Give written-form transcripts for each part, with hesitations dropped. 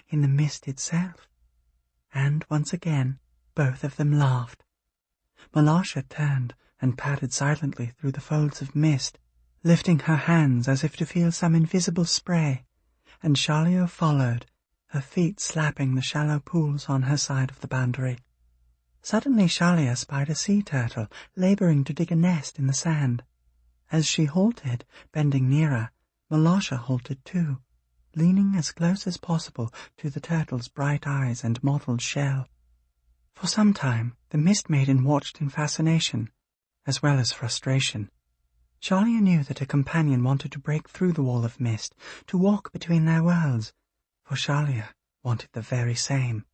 in the mist itself. And once again, both of them laughed. Malosha turned and padded silently through the folds of mist, lifting her hands as if to feel some invisible spray, and Shalia followed, her feet slapping the shallow pools on her side of the boundary. Suddenly Shalia spied a sea turtle labouring to dig a nest in the sand. As she halted, bending nearer, Malosha halted too, leaning as close as possible to the turtle's bright eyes and mottled shell. For some time the Mist Maiden watched in fascination, as well as frustration. Shalia knew that her companion wanted to break through the wall of mist, to walk between their worlds, for Shalia wanted the very same.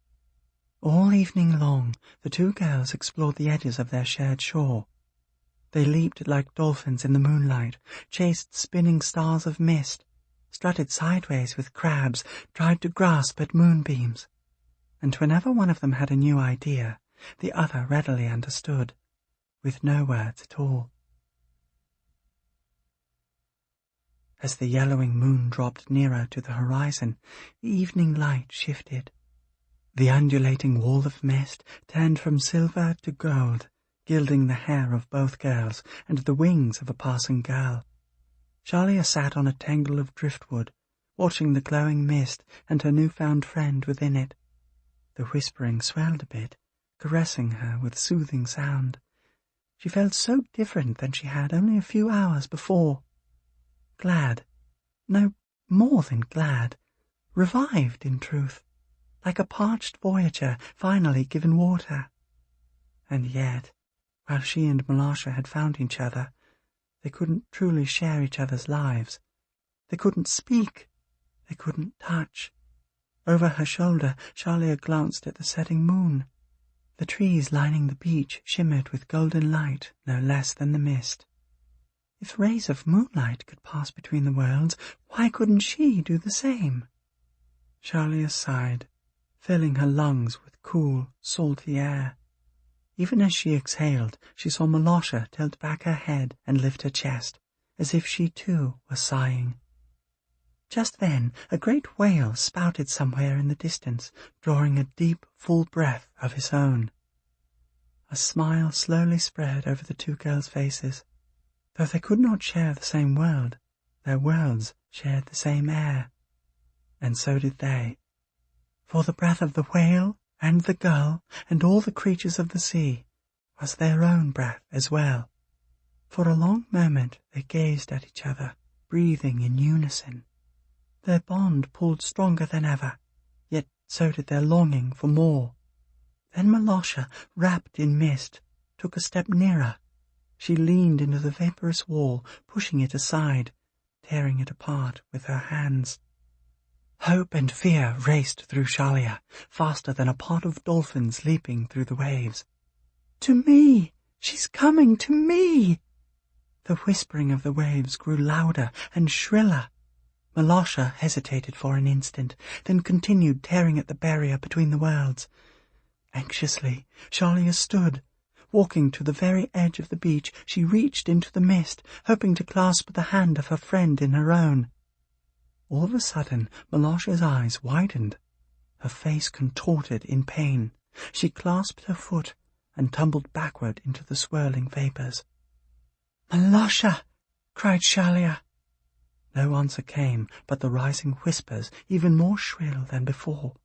All evening long the two girls explored the edges of their shared shore. They leaped like dolphins in the moonlight, chased spinning stars of mist, strutted sideways with crabs, tried to grasp at moonbeams. And whenever one of them had a new idea, the other readily understood, with no words at all. As the yellowing moon dropped nearer to the horizon, the evening light shifted. The undulating wall of mist turned from silver to gold, gilding the hair of both girls and the wings of a passing girl. Shalia sat on a tangle of driftwood, watching the glowing mist and her newfound friend within it. The whispering swelled a bit, caressing her with soothing sound. She felt so different than she had only a few hours before. Glad, no, more than glad, revived in truth, like a parched voyager finally given water. And yet, while she and Malosha had found each other, they couldn't truly share each other's lives. They couldn't speak. They couldn't touch. Over her shoulder, Shalia glanced at the setting moon. The trees lining the beach shimmered with golden light, no less than the mist. If rays of moonlight could pass between the worlds, why couldn't she do the same? Shalia sighed, filling her lungs with cool, salty air. Even as she exhaled, she saw Malosha tilt back her head and lift her chest, as if she too was sighing. Just then a great whale spouted somewhere in the distance, drawing a deep, full breath of his own. A smile slowly spread over the two girls' faces. Though they could not share the same world, their worlds shared the same air. And so did they. For the breath of the whale and the gull and all the creatures of the sea was their own breath as well. For a long moment they gazed at each other, breathing in unison. Their bond pulled stronger than ever, yet so did their longing for more. Then Malosha, wrapped in mist, took a step nearer. She leaned into the vaporous wall, pushing it aside, tearing it apart with her hands. Hope and fear raced through Shalia, faster than a pod of dolphins leaping through the waves. "To me! She's coming to me!" The whispering of the waves grew louder and shriller. Malosha hesitated for an instant, then continued tearing at the barrier between the worlds. Anxiously, Shalia stood. Walking to the very edge of the beach, she reached into the mist, hoping to clasp the hand of her friend in her own. All of a sudden, Malosha's eyes widened. Her face contorted in pain. She clasped her foot and tumbled backward into the swirling vapours. "Malosha!" cried Shalia. No answer came but the rising whispers, even more shrill than before.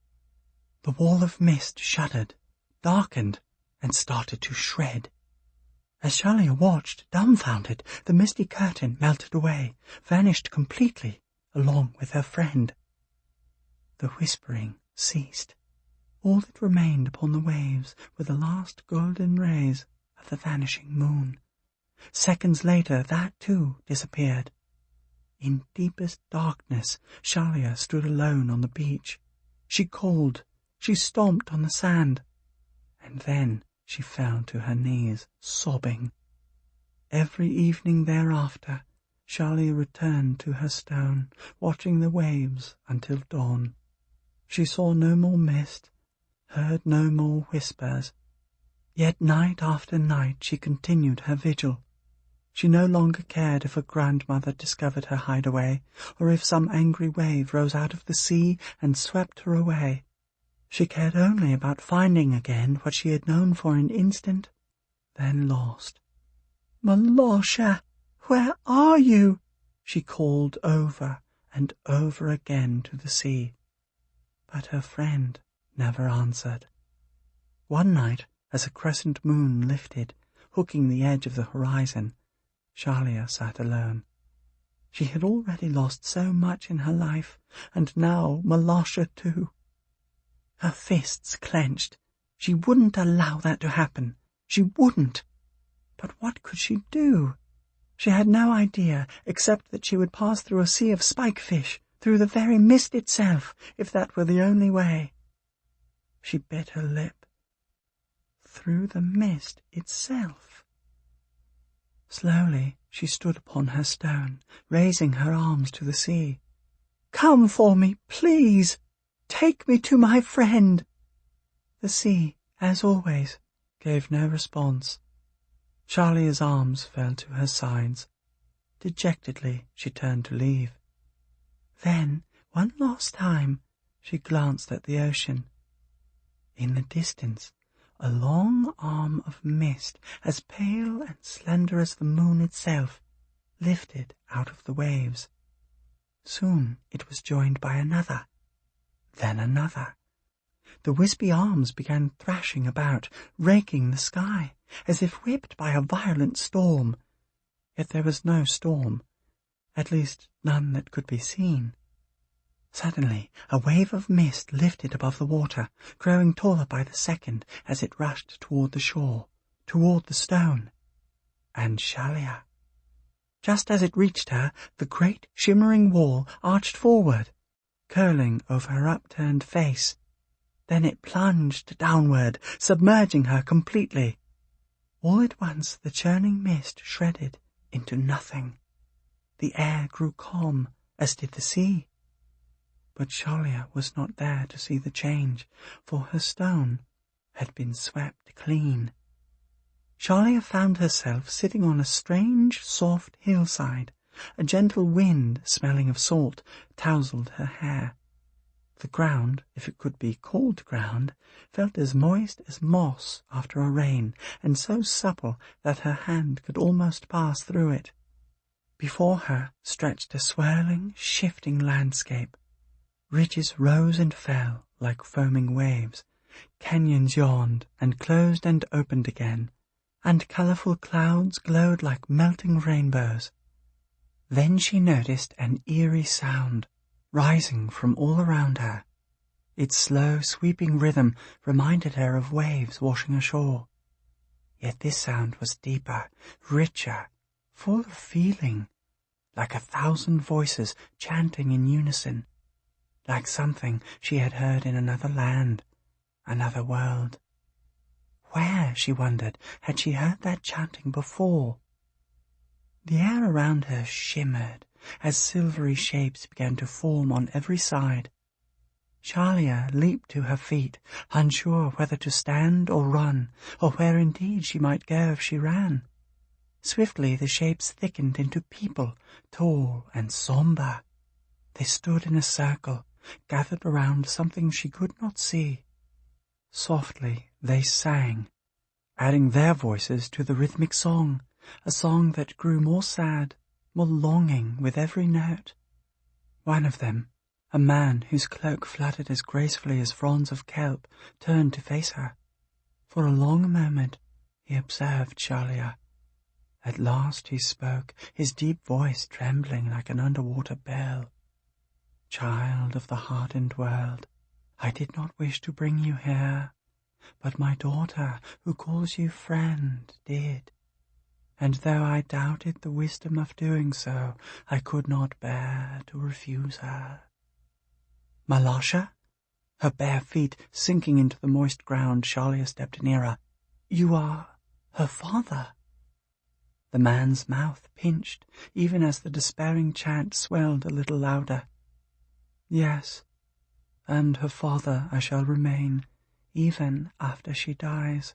The wall of mist shuddered, darkened, and started to shred. As Shalia watched, dumbfounded, the misty curtain melted away, vanished completely, along with her friend. The whispering ceased. All that remained upon the waves were the last golden rays of the vanishing moon. Seconds later, that too disappeared. In deepest darkness, Shalia stood alone on the beach. She called, she stomped on the sand, and then she fell to her knees, sobbing. Every evening thereafter, Shalia returned to her stone, watching the waves until dawn. She saw no more mist, heard no more whispers. Yet night after night she continued her vigil. She no longer cared if her grandmother discovered her hideaway, or if some angry wave rose out of the sea and swept her away. She cared only about finding again what she had known for an instant, then lost. "Malosha, where are you?" she called over and over again to the sea. But her friend never answered. One night, as a crescent moon lifted, hooking the edge of the horizon, Shalia sat alone. She had already lost so much in her life, and now Malosha too. Her fists clenched. She wouldn't allow that to happen. She wouldn't. But what could she do? She had no idea, except that she would pass through a sea of spikefish, through the very mist itself, if that were the only way. She bit her lip. Through the mist itself. Slowly she stood upon her stone, raising her arms to the sea. "Come for me, please! Take me to my friend!" The sea, as always, gave no response. Shalia's arms fell to her sides. Dejectedly she turned to leave. Then, one last time, she glanced at the ocean. In the distance, a long arm of mist, as pale and slender as the moon itself, lifted out of the waves. Soon it was joined by another, then another. The wispy arms began thrashing about, raking the sky, as if whipped by a violent storm. Yet there was no storm, at least none that could be seen. Suddenly a wave of mist lifted above the water, growing taller by the second as it rushed toward the shore, toward the stone, and Shalia. Just as it reached her, the great shimmering wall arched forward, curling over her upturned face. Then it plunged downward, submerging her completely. All at once the churning mist shredded into nothing. The air grew calm, as did the sea. But Shalia was not there to see the change, for her stone had been swept clean. Shalia found herself sitting on a strange, soft hillside. A gentle wind, smelling of salt, tousled her hair. The ground, if it could be called ground, felt as moist as moss after a rain, and so supple that her hand could almost pass through it. Before her stretched a swirling, shifting landscape. Ridges rose and fell like foaming waves. Canyons yawned and closed and opened again, and colourful clouds glowed like melting rainbows. Then she noticed an eerie sound, rising from all around her. Its slow, sweeping rhythm reminded her of waves washing ashore. Yet this sound was deeper, richer, full of feeling, like 1,000 voices chanting in unison, like something she had heard in another land, another world. Where, she wondered, had she heard that chanting before? The air around her shimmered as silvery shapes began to form on every side. Shalia leaped to her feet, unsure whether to stand or run, or where indeed she might go if she ran. Swiftly the shapes thickened into people, tall and sombre. They stood in a circle, gathered around something she could not see. Softly they sang, adding their voices to the rhythmic song, a song that grew more sad, more longing with every note. One of them, a man whose cloak fluttered as gracefully as fronds of kelp, turned to face her. For a long moment he observed Shalia. At last he spoke, his deep voice trembling like an underwater bell. "Child of the hardened world, I did not wish to bring you here, but my daughter, who calls you friend, did. And though I doubted the wisdom of doing so, I could not bear to refuse her." "Malosha?" Her bare feet sinking into the moist ground, Shalia stepped nearer. "You are her father." The man's mouth pinched, even as the despairing chant swelled a little louder. "Yes, and her father I shall remain, even after she dies."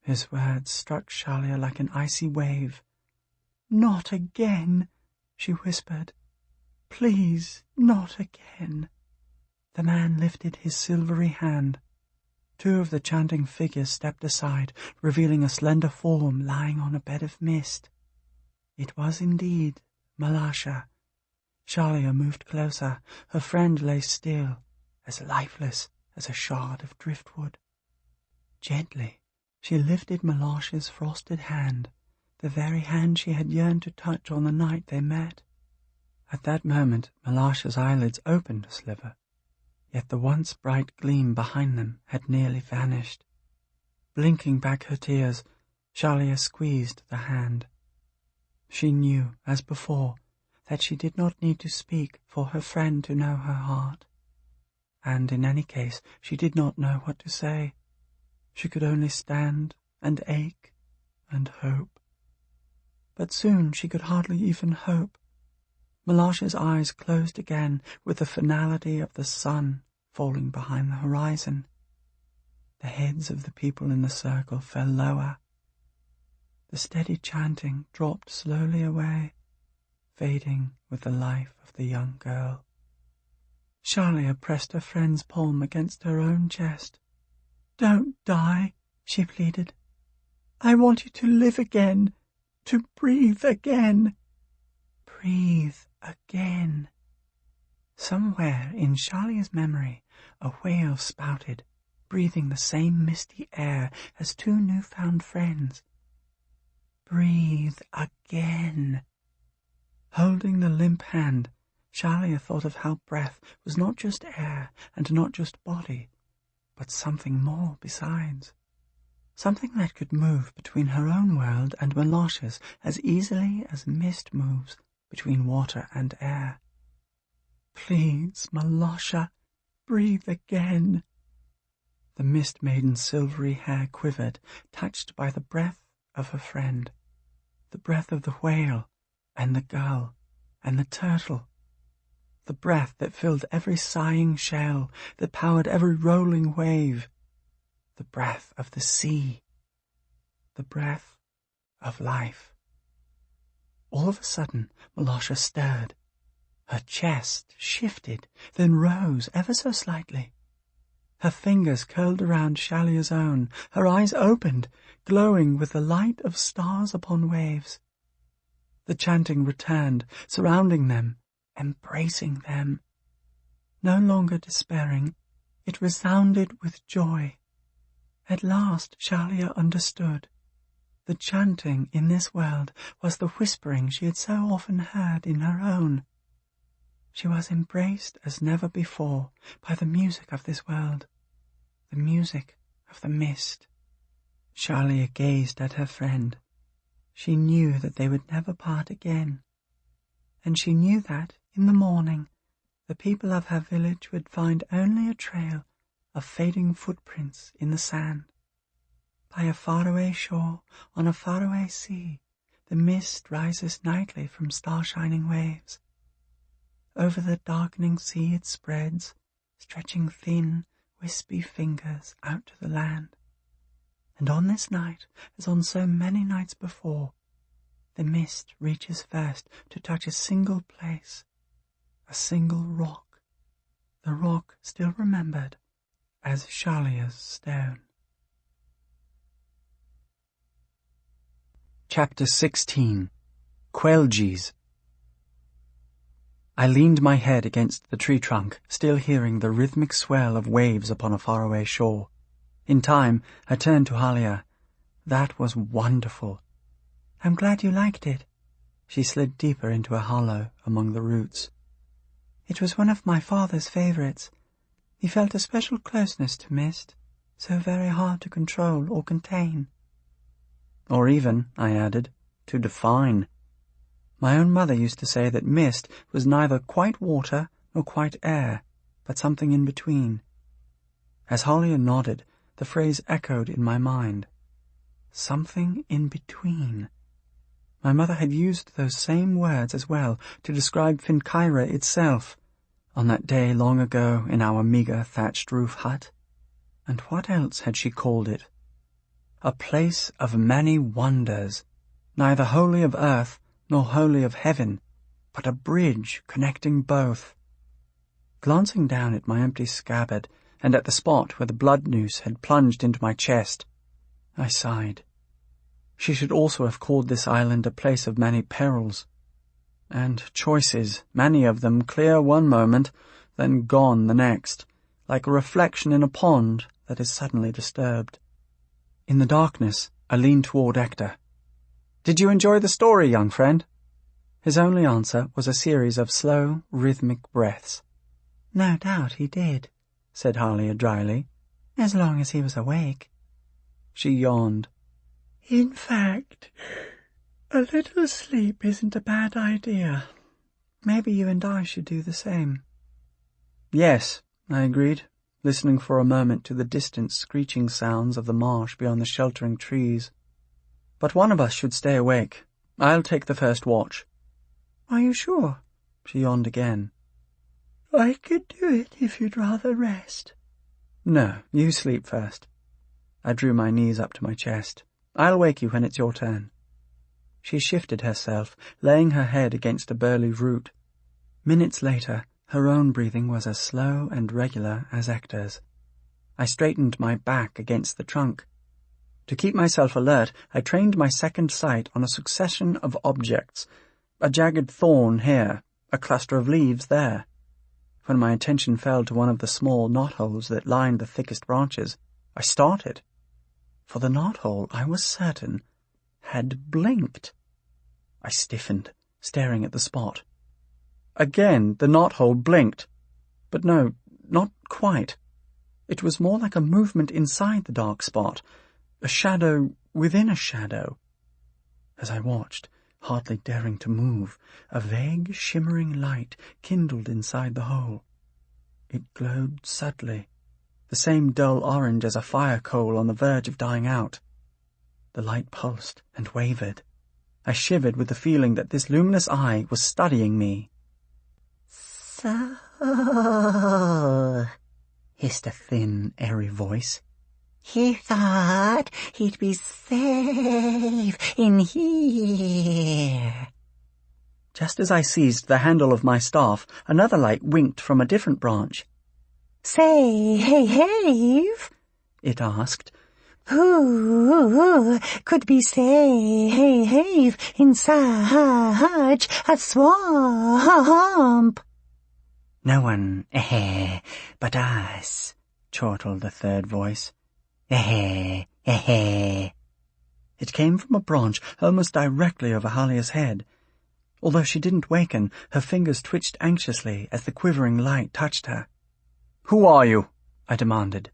His words struck Shalia like an icy wave. not again," she whispered. "Please, not again." The man lifted his silvery hand. Two of the chanting figures stepped aside, revealing a slender form lying on a bed of mist. It was indeed Malasha. Shalia moved closer. Her friend lay still, as lifeless as a shard of driftwood. Gently, she lifted Malasha's frosted hand, the very hand she had yearned to touch on the night they met. At that moment, Malasha's eyelids opened a sliver, yet the once bright gleam behind them had nearly vanished. Blinking back her tears, Shalia squeezed the hand. She knew, as before, that she did not need to speak for her friend to know her heart. And in any case, she did not know what to say. She could only stand and ache and hope. But soon she could hardly even hope. Malasha's eyes closed again with the finality of the sun falling behind the horizon. The heads of the people in the circle fell lower. The steady chanting dropped slowly away, fading with the life of the young girl. Shalia pressed her friend's palm against her own chest. "Don't die," she pleaded. "I want you to live again, to breathe again." Breathe again. Somewhere in Shalia's memory a whale spouted, breathing the same misty air as two new-found friends. Breathe again. Holding the limp hand, Shalia thought of how breath was not just air and not just body, but something more besides. Something that could move between her own world and Malasha's as easily as mist moves between water and air. "Please, Malasha, breathe again." The mist maiden's silvery hair quivered, touched by the breath of her friend, the breath of the whale and the gull and the turtle, the breath that filled every sighing shell, that powered every rolling wave, the breath of the sea, the breath of life. All of a sudden, Malasha stirred. Her chest shifted, then rose ever so slightly. Her fingers curled around Shalia's own. Her eyes opened, glowing with the light of stars upon waves. The chanting returned, surrounding them, embracing them. No longer despairing, it resounded with joy. At last Shalia understood. The chanting in this world was the whispering she had so often heard in her own. She was embraced as never before by the music of this world, the music of the mist. Shalia gazed at her friend. She knew that they would never part again, and she knew that, in the morning, the people of her village would find only a trail of fading footprints in the sand. By a faraway shore, on a faraway sea, the mist rises nightly from star-shining waves. Over the darkening sea it spreads, stretching thin, wispy fingers out to the land. And on this night, as on so many nights before, the mist reaches first to touch a single place, a single rock, the rock still remembered as Shalia's stone. Chapter 16. Quelges. I leaned my head against the tree trunk, still hearing the rhythmic swell of waves upon a faraway shore. In time, I turned to Halia. "That was wonderful." "I'm glad you liked it." She slid deeper into a hollow among the roots. "It was one of my father's favourites. He felt a special closeness to mist, so very hard to control or contain." "Or even," I added, "to define. My own mother used to say that mist was neither quite water nor quite air, but something in between." As Halia nodded, the phrase echoed in my mind. Something in between. My mother had used those same words as well to describe Finkyra itself, on that day long ago in our meagre thatched roof hut. And what else had she called it? A place of many wonders, neither wholly of earth nor wholly of heaven, but a bridge connecting both. Glancing down at my empty scabbard and at the spot where the blood noose had plunged into my chest, I sighed. She should also have called this island a place of many perils, and choices, many of them clear one moment, then gone the next, like a reflection in a pond that is suddenly disturbed. In the darkness, I leaned toward Hector. "Did you enjoy the story, young friend?" His only answer was a series of slow, rhythmic breaths. "No doubt he did," said Halia dryly, "as long as he was awake." She yawned. "In fact, a little sleep isn't a bad idea. Maybe you and I should do the same." "Yes," I agreed, listening for a moment to the distant screeching sounds of the marsh beyond the sheltering trees. "But one of us should stay awake. I'll take the first watch." "Are you sure?" She yawned again. "I could do it if you'd rather rest." "No, you sleep first." I drew my knees up to my chest. "I'll wake you when it's your turn." She shifted herself, laying her head against a burly root. Minutes later, her own breathing was as slow and regular as Hector's. I straightened my back against the trunk. To keep myself alert, I trained my second sight on a succession of objects, a jagged thorn here, a cluster of leaves there. When my attention fell to one of the small knotholes that lined the thickest branches, I started. For the knothole, I was certain, had blinked. I stiffened, staring at the spot. Again the knothole blinked. But no, not quite. It was more like a movement inside the dark spot, a shadow within a shadow. As I watched, hardly daring to move, a vague, shimmering light kindled inside the hole. It glowed subtly, the same dull orange as a fire coal on the verge of dying out. The light pulsed and wavered. I shivered with the feeling that this luminous eye was studying me. "So," hissed a thin, airy voice, "he thought he'd be safe in here." Just as I seized the handle of my staff, another light winked from a different branch. "Safe?" it asked. "Who could be safe in such a swamp?" "No one, but us," chortled the third voice. It came from a branch almost directly over Halia's head. Although she didn't waken, her fingers twitched anxiously as the quivering light touched her. "Who are you?" I demanded.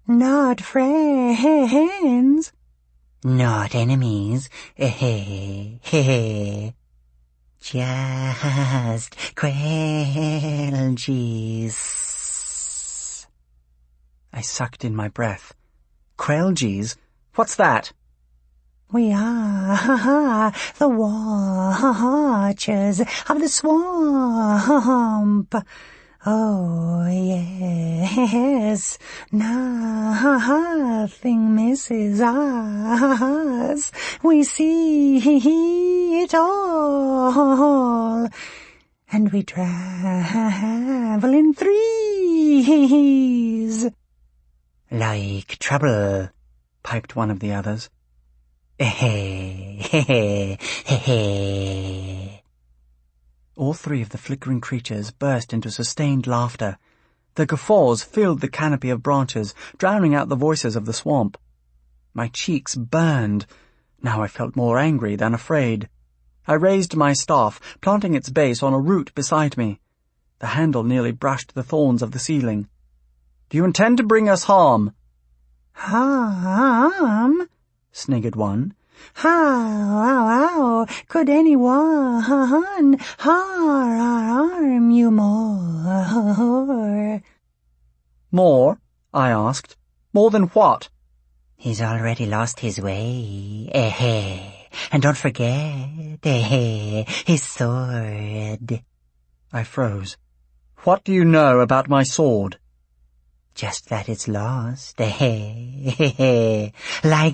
"Not friends." "Not enemies. Just Quelgies." I sucked in my breath. "Quelgies? What's that?" "We are the watchers of the swamp. Oh, yes, nothing misses us. We see it all, and we travel in threes." "Like trouble," piped one of the others. All three of the flickering creatures burst into sustained laughter. The guffaws filled the canopy of branches, drowning out the voices of the swamp. My cheeks burned. Now I felt more angry than afraid. I raised my staff, planting its base on a root beside me. The handle nearly brushed the thorns of the ceiling. "Do you intend to bring us harm?" "Harm?" sniggered one. How could anyone harm you more?" "More?" I asked. "More than what?" "He's already lost his way, and don't forget, his sword." I froze. "What do you know about my sword?" "Just that it's lost, like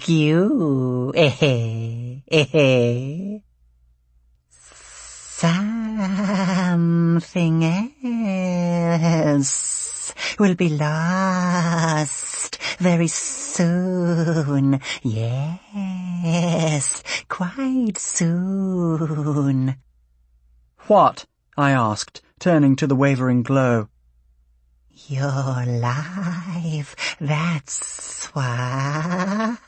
you, Something else will be lost very soon. Yes, quite soon. What? I asked, turning to the wavering glow. Your life, that's what.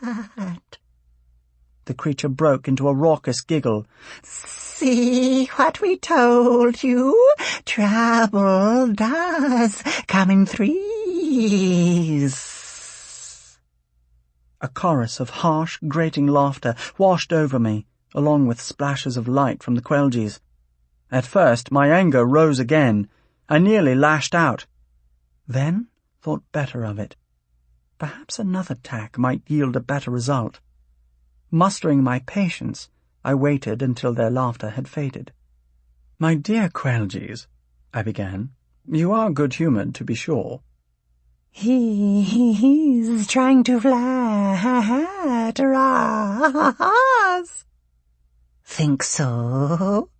The creature broke into a raucous giggle. See what we told you? Trouble does come in threes. A chorus of harsh, grating laughter washed over me, along with splashes of light from the Quelgies. At first, my anger rose again. I nearly lashed out. Then thought better of it. Perhaps another tack might yield a better result. Mustering my patience, I waited until their laughter had faded. "My dear Quelgies," I began, "you are good-humoured, to be sure." He's trying to flatter us. Think so?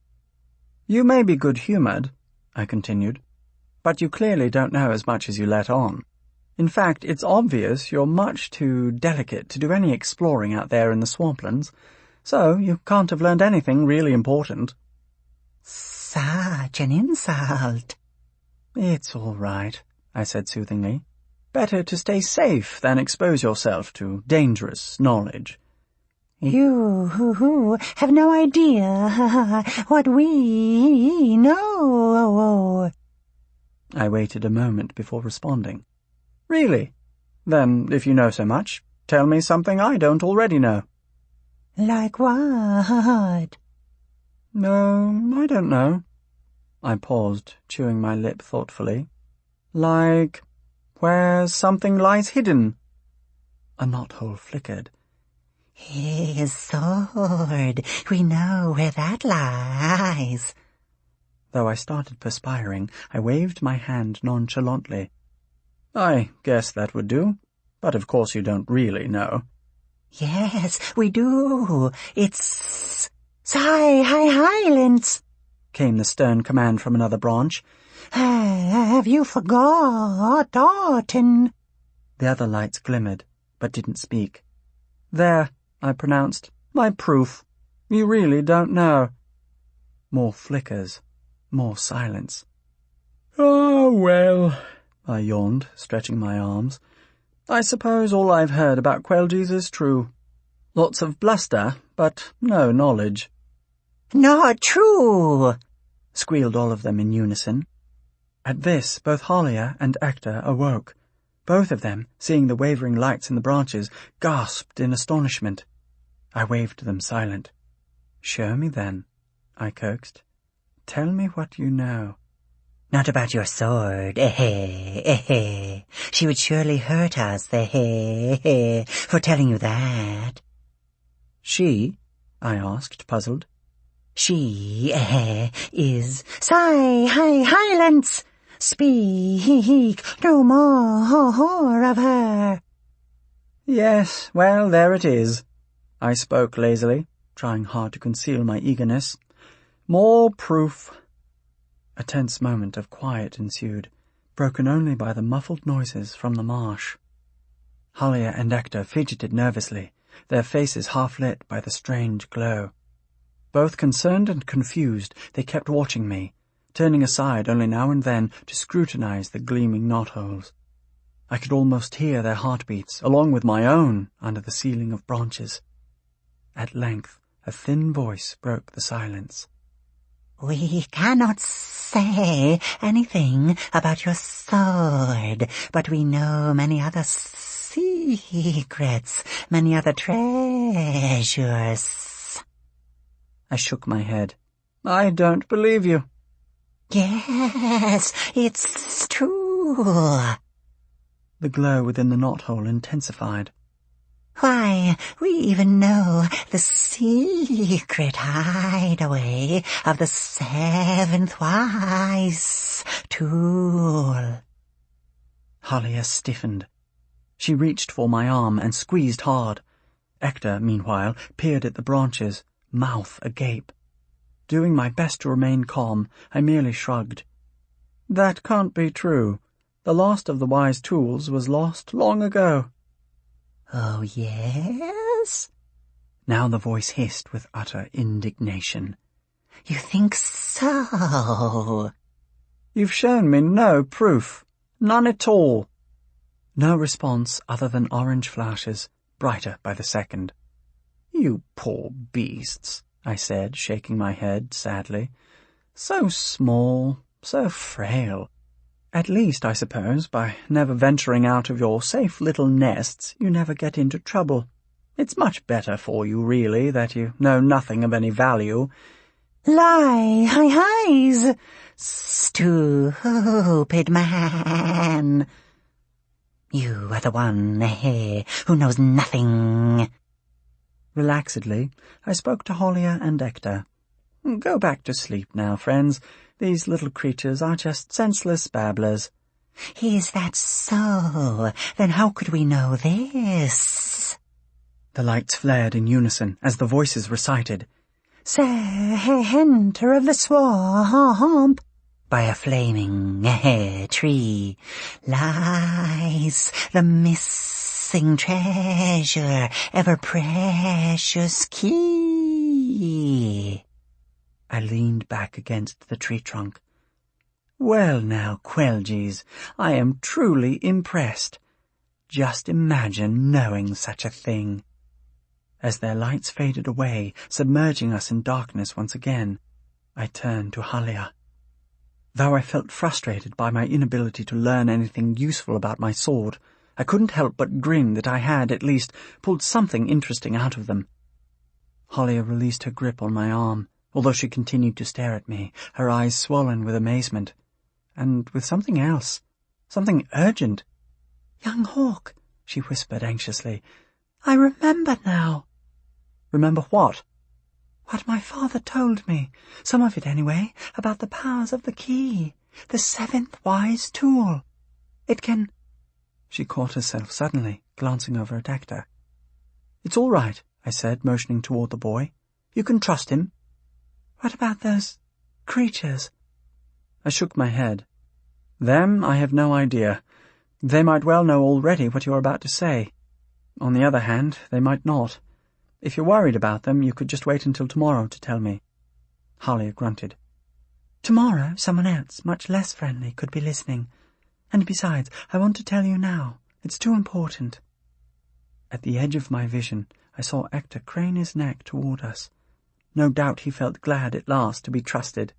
"You may be good-humoured," I continued, "but you clearly don't know as much as you let on. In fact, it's obvious you're much too delicate to do any exploring out there in the swamplands, so you can't have learned anything really important." Such an insult. "It's all right," I said soothingly. "Better to stay safe than expose yourself to dangerous knowledge." You have no idea what we know. I waited a moment before responding. "Really? Then, if you know so much, tell me something I don't already know." Like what? "No, I don't know." I paused, chewing my lip thoughtfully. "Like where something lies hidden." A knothole flickered. His sword. We know where that lies. Though I started perspiring, I waved my hand nonchalantly. "I guess that would do, but of course you don't really know." Yes, we do. It's Highlands, came the stern command from another branch. Have you forgotten? The other lights glimmered, but didn't speak. "There," I pronounced, "my proof. You really don't know." More flickers, more silence. "Oh, well," I yawned, stretching my arms. "I suppose all I've heard about Quelgies is true. Lots of bluster, but no knowledge." Not true, squealed all of them in unison. At this, both Halia and Ector awoke. Both of them, seeing the wavering lights in the branches, gasped in astonishment. I waved them silent. "Show me, then," I coaxed. "Tell me what you know." Not about your sword, She would surely hurt us, for telling you that. "She?" I asked, puzzled. She, is Highlands. Speak no more of her. "Yes, well, there it is." I spoke lazily, trying hard to conceal my eagerness. "More proof." A tense moment of quiet ensued, broken only by the muffled noises from the marsh. Halia and Ector fidgeted nervously, their faces half-lit by the strange glow. Both concerned and confused, they kept watching me, turning aside only now and then to scrutinize the gleaming knotholes. I could almost hear their heartbeats, along with my own, under the ceiling of branches. At length, a thin voice broke the silence. We cannot say anything about your sword, but we know many other secrets, many other treasures. I shook my head. "I don't believe you." Yes, it's true. The glow within the knothole intensified. Why, we even know the secret hideaway of the seventh wise tool. Halia stiffened. She reached for my arm and squeezed hard. Ector, meanwhile, peered at the branches, mouth agape. Doing my best to remain calm, I merely shrugged. That can't be true. The last of the wise tools was lost long ago. Oh, yes? Now the voice hissed with utter indignation. You think so? You've shown me no proof. None at all. No response other than orange flashes, brighter by the second. You poor beasts, I said, shaking my head sadly. So small, so frail. At least, I suppose, by never venturing out of your safe little nests, you never get into trouble. It's much better for you, really, that you know nothing of any value. Lie, hi-hi's, stupid man. You are the one who knows nothing. Relaxedly, I spoke to Hollier and Hector. Go back to sleep now, friends. These little creatures are just senseless babblers. Is that so? Then how could we know this? The lights flared in unison as the voices recited. Center of the swamp, by a flaming tree, lies the missing treasure, ever precious key. I leaned back against the tree trunk. Well now, Quelgies, I am truly impressed. Just imagine knowing such a thing. As their lights faded away, submerging us in darkness once again, I turned to Hollier. Though I felt frustrated by my inability to learn anything useful about my sword, I couldn't help but grin that I had, at least, pulled something interesting out of them. Hollier released her grip on my arm, although she continued to stare at me, her eyes swollen with amazement. And with something else. Something urgent. Young Hawk, she whispered anxiously. I remember now. Remember what? What my father told me, some of it anyway, about the powers of the key, the seventh wise tool. It can... She caught herself suddenly, glancing over at Hector. It's all right, I said, motioning toward the boy. You can trust him. What about those creatures? I shook my head. Them, I have no idea. They might well know already what you're about to say. On the other hand, they might not. If you're worried about them, you could just wait until tomorrow to tell me. Hollier grunted. Tomorrow, someone else, much less friendly, could be listening. And besides, I want to tell you now. It's too important. At the edge of my vision, I saw Hector crane his neck toward us. No doubt he felt glad at last to be trusted.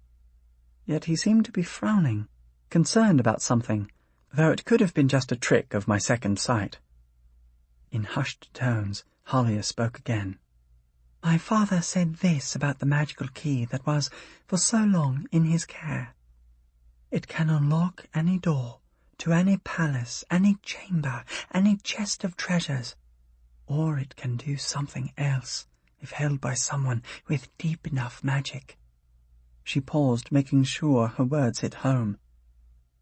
Yet he seemed to be frowning, concerned about something, though it could have been just a trick of my second sight. In hushed tones, Hollier spoke again. My father said this about the magical key that was, for so long, in his care. It can unlock any door, to any palace, any chamber, any chest of treasures, or it can do something else, if held by someone with deep enough magic. She paused, making sure her words hit home.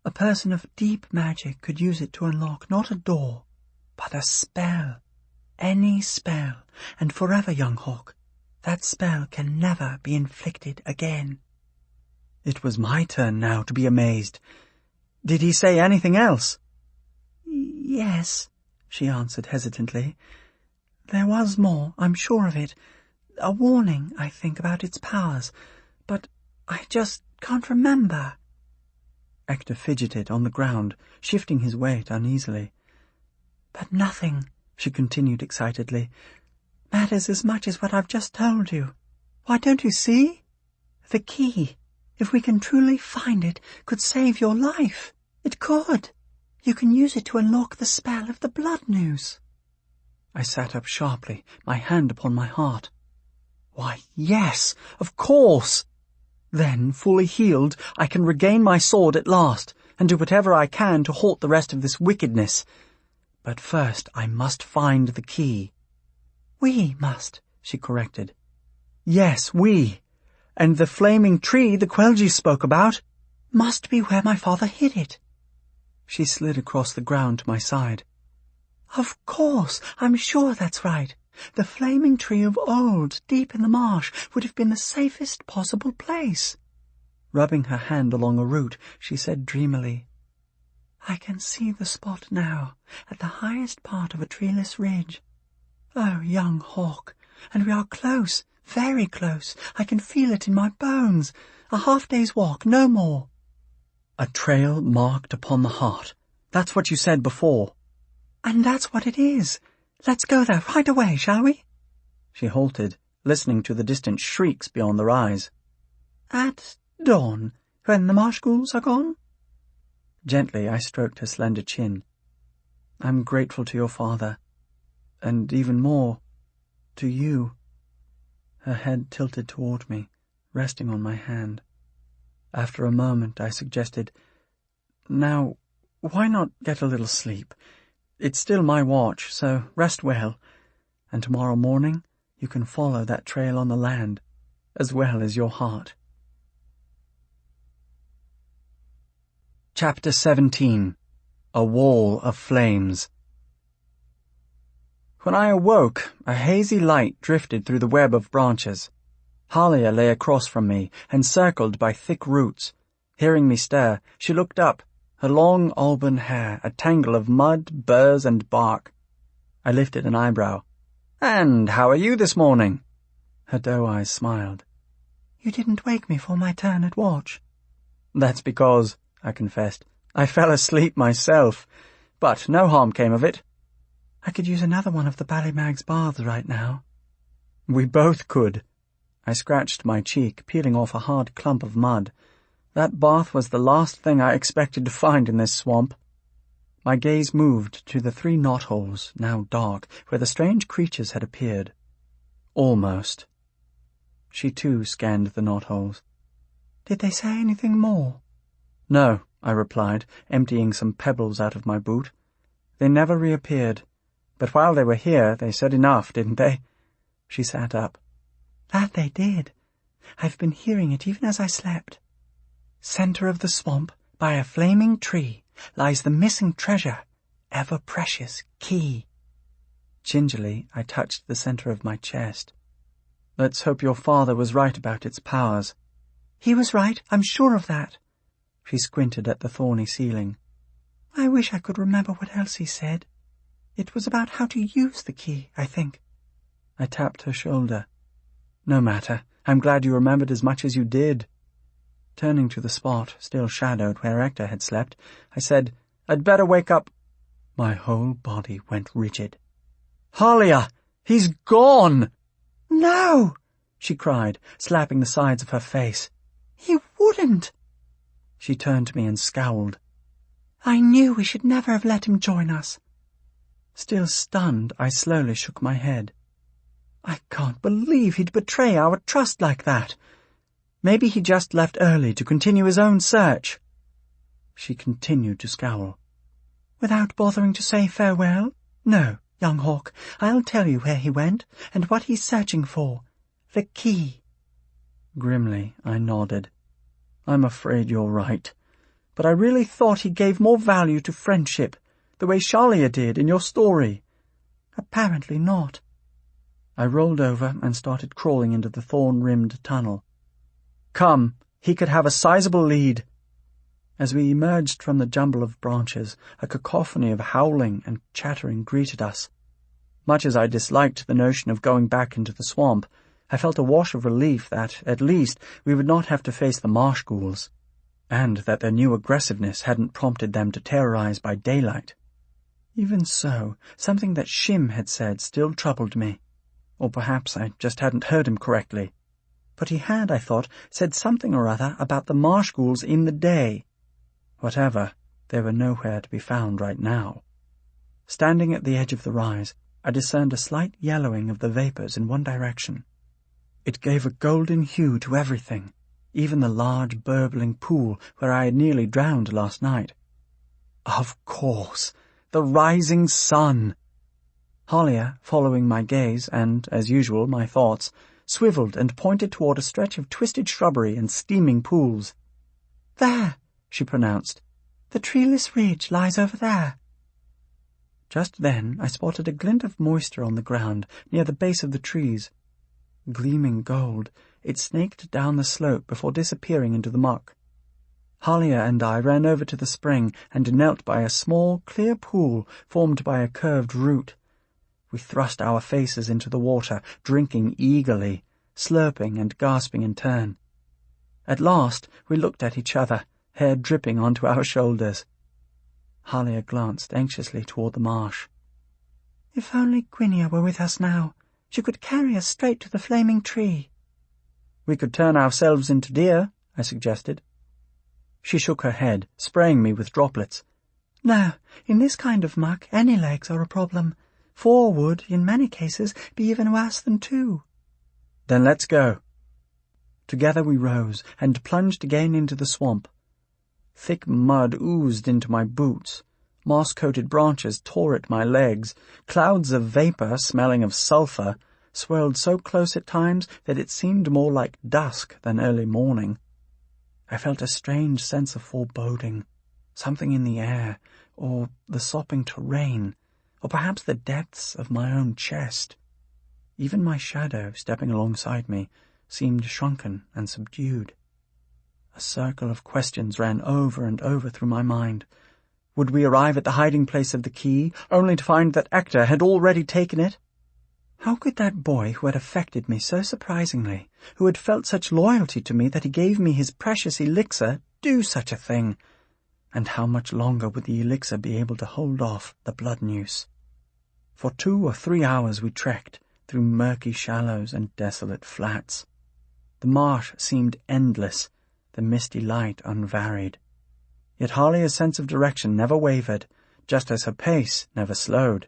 A person of deep magic could use it to unlock not a door, but a spell. Any spell, and forever, young Hawk. That spell can never be inflicted again. It was my turn now to be amazed. Did he say anything else? Yes, she answered hesitantly. There was more, I'm sure of it. A warning, I think, about its powers. But I just can't remember. Hector fidgeted on the ground, shifting his weight uneasily. But nothing, she continued excitedly, matters as much as what I've just told you. Why, don't you see? The key, if we can truly find it, could save your life. It could. You can use it to unlock the spell of the blood news. I sat up sharply, my hand upon my heart. Why, yes, of course. Then, fully healed, I can regain my sword at last, and do whatever I can to halt the rest of this wickedness. But first I must find the key. We must, she corrected. Yes, we. And the flaming tree the Quelgies spoke about must be where my father hid it. She slid across the ground to my side. Of course, I'm sure that's right. The flaming tree of old, deep in the marsh, would have been the safest possible place. Rubbing her hand along a root, she said dreamily, I can see the spot now, at the highest part of a treeless ridge. Oh, young hawk, and we are close, very close. I can feel it in my bones. A half-day's walk, no more. A trail marked upon the heart. That's what you said before. And that's what it is. Let's go there right away, shall we? She halted, listening to the distant shrieks beyond the rise. At dawn, when the marsh ghouls are gone? Gently I stroked her slender chin. I'm grateful to your father, and even more, to you. Her head tilted toward me, resting on my hand. After a moment I suggested, Now, why not get a little sleep? It's still my watch, so rest well, and tomorrow morning you can follow that trail on the land, as well as your heart. Chapter 17. A Wall of Flames. When I awoke, a hazy light drifted through the web of branches. Halia lay across from me, encircled by thick roots. Hearing me stir, she looked up, her long auburn hair a tangle of mud, burrs, and bark. I lifted an eyebrow. And how are you this morning? Her doe eyes smiled. You didn't wake me for my turn at watch. That's because, I confessed, I fell asleep myself, but no harm came of it. I could use another one of the Ballymag's baths right now. We both could. I scratched my cheek, peeling off a hard clump of mud. That bath was the last thing I expected to find in this swamp. My gaze moved to the 3 knotholes, now dark, where the strange creatures had appeared. Almost. She too scanned the knotholes. Did they say anything more? No, I replied, emptying some pebbles out of my boot. They never reappeared. But while they were here, they said enough, didn't they? She sat up. That they did. I've been hearing it even as I slept. Center of the swamp, by a flaming tree, lies the missing treasure, ever-precious key. Gingerly, I touched the center of my chest. Let's hope your father was right about its powers. He was right, I'm sure of that. She squinted at the thorny ceiling. I wish I could remember what else he said. It was about how to use the key, I think. I tapped her shoulder. No matter. I'm glad you remembered as much as you did. Turning to the spot, still shadowed where Hector had slept, I said, I'd better wake up. My whole body went rigid. Halia! He's gone! No! She cried, slapping the sides of her face. He wouldn't! She turned to me and scowled. I knew we should never have let him join us. Still stunned, I slowly shook my head. I can't believe he'd betray our trust like that. Maybe he just left early to continue his own search. She continued to scowl. Without bothering to say farewell? No, young hawk, I'll tell you where he went and what he's searching for. The key. Grimly, I nodded. I'm afraid you're right. But I really thought he gave more value to friendship, the way Shalia did in your story. Apparently not. I rolled over and started crawling into the thorn-rimmed tunnel. Come, he could have a sizable lead. As we emerged from the jumble of branches, a cacophony of howling and chattering greeted us. Much as I disliked the notion of going back into the swamp, I felt a wash of relief that, at least, we would not have to face the marsh ghouls, and that their new aggressiveness hadn't prompted them to terrorize by daylight. Even so, something that Shim had said still troubled me. Or perhaps I just hadn't heard him correctly. But he had, I thought, said something or other about the marsh ghouls in the day. Whatever, they were nowhere to be found right now. Standing at the edge of the rise, I discerned a slight yellowing of the vapors in one direction. It gave a golden hue to everything, even the large burbling pool where I had nearly drowned last night. Of course, the rising sun! Halia, following my gaze and, as usual, my thoughts, swiveled and pointed toward a stretch of twisted shrubbery and steaming pools. There, she pronounced. The treeless ridge lies over there. Just then I spotted a glint of moisture on the ground near the base of the trees. Gleaming gold, it snaked down the slope before disappearing into the muck. Halia and I ran over to the spring and knelt by a small, clear pool formed by a curved root. We thrust our faces into the water, drinking eagerly, slurping and gasping in turn. At last we looked at each other, hair dripping onto our shoulders. Halia glanced anxiously toward the marsh. "If only Gwynia were with us now, she could carry us straight to the flaming tree." "We could turn ourselves into deer," I suggested. She shook her head, spraying me with droplets. "No, in this kind of muck, any legs are a problem. 4 would, in many cases, be even worse than 2. "Then let's go." Together we rose and plunged again into the swamp. Thick mud oozed into my boots. Moss-coated branches tore at my legs. Clouds of vapour, smelling of sulphur, swirled so close at times that it seemed more like dusk than early morning. I felt a strange sense of foreboding, something in the air, or the sopping terrain, or perhaps the depths of my own chest. Even my shadow, stepping alongside me, seemed shrunken and subdued. A circle of questions ran over and over through my mind. Would we arrive at the hiding place of the key, only to find that Ector had already taken it? How could that boy who had affected me so surprisingly, who had felt such loyalty to me that he gave me his precious elixir, do such a thing? And how much longer would the elixir be able to hold off the blood noose? For 2 or 3 hours we trekked, through murky shallows and desolate flats. The marsh seemed endless, the misty light unvaried. Yet Halia's sense of direction never wavered, just as her pace never slowed.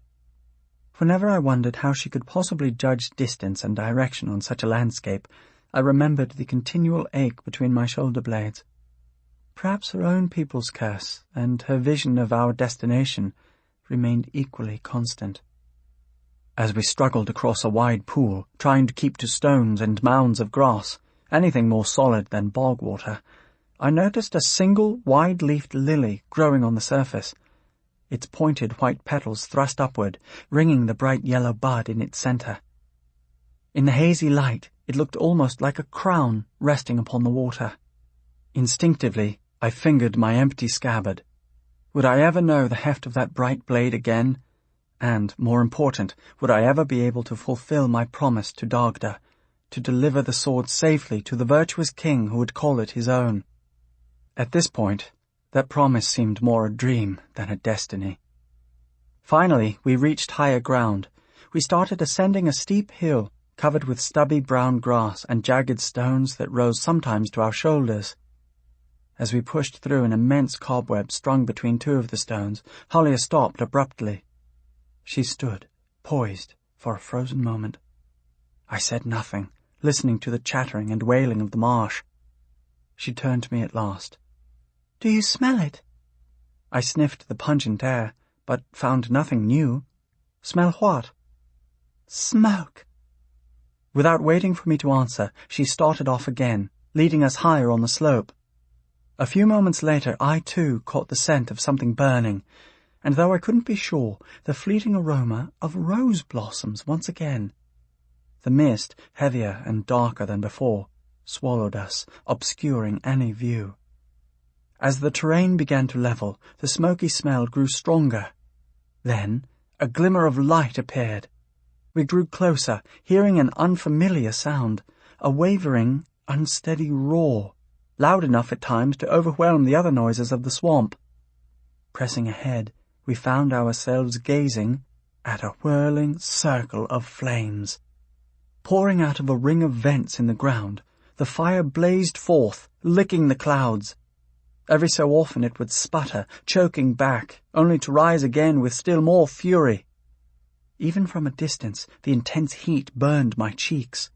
Whenever I wondered how she could possibly judge distance and direction on such a landscape, I remembered the continual ache between my shoulder blades. Perhaps her own people's curse and her vision of our destination remained equally constant. As we struggled across a wide pool, trying to keep to stones and mounds of grass, anything more solid than bog water, I noticed a single wide-leafed lily growing on the surface, its pointed white petals thrust upward, ringing the bright yellow bud in its centre. In the hazy light, it looked almost like a crown resting upon the water. Instinctively, I fingered my empty scabbard. Would I ever know the heft of that bright blade again? And, more important, would I ever be able to fulfill my promise to Dagda, to deliver the sword safely to the virtuous king who would call it his own? At this point, that promise seemed more a dream than a destiny. Finally, we reached higher ground. We started ascending a steep hill, covered with stubby brown grass and jagged stones that rose sometimes to our shoulders. As we pushed through an immense cobweb strung between 2 of the stones, Halia stopped abruptly. She stood, poised, for a frozen moment. I said nothing, listening to the chattering and wailing of the marsh. She turned to me at last. "Do you smell it?" I sniffed the pungent air, but found nothing new. Smell what? "Smoke." Without waiting for me to answer, she started off again, leading us higher on the slope. A few moments later, I too caught the scent of something burning, and though I couldn't be sure, the fleeting aroma of rose blossoms once again. The mist, heavier and darker than before, swallowed us, obscuring any view. As the terrain began to level, the smoky smell grew stronger. Then a glimmer of light appeared. We drew closer, hearing an unfamiliar sound, a wavering, unsteady roar, loud enough at times to overwhelm the other noises of the swamp. Pressing ahead, we found ourselves gazing at a whirling circle of flames. Pouring out of a ring of vents in the ground, the fire blazed forth, licking the clouds. Every so often it would sputter, choking back, only to rise again with still more fury. Even from a distance, the intense heat burned my cheeks.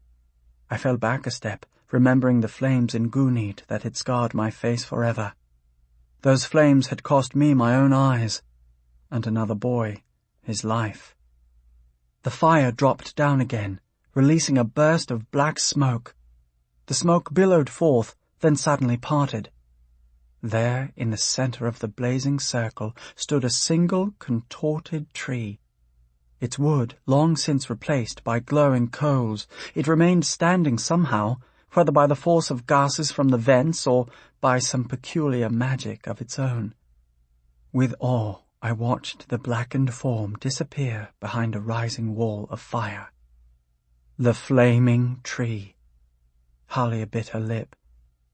I fell back a step, remembering the flames in Gunid that had scarred my face forever. Those flames had cost me my own eyes, and another boy his life. The fire dropped down again, releasing a burst of black smoke. The smoke billowed forth, then suddenly parted. There, in the center of the blazing circle, stood a single contorted tree. Its wood long since replaced by glowing coals, it remained standing somehow, whether by the force of gases from the vents or by some peculiar magic of its own. With awe, I watched the blackened form disappear behind a rising wall of fire. The flaming tree. Halia bit her lip.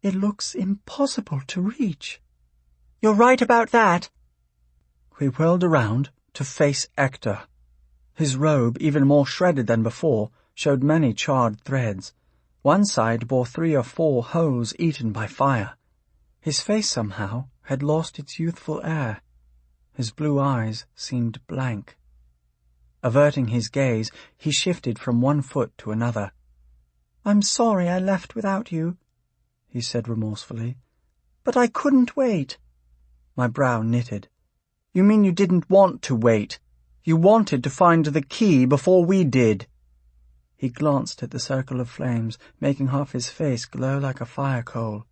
It looks impossible to reach. You're right about that. We whirled around to face Hector. His robe, even more shredded than before, showed many charred threads. One side bore 3 or 4 holes eaten by fire. His face somehow had lost its youthful air. His blue eyes seemed blank. Averting his gaze, he shifted from one foot to another. "I'm sorry I left without you," he said remorsefully. "But I couldn't wait." My brow knitted. You mean you didn't want to wait? You wanted to find the key before we did. He glanced at the circle of flames, making half his face glow like a fire coal.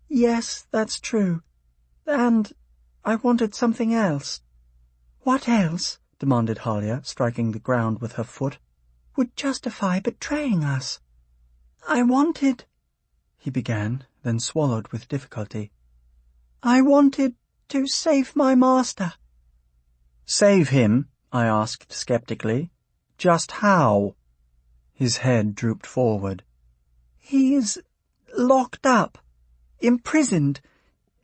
"Yes, that's true. And I wanted something else." "What else?" demanded Halia, striking the ground with her foot. "Would justify betraying us. I wanted—" he began, then swallowed with difficulty. "I wanted to save my master." "Save him?" I asked skeptically. "Just how?" His head drooped forward. "He is locked up, imprisoned.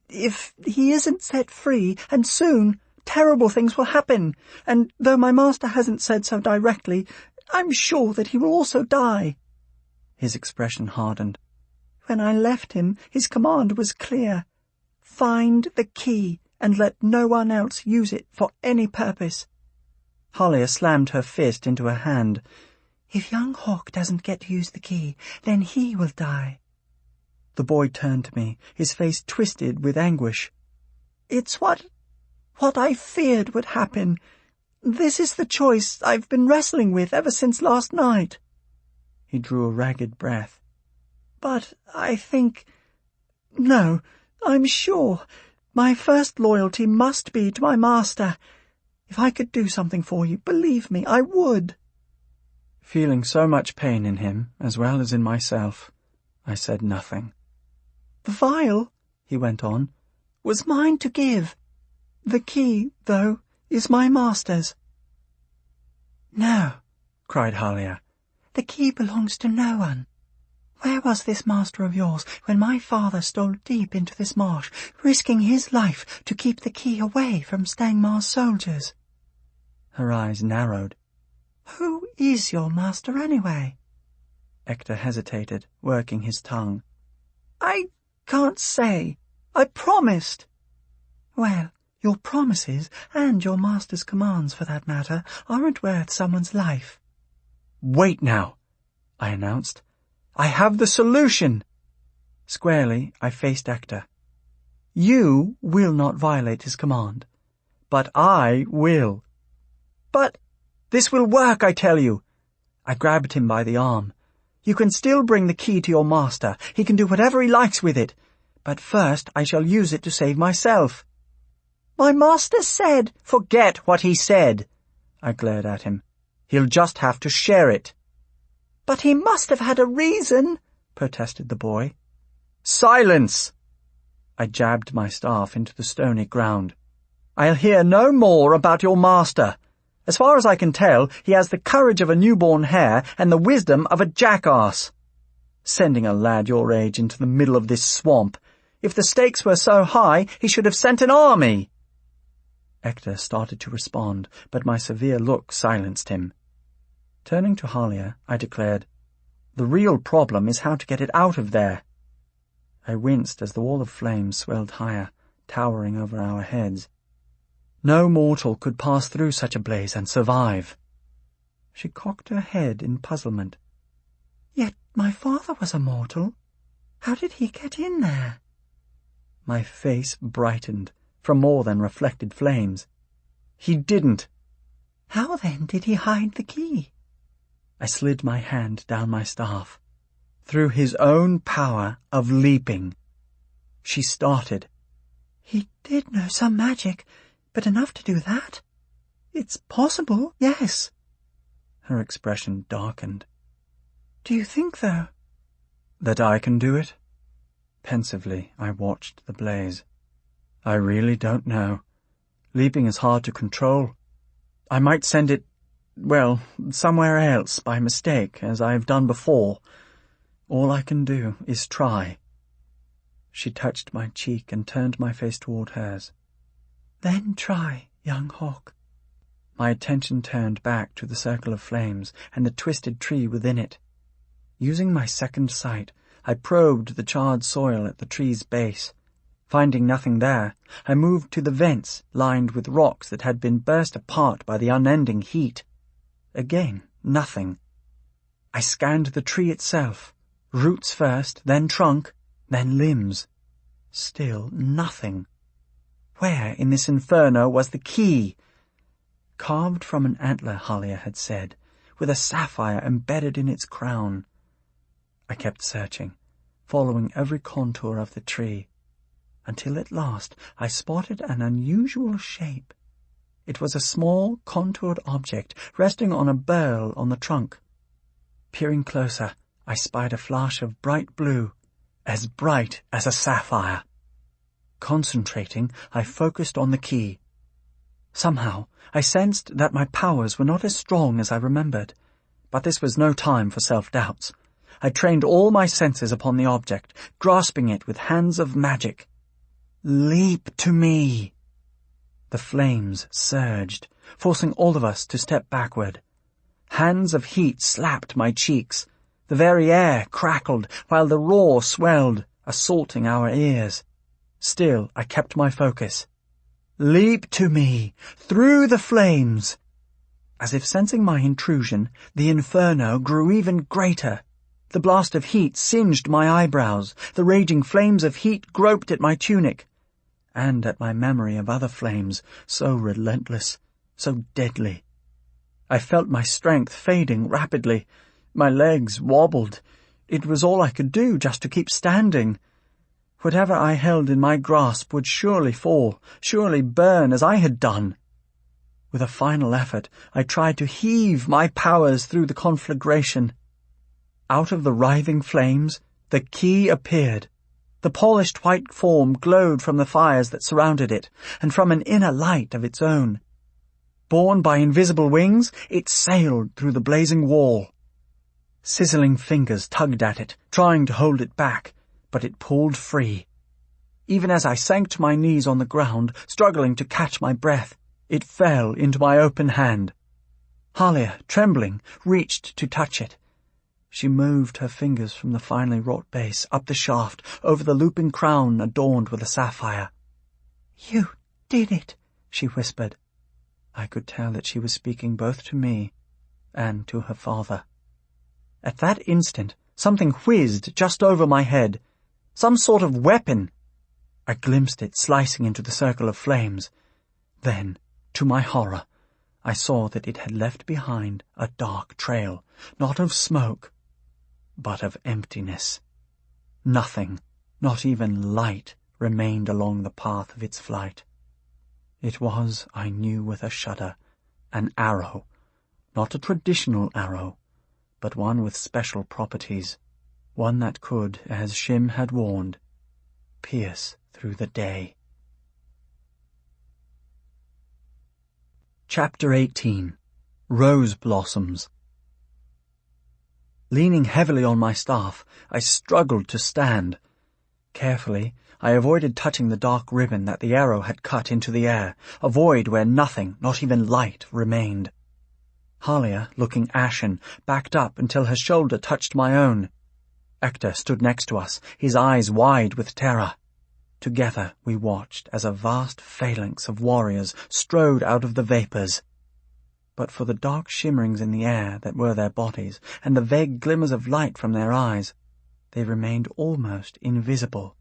If he isn't set free, and soon, terrible things will happen, and though my master hasn't said so directly, I'm sure that he will also die." His expression hardened. "When I left him, his command was clear. Find the key, and let no one else use it for any purpose." Halia slammed her fist into her hand. "If young Hawk doesn't get to use the key, then he will die." The boy turned to me, his face twisted with anguish. "It's what I feared would happen. This is the choice I've been wrestling with ever since last night." He drew a ragged breath. "But I think... No, I'm sure. My first loyalty must be to my master. If I could do something for you, believe me, I would." Feeling so much pain in him, as well as in myself, I said nothing. "The vial," he went on, "was mine to give. The key, though, is my master's." "No," cried Halia. "The key belongs to no one. Where was this master of yours when my father stole deep into this marsh, risking his life to keep the key away from Stangmar's soldiers?" Her eyes narrowed. "Who is your master, anyway?" Hector hesitated, working his tongue. "I can't say. I promised." "Well, your promises, and your master's commands for that matter, aren't worth someone's life." "Wait now," I announced. "I have the solution." Squarely, I faced Hector. "You will not violate his command, but I will." "But—" "This will work, I tell you." I grabbed him by the arm. "You can still bring the key to your master. He can do whatever he likes with it. But first I shall use it to save myself." "My master said—" "Forget what he said." I glared at him. "He'll just have to share it." "But he must have had a reason," protested the boy. "Silence!" I jabbed my staff into the stony ground. "I'll hear no more about your master. As far as I can tell, he has the courage of a newborn hare and the wisdom of a jackass. Sending a lad your age into the middle of this swamp. If the stakes were so high, he should have sent an army." Hector started to respond, but my severe look silenced him. Turning to Halia, I declared, "The real problem is how to get it out of there." I winced as the wall of flames swelled higher, towering over our heads. No mortal could pass through such a blaze and survive. She cocked her head in puzzlement. "Yet my father was a mortal. How did he get in there?" My face brightened, from more than reflected flames. "He didn't." "How then did he hide the key?" I slid my hand down my staff. "Through his own power of leaping." She started, He did know some magic, but enough to do that? It's possible, yes. Her expression darkened. Do you think, though? That I can do it? Pensively, I watched the blaze. I really don't know. Leaping is hard to control. I might send it, well, somewhere else by mistake, as I have done before. All I can do is try. She touched my cheek and turned my face toward hers. Then try, young hawk. My attention turned back to the circle of flames and the twisted tree within it. Using my second sight, I probed the charred soil at the tree's base. Finding nothing there, I moved to the vents lined with rocks that had been burst apart by the unending heat. Again, nothing. I scanned the tree itself, roots first, then trunk, then limbs. Still nothing. Where in this inferno was the key? Carved from an antler, Halia had said, with a sapphire embedded in its crown. I kept searching, following every contour of the tree, until at last I spotted an unusual shape. It was a small, contoured object resting on a burl on the trunk. Peering closer, I spied a flash of bright blue, as bright as a sapphire. Concentrating, I focused on the key. Somehow, I sensed that my powers were not as strong as I remembered, but this was no time for self-doubts. I trained all my senses upon the object, grasping it with hands of magic. Leap to me! The flames surged, forcing all of us to step backward. Hands of heat slapped my cheeks. The very air crackled, while the roar swelled, assaulting our ears. Still, I kept my focus. Leap to me, through the flames! As if sensing my intrusion, the inferno grew even greater. The blast of heat singed my eyebrows. The raging flames of heat groped at my tunic, and at my memory of other flames, so relentless, so deadly. I felt my strength fading rapidly. My legs wobbled. It was all I could do just to keep standing. Whatever I held in my grasp would surely fall, surely burn as I had done. With a final effort, I tried to heave my powers through the conflagration. Out of the writhing flames, the key appeared. The polished white form glowed from the fires that surrounded it, and from an inner light of its own. Borne by invisible wings, it sailed through the blazing wall. Sizzling fingers tugged at it, trying to hold it back, but it pulled free. Even as I sank to my knees on the ground, struggling to catch my breath, it fell into my open hand. Halia, trembling, reached to touch it. She moved her fingers from the finely wrought base, up the shaft, over the looping crown adorned with a sapphire. "You did it," she whispered. I could tell that she was speaking both to me and to her father. At that instant, something whizzed just over my head. Some sort of weapon. I glimpsed it slicing into the circle of flames. Then, to my horror, I saw that it had left behind a dark trail, not of smoke, but of emptiness. Nothing, not even light, remained along the path of its flight. It was, I knew with a shudder, an arrow, not a traditional arrow, but one with special properties, one that could, as Shim had warned, pierce through the day. Chapter 18. Rose Blossoms. Leaning heavily on my staff, I struggled to stand. Carefully, I avoided touching the dark ribbon that the arrow had cut into the air, a void where nothing, not even light, remained. Halia, looking ashen, backed up until her shoulder touched my own. Ector stood next to us, his eyes wide with terror. Together we watched as a vast phalanx of warriors strode out of the vapours. But for the dark shimmerings in the air that were their bodies, and the vague glimmers of light from their eyes, they remained almost invisible.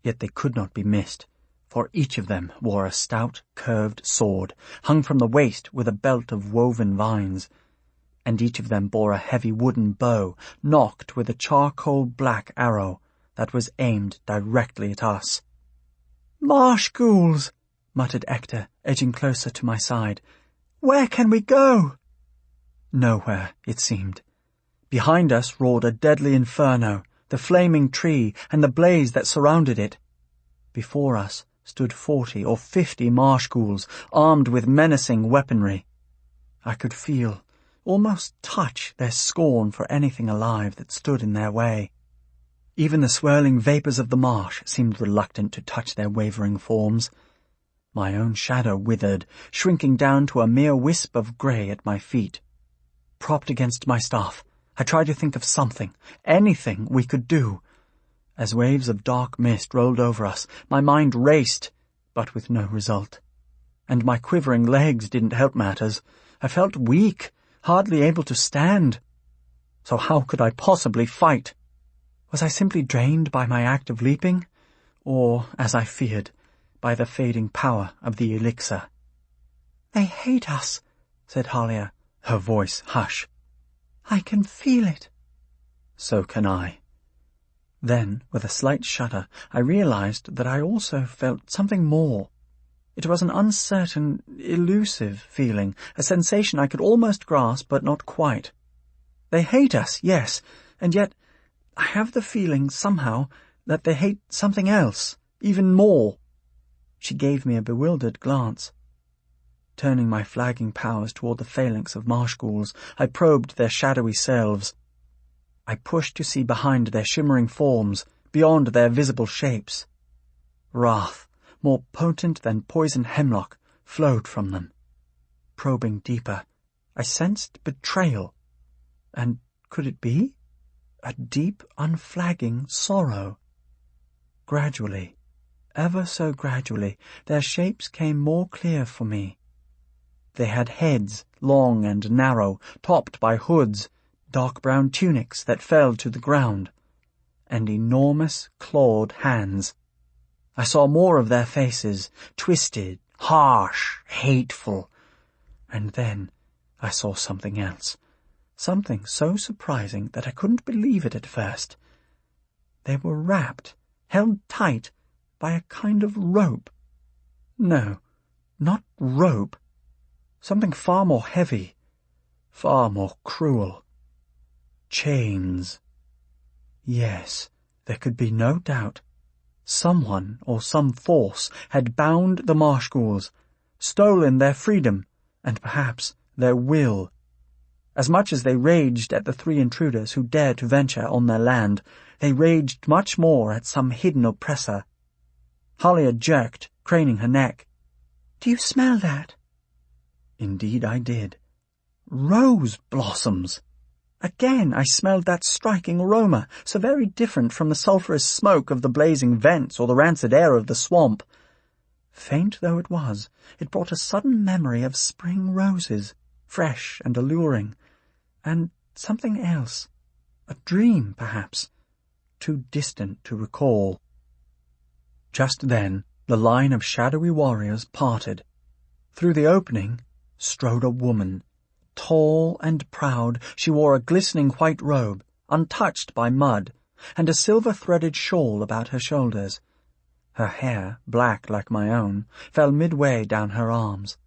Yet they could not be missed, for each of them wore a stout, curved sword, hung from the waist with a belt of woven vines, and each of them bore a heavy wooden bow, nocked with a charcoal-black arrow that was aimed directly at us. "Marsh ghouls," muttered Hector, edging closer to my side. "Where can we go?" Nowhere, it seemed. Behind us roared a deadly inferno, the flaming tree and the blaze that surrounded it. Before us stood 40 or 50 marsh ghouls, armed with menacing weaponry. I could feel, almost touch, their scorn for anything alive that stood in their way. Even the swirling vapours of the marsh seemed reluctant to touch their wavering forms. My own shadow withered, shrinking down to a mere wisp of grey at my feet. Propped against my staff, I tried to think of something, anything we could do. As waves of dark mist rolled over us, my mind raced, but with no result. And my quivering legs didn't help matters. I felt weak, hardly able to stand. So how could I possibly fight? Was I simply drained by my act of leaping? Or, as I feared, by the fading power of the elixir? "They hate us," said Halia, her voice hush. "I can feel it." So can I. Then, with a slight shudder, I realized that I also felt something more. It was an uncertain, elusive feeling, a sensation I could almost grasp, but not quite. They hate us, yes, and yet I have the feeling, somehow, that they hate something else, even more. She gave me a bewildered glance. Turning my flagging powers toward the phalanx of marsh ghouls, I probed their shadowy selves. I pushed to see behind their shimmering forms, beyond their visible shapes. Wrath, more potent than poisoned hemlock, flowed from them. Probing deeper, I sensed betrayal. And could it be? A deep, unflagging sorrow. Gradually, ever so gradually, their shapes came more clear for me. They had heads, long and narrow, topped by hoods, dark brown tunics that fell to the ground, and enormous clawed hands. I saw more of their faces, twisted, harsh, hateful. And then I saw something else, something so surprising that I couldn't believe it at first. They were wrapped, held tight, by a kind of rope. No, not rope. Something far more heavy, far more cruel. Chains. Yes, there could be no doubt. Someone or some force had bound the marsh ghouls, stolen their freedom, and perhaps their will. As much as they raged at the 3 intruders who dared to venture on their land, they raged much more at some hidden oppressor. Halia jerked, craning her neck. "Do you smell that?" Indeed I did. Rose blossoms! Again I smelled that striking aroma, so very different from the sulphurous smoke of the blazing vents or the rancid air of the swamp. Faint though it was, it brought a sudden memory of spring roses, fresh and alluring, and something else, a dream, perhaps, too distant to recall. Just then the line of shadowy warriors parted. Through the opening strode a woman. Tall and proud, she wore a glistening white robe, untouched by mud, and a silver-threaded shawl about her shoulders. Her hair, black like my own, fell midway down her arms.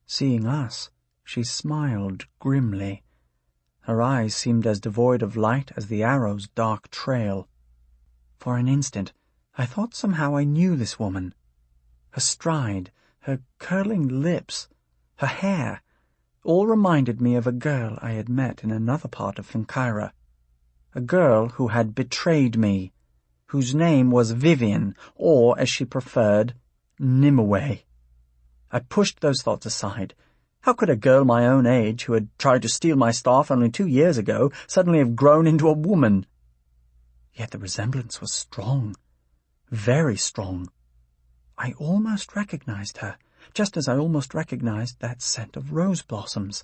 Seeing us, she smiled grimly. Her eyes seemed as devoid of light as the arrow's dark trail. For an instant, I thought somehow I knew this woman. Her stride, her curling lips, her hair, all reminded me of a girl I had met in another part of Finkyra. A girl who had betrayed me, whose name was Vivian, or, as she preferred, Nimue. I pushed those thoughts aside. How could a girl my own age, who had tried to steal my staff only 2 years ago, suddenly have grown into a woman? Yet the resemblance was strong, very strong. I almost recognized her, just as I almost recognized that scent of rose blossoms.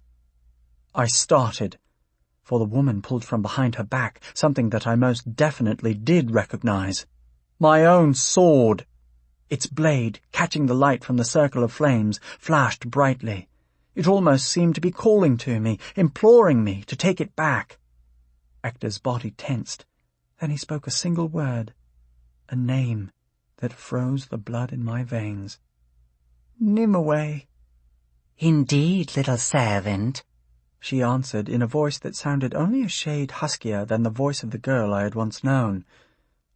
I started, for the woman pulled from behind her back something that I most definitely did recognize. My own sword! Its blade, catching the light from the circle of flames, flashed brightly. It almost seemed to be calling to me, imploring me to take it back. Hector's body tensed. Then he spoke a single word, a name, that froze the blood in my veins. "Nimue." "Indeed, little servant," she answered in a voice that sounded only a shade huskier than the voice of the girl I had once known.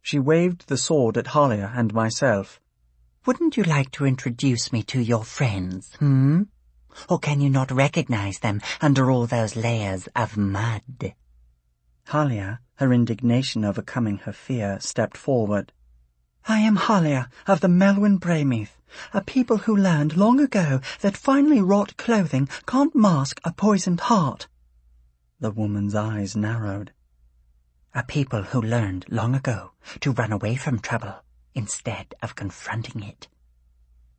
She waved the sword at Halia and myself. "Wouldn't you like to introduce me to your friends, Or can you not recognize them under all those layers of mud?" Halia, her indignation overcoming her fear, stepped forward. "I am Halia of the Merlin Braymeath, a people who learned long ago that finely wrought clothing can't mask a poisoned heart." The woman's eyes narrowed. "A people who learned long ago to run away from trouble instead of confronting it."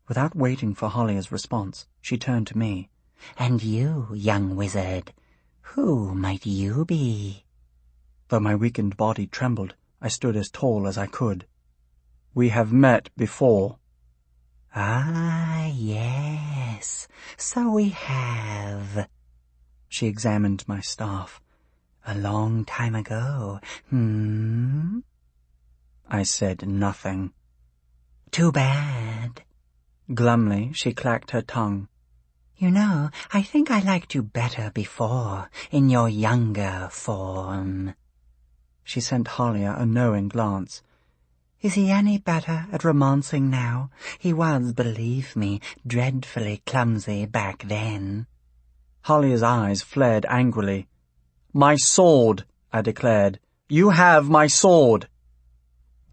Without waiting for Halia's response, she turned to me. "And you, young wizard, who might you be?" Though my weakened body trembled, I stood as tall as I could. "We have met before." "Ah, yes, so we have." She examined my staff. "A long time ago, I said nothing. "Too bad." Glumly, she clacked her tongue. "You know, I think I liked you better before, in your younger form." She sent Halia a knowing glance. "Is he any better at romancing now? He was, believe me, dreadfully clumsy back then." Halia's eyes flared angrily. "My sword," I declared. "You have my sword."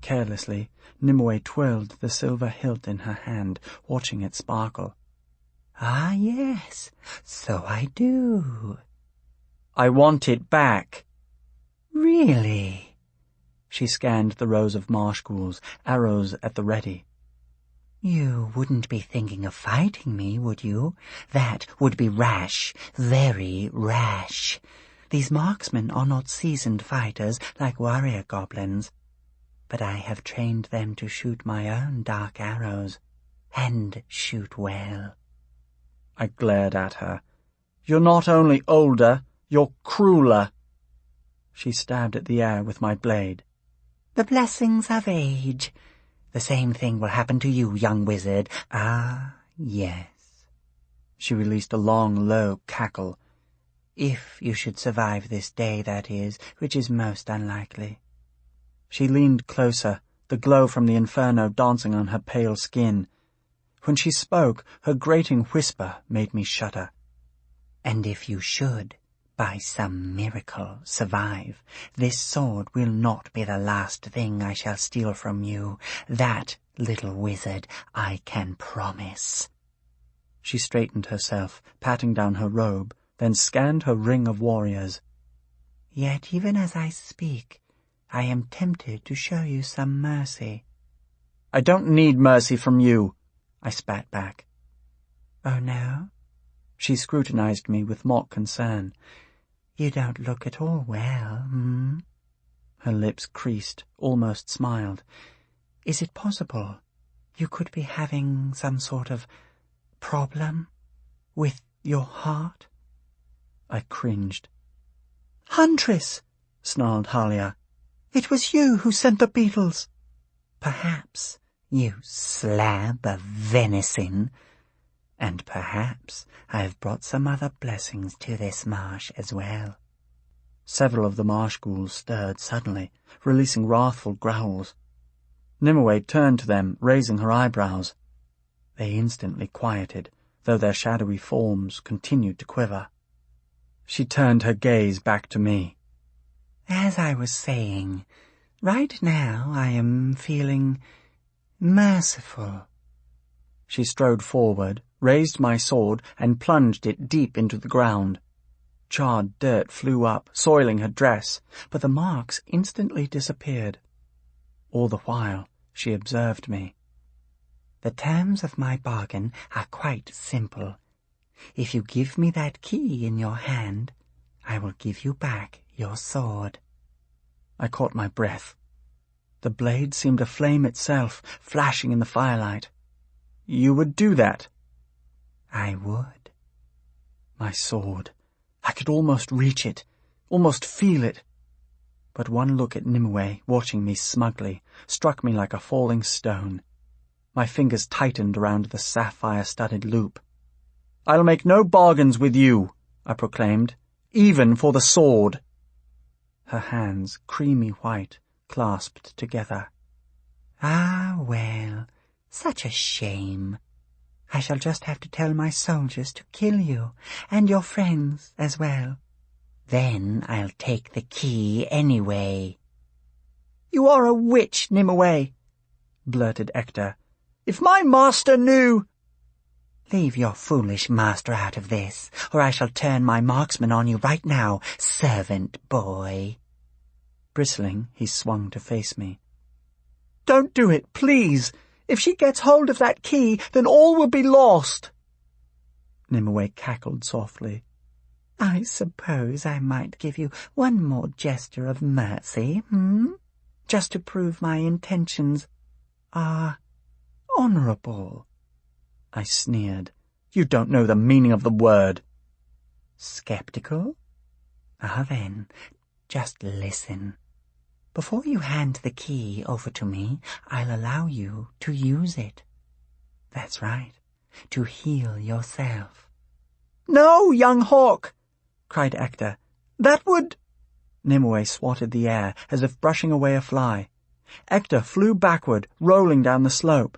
Carelessly, Nimue twirled the silver hilt in her hand, watching it sparkle. "Ah, yes, so I do." "I want it back." "Really?" She scanned the rows of marsh ghouls, arrows at the ready. "You wouldn't be thinking of fighting me, would you? That would be rash, very rash. These marksmen are not seasoned fighters like warrior goblins, but I have trained them to shoot my own dark arrows, and shoot well." I glared at her. "You're not only older, you're crueler." She stabbed at the air with my blade. "The blessings of age. The same thing will happen to you, young wizard. Ah, yes." She released a long, low cackle. "If you should survive this day, that is, which is most unlikely." She leaned closer, the glow from the inferno dancing on her pale skin. When she spoke, her grating whisper made me shudder. "And if you should, by some miracle, survive, this sword will not be the last thing I shall steal from you. That, little wizard, I can promise." She straightened herself, patting down her robe, then scanned her ring of warriors. "Yet even as I speak, I am tempted to show you some mercy." "I don't need mercy from you," I spat back. "Oh, no?" She scrutinized me with mock concern. "You don't look at all well, Her lips creased, almost smiled. "Is it possible you could be having some sort of problem with your heart?" I cringed. "Huntress!" snarled Halia. "It was you who sent the beetles." "Perhaps, you slab of venison. And perhaps I've brought some other blessings to this marsh as well." Several of the marsh ghouls stirred suddenly, releasing wrathful growls. Nimue turned to them, raising her eyebrows. They instantly quieted, though their shadowy forms continued to quiver. She turned her gaze back to me. "As I was saying, right now I am feeling merciful." She strode forward, raised my sword, and plunged it deep into the ground. Charred dirt flew up, soiling her dress, but the marks instantly disappeared. All the while, she observed me. "The terms of my bargain are quite simple. If you give me that key in your hand, I will give you back your sword." I caught my breath. The blade seemed a flame itself, flashing in the firelight. "You would do that?" "I would." My sword. I could almost reach it, almost feel it. but one look at Nimue watching me smugly struck me like a falling stone. My fingers tightened around the sapphire-studded loop. "I'll make no bargains with you," I proclaimed, "even for the sword." Her hands, creamy white, clasped together. "Ah, well, such a shame. I shall just have to tell my soldiers to kill you, and your friends as well. Then I'll take the key anyway." "You are a witch, Nimue," blurted Ector. "If my master knew—" "Leave your foolish master out of this, or I shall turn my marksman on you right now, servant boy." Bristling, he swung to face me. "Don't do it, please. If she gets hold of that key, then all will be lost." Nimue cackled softly. "I suppose I might give you one more gesture of mercy, just to prove my intentions are honourable." I sneered. "You don't know the meaning of the word." "Sceptical? Ah, then, just listen. Before you hand the key over to me, I'll allow you to use it. That's right, to heal yourself." "No, young hawk!" cried Ector. "That would—" Nimue swatted the air as if brushing away a fly. Ector flew backward, rolling down the slope.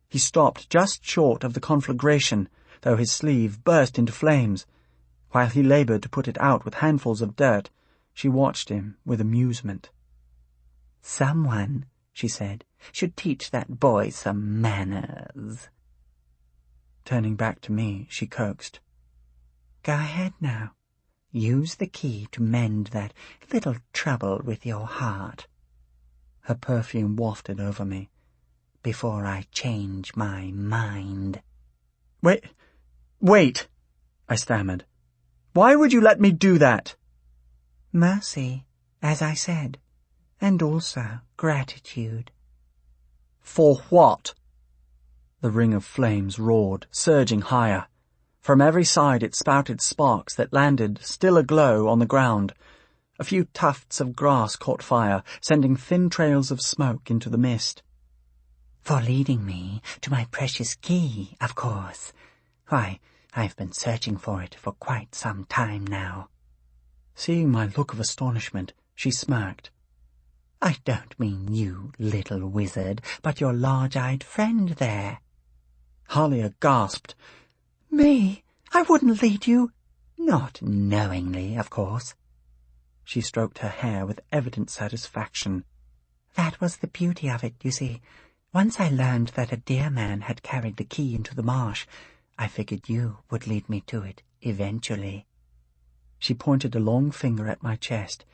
He stopped just short of the conflagration, though his sleeve burst into flames. While he laboured to put it out with handfuls of dirt, she watched him with amusement. "Someone," she said, "should teach that boy some manners." Turning back to me, she coaxed. "Go ahead now. Use the key to mend that little trouble with your heart." Her perfume wafted over me. "Before I change my mind." Wait, I stammered. "Why would you let me do that?" "Mercy, as I said, and also gratitude." "For what?" The ring of flames roared, surging higher. From every side it spouted sparks that landed, still aglow, on the ground. A few tufts of grass caught fire, sending thin trails of smoke into the mist. "For leading me to my precious key, of course. Why, I've been searching for it for quite some time now." Seeing my look of astonishment, she smirked. "I don't mean you, little wizard, but your large-eyed friend there." Halia gasped. "Me? I wouldn't lead you." "Not knowingly, of course." She stroked her hair with evident satisfaction. "That was the beauty of it, you see. Once I learned that a deer man had carried the key into the marsh, I figured you would lead me to it eventually." She pointed a long finger at my chest.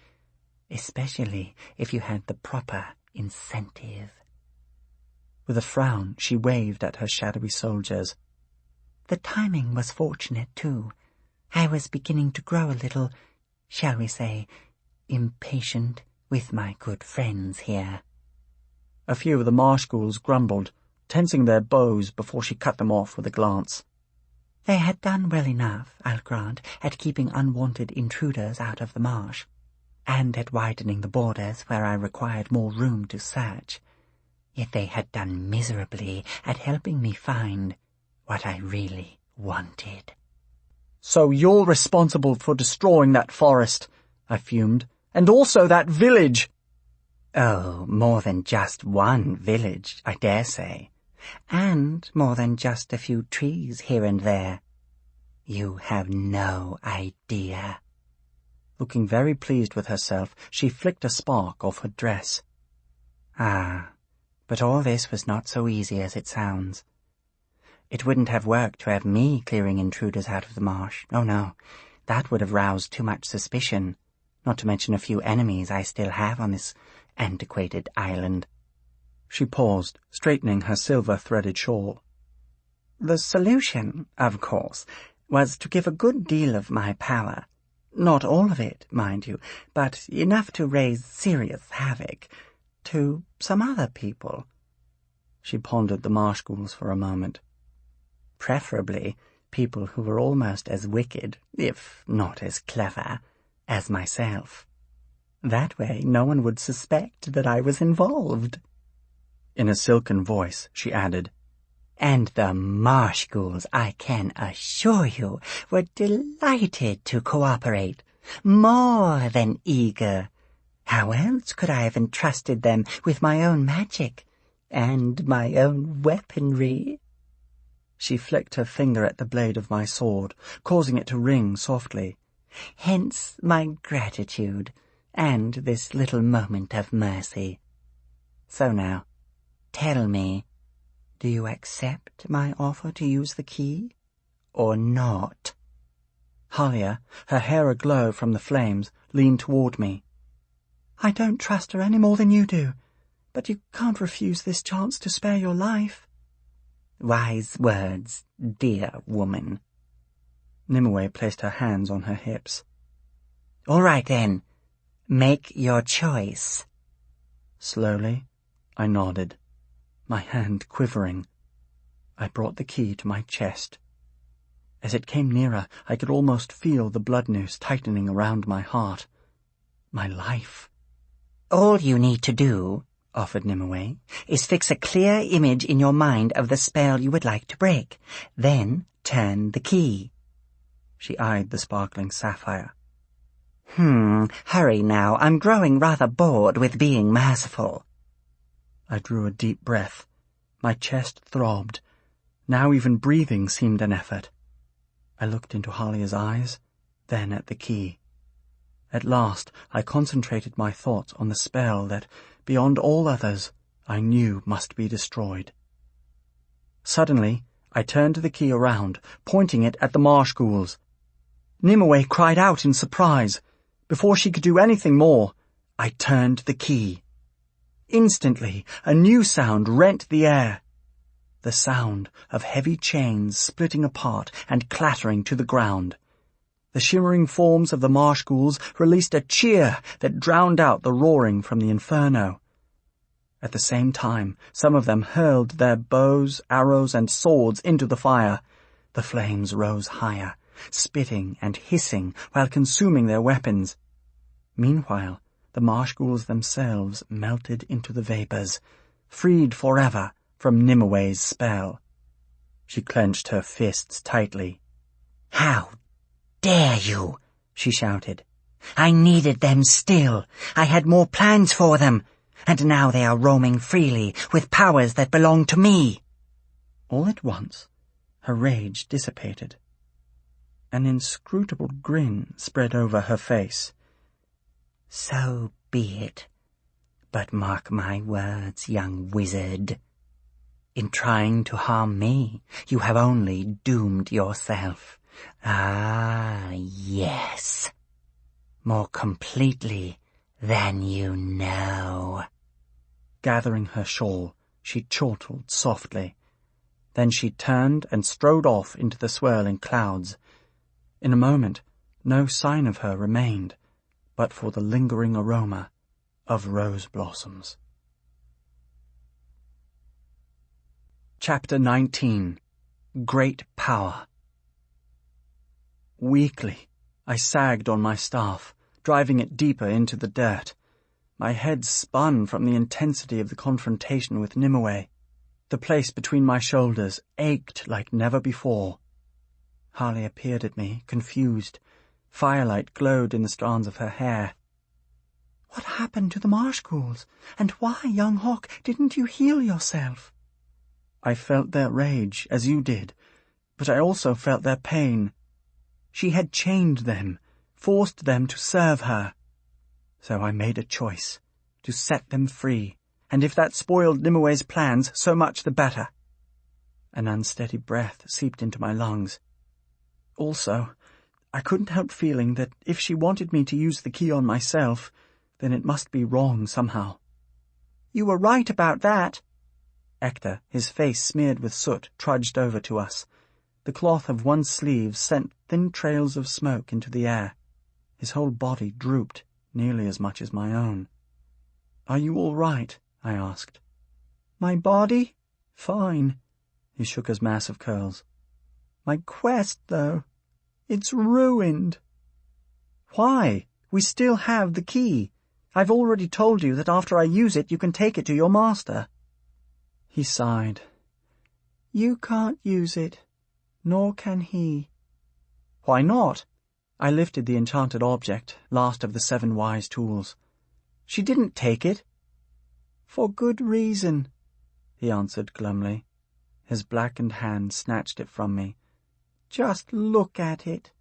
"Especially if you had the proper incentive." With a frown, she waved at her shadowy soldiers. "The timing was fortunate, too. I was beginning to grow a little, shall we say, impatient with my good friends here." A few of the marsh ghouls grumbled, tensing their bows before she cut them off with a glance. They had done well enough, I'll grant, at keeping unwanted intruders out of the marsh, and at widening the borders where I required more room to search. Yet they had done miserably at helping me find what I really wanted. "So you're responsible for destroying that forest," I fumed, "and also that village." "Oh, more than just one village, I dare say, and more than just a few trees here and there. You have no idea." Looking very pleased with herself, she flicked a spark off her dress. "Ah, but all this was not so easy as it sounds. It wouldn't have worked to have me clearing intruders out of the marsh. Oh, no, that would have roused too much suspicion, not to mention a few enemies I still have on this antiquated island." She paused, straightening her silver-threaded shawl. "The solution, of course, was to give a good deal of my power, not all of it, mind you, but enough to raise serious havoc, to some other people." She pondered the marsh ghouls for a moment. "Preferably people who were almost as wicked, if not as clever, as myself." That way no one would suspect that I was involved." In a silken voice, she added, "And the marsh ghouls, I can assure you, were delighted to cooperate, more than eager. How else could I have entrusted them with my own magic and my own weaponry?" She flicked her finger at the blade of my sword, causing it to ring softly. "Hence my gratitude, and this little moment of mercy. So now, tell me, do you accept my offer to use the key, or not?" Halia, her hair aglow from the flames, leaned toward me. "I don't trust her any more than you do, but you can't refuse this chance to spare your life." "Wise words, dear woman." Nimue placed her hands on her hips. "All right, then. Make your choice." Slowly, I nodded, my hand quivering. I brought the key to my chest. As it came nearer, I could almost feel the blood noose tightening around my heart. My life. "All you need to do," offered Nimue, "is fix a clear image in your mind of the spell you would like to break. Then turn the key." She eyed the sparkling sapphire. Hurry now. I'm growing rather bored with being merciful." I drew a deep breath. My chest throbbed. Now even breathing seemed an effort. I looked into Halia's eyes, then at the key. At last I concentrated my thoughts on the spell that, beyond all others, I knew must be destroyed. Suddenly, I turned the key around, pointing it at the marsh ghouls. Nimue cried out in surprise. Before she could do anything more, I turned the key. Instantly, a new sound rent the air. The sound of heavy chains splitting apart and clattering to the ground. The shimmering forms of the marsh ghouls released a cheer that drowned out the roaring from the inferno. At the same time, some of them hurled their bows, arrows, and swords into the fire. The flames rose higher, spitting and hissing while consuming their weapons. Meanwhile, the marsh ghouls themselves melted into the vapors, freed forever from Nimue's spell. She clenched her fists tightly. "How dare you!" she shouted. "I needed them still. I had more plans for them, and now they are roaming freely with powers that belong to me." All at once, her rage dissipated. An inscrutable grin spread over her face. "So be it. But mark my words, young wizard. In trying to harm me, you have only doomed yourself. Ah, yes. More completely than you know." Gathering her shawl, she chortled softly. Then she turned and strode off into the swirling clouds. In a moment, no sign of her remained, but for the lingering aroma of rose blossoms. Chapter 19. Great Power. Weakly, I sagged on my staff, driving it deeper into the dirt. My head spun from the intensity of the confrontation with Nimue. The place between my shoulders ached like never before. Halia peered at me, confused. Firelight glowed in the strands of her hair. "What happened to the marsh ghouls? And why, young hawk, didn't you heal yourself?" I felt their rage, as you did, but I also felt their pain. She had chained them, forced them to serve her. So I made a choice, to set them free, and if that spoiled Nimue's plans, so much the better. An unsteady breath seeped into my lungs. Also, I couldn't help feeling that if she wanted me to use the key on myself, then it must be wrong somehow. "You were right about that." Hector, his face smeared with soot, trudged over to us. The cloth of one sleeve sent thin trails of smoke into the air. His whole body drooped, nearly as much as my own. "Are you all right?" I asked. "My body? Fine." He shook his mass of curls. "My quest, though, it's ruined." "Why? We still have the key. I've already told you that after I use it, you can take it to your master." He sighed. "You can't use it, nor can he." "Why not?" I lifted the enchanted object, last of the 7 wise tools. "She didn't take it." "For good reason," he answered glumly. His blackened hand snatched it from me. "Just look at it."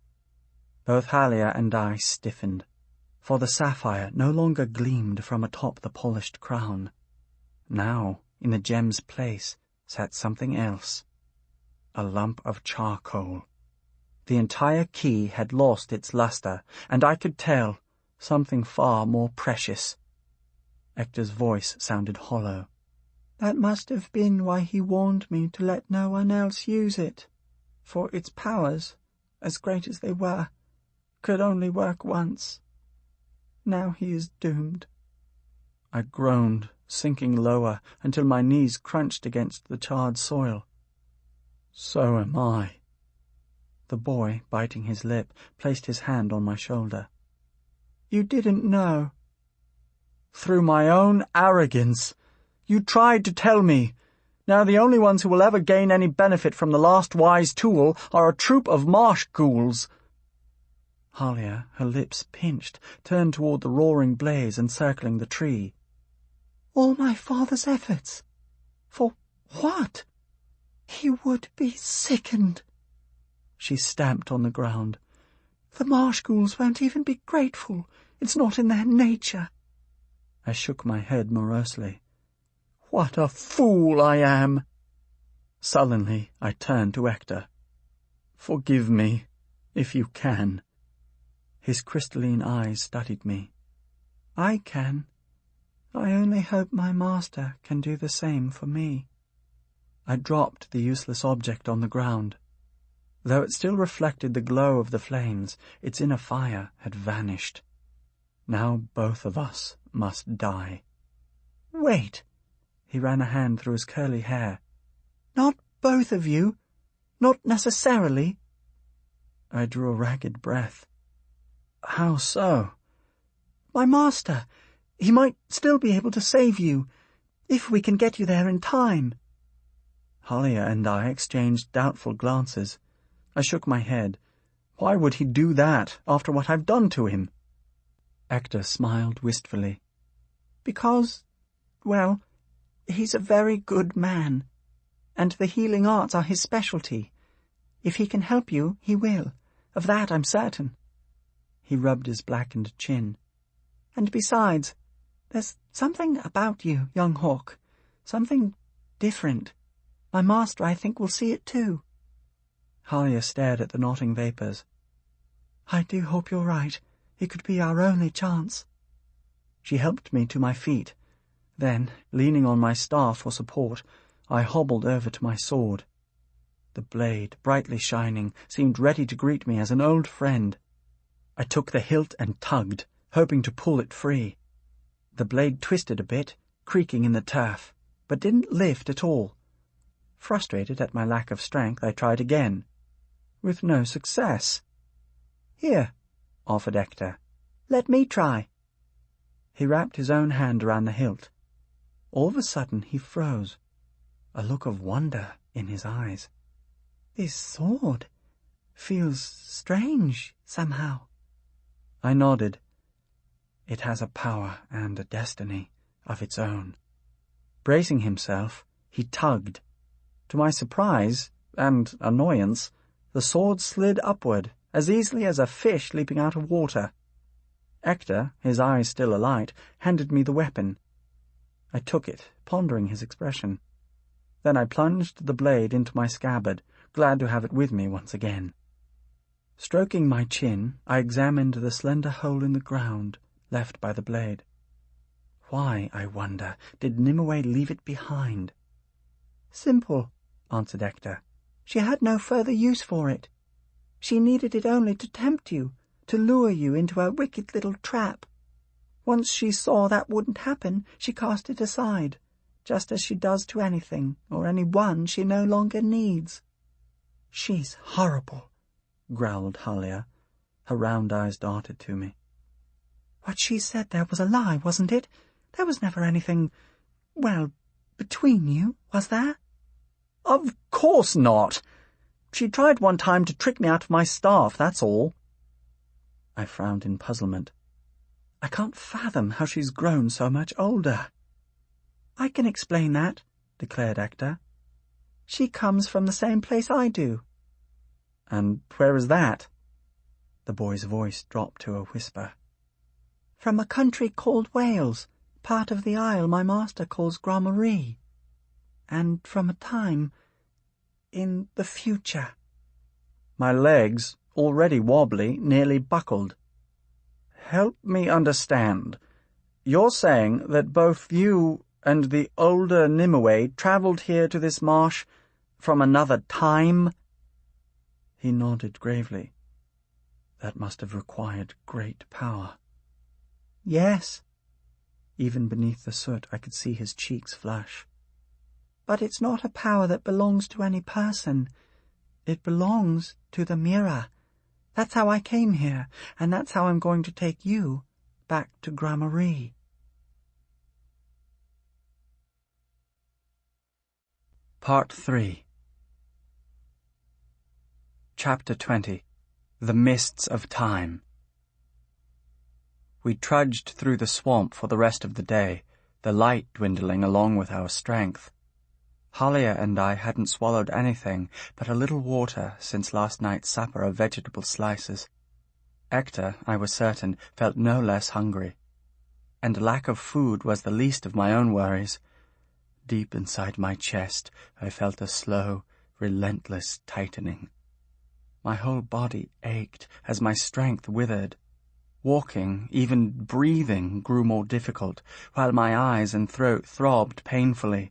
Both Halia and I stiffened, for the sapphire no longer gleamed from atop the polished crown. Now, in the gem's place, sat something else. A lump of charcoal. The entire key had lost its luster, and I could tell something far more precious. Ector's voice sounded hollow. "That must have been why he warned me to let no one else use it, for its powers, as great as they were, could only work once. Now he is doomed." I groaned, sinking lower until my knees crunched against the charred soil. "So am I." The boy, biting his lip, placed his hand on my shoulder. "You didn't know." "Through my own arrogance. You tried to tell me. Now the only ones who will ever gain any benefit from the last wise tool are a troop of marsh ghouls." Halia, her lips pinched, turned toward the roaring blaze encircling the tree. "All my father's efforts. For what? He would be sickened." She stamped on the ground. "The marsh ghouls won't even be grateful. It's not in their nature." I shook my head morosely. What a fool I am! Sullenly I turned to Ector. "Forgive me, if you can." His crystalline eyes studied me. "I can. I only hope my master can do the same for me." I dropped the useless object on the ground. Though it still reflected the glow of the flames, its inner fire had vanished. Now both of us must die. "Wait!" He ran a hand through his curly hair. "Not both of you. Not necessarily." I drew a ragged breath. "How so?" "My master. He might still be able to save you, if we can get you there in time." Halia and I exchanged doubtful glances. I shook my head. Why would he do that after what I've done to him? Ector smiled wistfully. "Because, well, he's a very good man, and the healing arts are his specialty. If he can help you, he will. Of that I'm certain." He rubbed his blackened chin. "And besides, there's something about you, young hawk. Something different. My master, I think, will see it too." Halia stared at the knotting vapours. "I do hope you're right. It could be our only chance." She helped me to my feet. Then, leaning on my staff for support, I hobbled over to my sword. The blade, brightly shining, seemed ready to greet me as an old friend. I took the hilt and tugged, hoping to pull it free. The blade twisted a bit, creaking in the turf, but didn't lift at all. Frustrated at my lack of strength, I tried again, with no success. "Here," offered Ector. "let me try." He wrapped his own hand around the hilt. All of a sudden he froze, a look of wonder in his eyes. "This sword feels strange, somehow." I nodded. It has a power and a destiny of its own. Bracing himself, he tugged. To my surprise and annoyance, the sword slid upward as easily as a fish leaping out of water. Ector, his eyes still alight, handed me the weapon. I took it, pondering his expression. Then I plunged the blade into my scabbard, glad to have it with me once again. Stroking my chin, I examined the slender hole in the ground left by the blade. Why, I wonder, did Nimue leave it behind? "Simple," answered Ector. "She had no further use for it. She needed it only to tempt you, to lure you into her wicked little trap. Once she saw that wouldn't happen, she cast it aside, just as she does to anything or anyone she no longer needs." "She's horrible," growled Halia. Her round eyes darted to me. What she said there was a lie, wasn't it? There was never anything, well, between you, was there? Of course not. She tried one time to trick me out of my staff, that's all. I frowned in puzzlement. I can't fathom how she's grown so much older. I can explain that, declared Ector. She comes from the same place I do. And where is that? The boy's voice dropped to a whisper. From a country called Wales, part of the isle my master calls Gramarye. And from a time in the future. My legs, already wobbly, nearly buckled. Help me understand. You're saying that both you and the older Nimue travelled here to this marsh from another time? He nodded gravely. That must have required great power. Yes. Even beneath the soot I could see his cheeks flush. But it's not a power that belongs to any person. It belongs to the mirror. That's how I came here, and that's how I'm going to take you back to Gramarye. Part 3. Chapter 20. The Mists of Time. We trudged through the swamp for the rest of the day, the light dwindling along with our strength. Halia and I hadn't swallowed anything but a little water since last night's supper of vegetable slices. Ector, I was certain, felt no less hungry. And lack of food was the least of my own worries. Deep inside my chest, I felt a slow, relentless tightening. My whole body ached as my strength withered. Walking, even breathing, grew more difficult, while my eyes and throat throbbed painfully.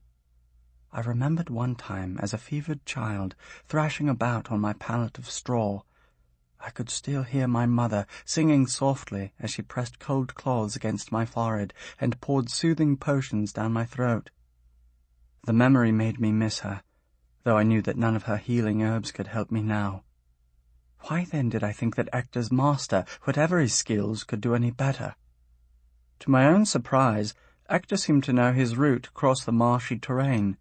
I remembered one time, as a fevered child, thrashing about on my pallet of straw. I could still hear my mother singing softly as she pressed cold claws against my forehead and poured soothing potions down my throat. The memory made me miss her, though I knew that none of her healing herbs could help me now. Why then did I think that Ector's master, whatever his skills, could do any better? To my own surprise, Ector seemed to know his route across the marshy terrain.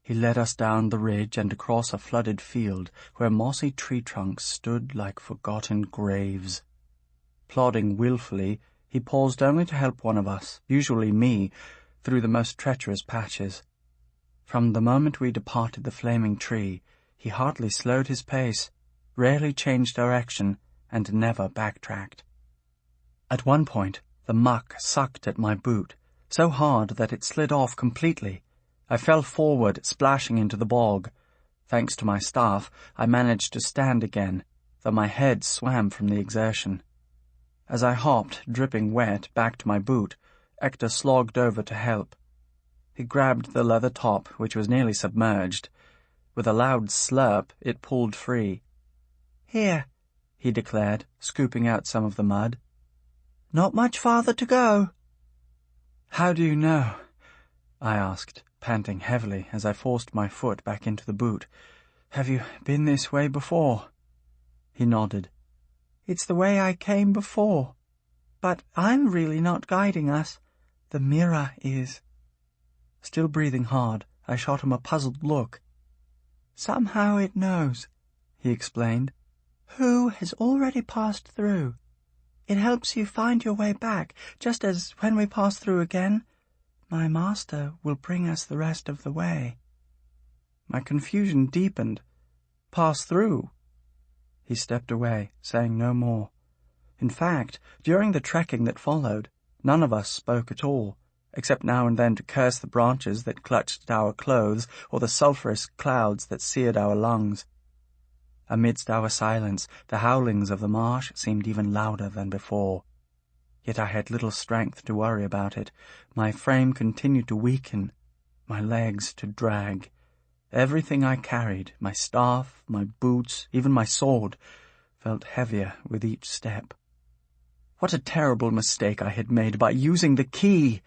He led us down the ridge and across a flooded field where mossy tree trunks stood like forgotten graves. Plodding wilfully, he paused only to help one of us, usually me, through the most treacherous patches. From the moment we departed the flaming tree, he hardly slowed his pace, rarely changed direction, and never backtracked. At one point, the muck sucked at my boot, so hard that it slid off completely. I fell forward, splashing into the bog. Thanks to my staff, I managed to stand again, though my head swam from the exertion. As I hopped, dripping wet, back to my boot, Ector slogged over to help. He grabbed the leather top, which was nearly submerged. With a loud slurp, it pulled free. "Here," he declared, scooping out some of the mud. "Not much farther to go." "How do you know?" I asked, panting heavily as I forced my foot back into the boot. "Have you been this way before?" He nodded. "It's the way I came before. But I'm really not guiding us. The mirror is." Still breathing hard, I shot him a puzzled look. "Somehow it knows," he explained, "who has already passed through. It helps you find your way back, just as when we pass through again, my master will bring us the rest of the way." My confusion deepened. Pass through? He stepped away, saying no more. In fact, during the trekking that followed, none of us spoke at all, except now and then to curse the branches that clutched at our clothes or the sulphurous clouds that seared our lungs. Amidst our silence, the howlings of the marsh seemed even louder than before. Yet I had little strength to worry about it. My frame continued to weaken, my legs to drag. Everything I carried, my staff, my boots, even my sword, felt heavier with each step. What a terrible mistake I had made by using the key!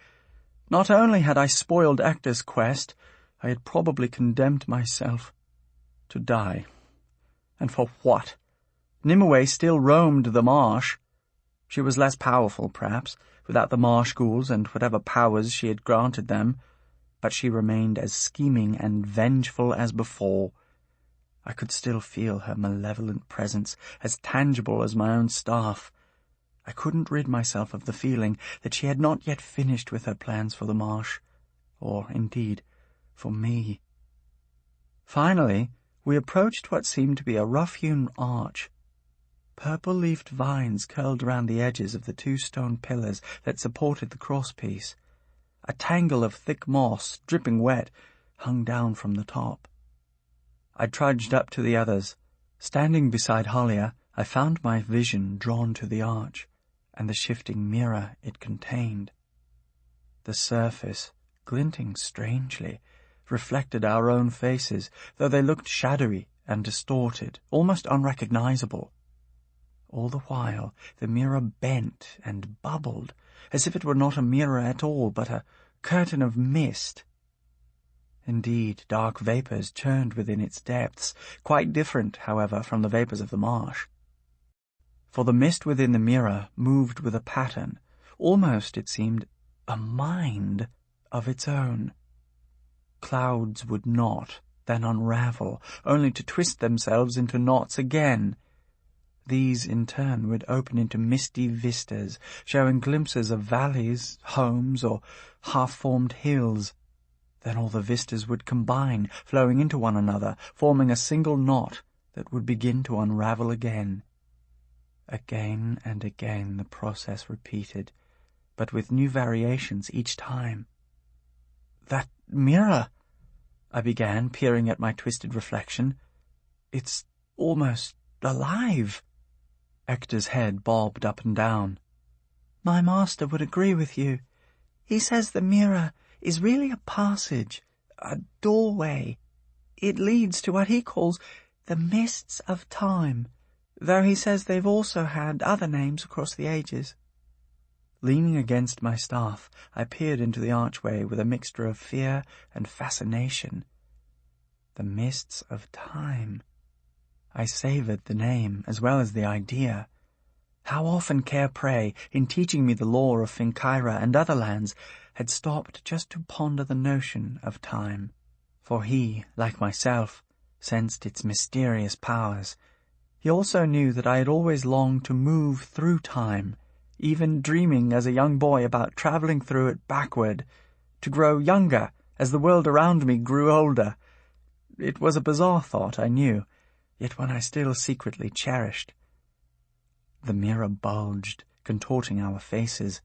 Not only had I spoiled Ector's quest, I had probably condemned myself to die. And for what? Nimue still roamed the marsh. She was less powerful, perhaps, without the marsh ghouls and whatever powers she had granted them, but she remained as scheming and vengeful as before. I could still feel her malevolent presence, as tangible as my own staff. I couldn't rid myself of the feeling that she had not yet finished with her plans for the marsh, or, indeed, for me. Finally, we approached what seemed to be a rough-hewn arch. Purple-leafed vines curled around the edges of the 2 stone pillars that supported the crosspiece. A tangle of thick moss, dripping wet, hung down from the top. I trudged up to the others. Standing beside Halia, I found my vision drawn to the arch and the shifting mirror it contained. The surface, glinting strangely, reflected our own faces, though they looked shadowy and distorted, almost unrecognizable. All the while, the mirror bent and bubbled, as if it were not a mirror at all, but a curtain of mist. Indeed, dark vapours churned within its depths, quite different, however, from the vapours of the marsh. For the mist within the mirror moved with a pattern, almost, it seemed, a mind of its own. Clouds would knot, then unravel, only to twist themselves into knots again. These, in turn, would open into misty vistas, showing glimpses of valleys, homes, or half-formed hills. Then all the vistas would combine, flowing into one another, forming a single knot that would begin to unravel again. Again and again the process repeated, but with new variations each time. "That mirror," I began, peering at my twisted reflection. "It's almost alive." Hector's head bobbed up and down. "My master would agree with you. He says the mirror is really a passage, a doorway. It leads to what he calls the mists of time, though he says they've also had other names across the ages." Leaning against my staff, I peered into the archway with a mixture of fear and fascination. The mists of time. I savoured the name as well as the idea. How often Care Prey, in teaching me the lore of Finkyra and other lands, had stopped just to ponder the notion of time. For he, like myself, sensed its mysterious powers. He also knew that I had always longed to move through time, even dreaming as a young boy about travelling through it backward, to grow younger as the world around me grew older. It was a bizarre thought, I knew, yet one I still secretly cherished. The mirror bulged, contorting our faces.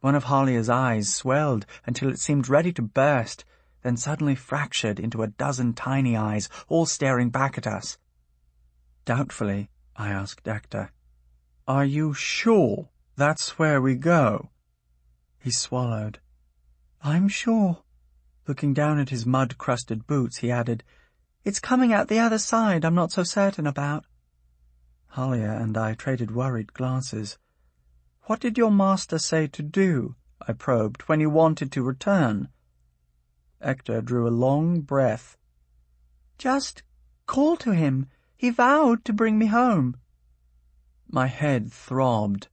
One of Halia's eyes swelled until it seemed ready to burst, then suddenly fractured into a dozen tiny eyes, all staring back at us. Doubtfully, I asked Hector, "Are you sure that's where we go?" He swallowed. "I'm sure." Looking down at his mud-crusted boots, he added, "It's coming out the other side I'm not so certain about." Halia and I traded worried glances. "What did your master say to do," I probed, "when you wanted to return?" Hector drew a long breath. "Just call to him. He vowed to bring me home." My head throbbed.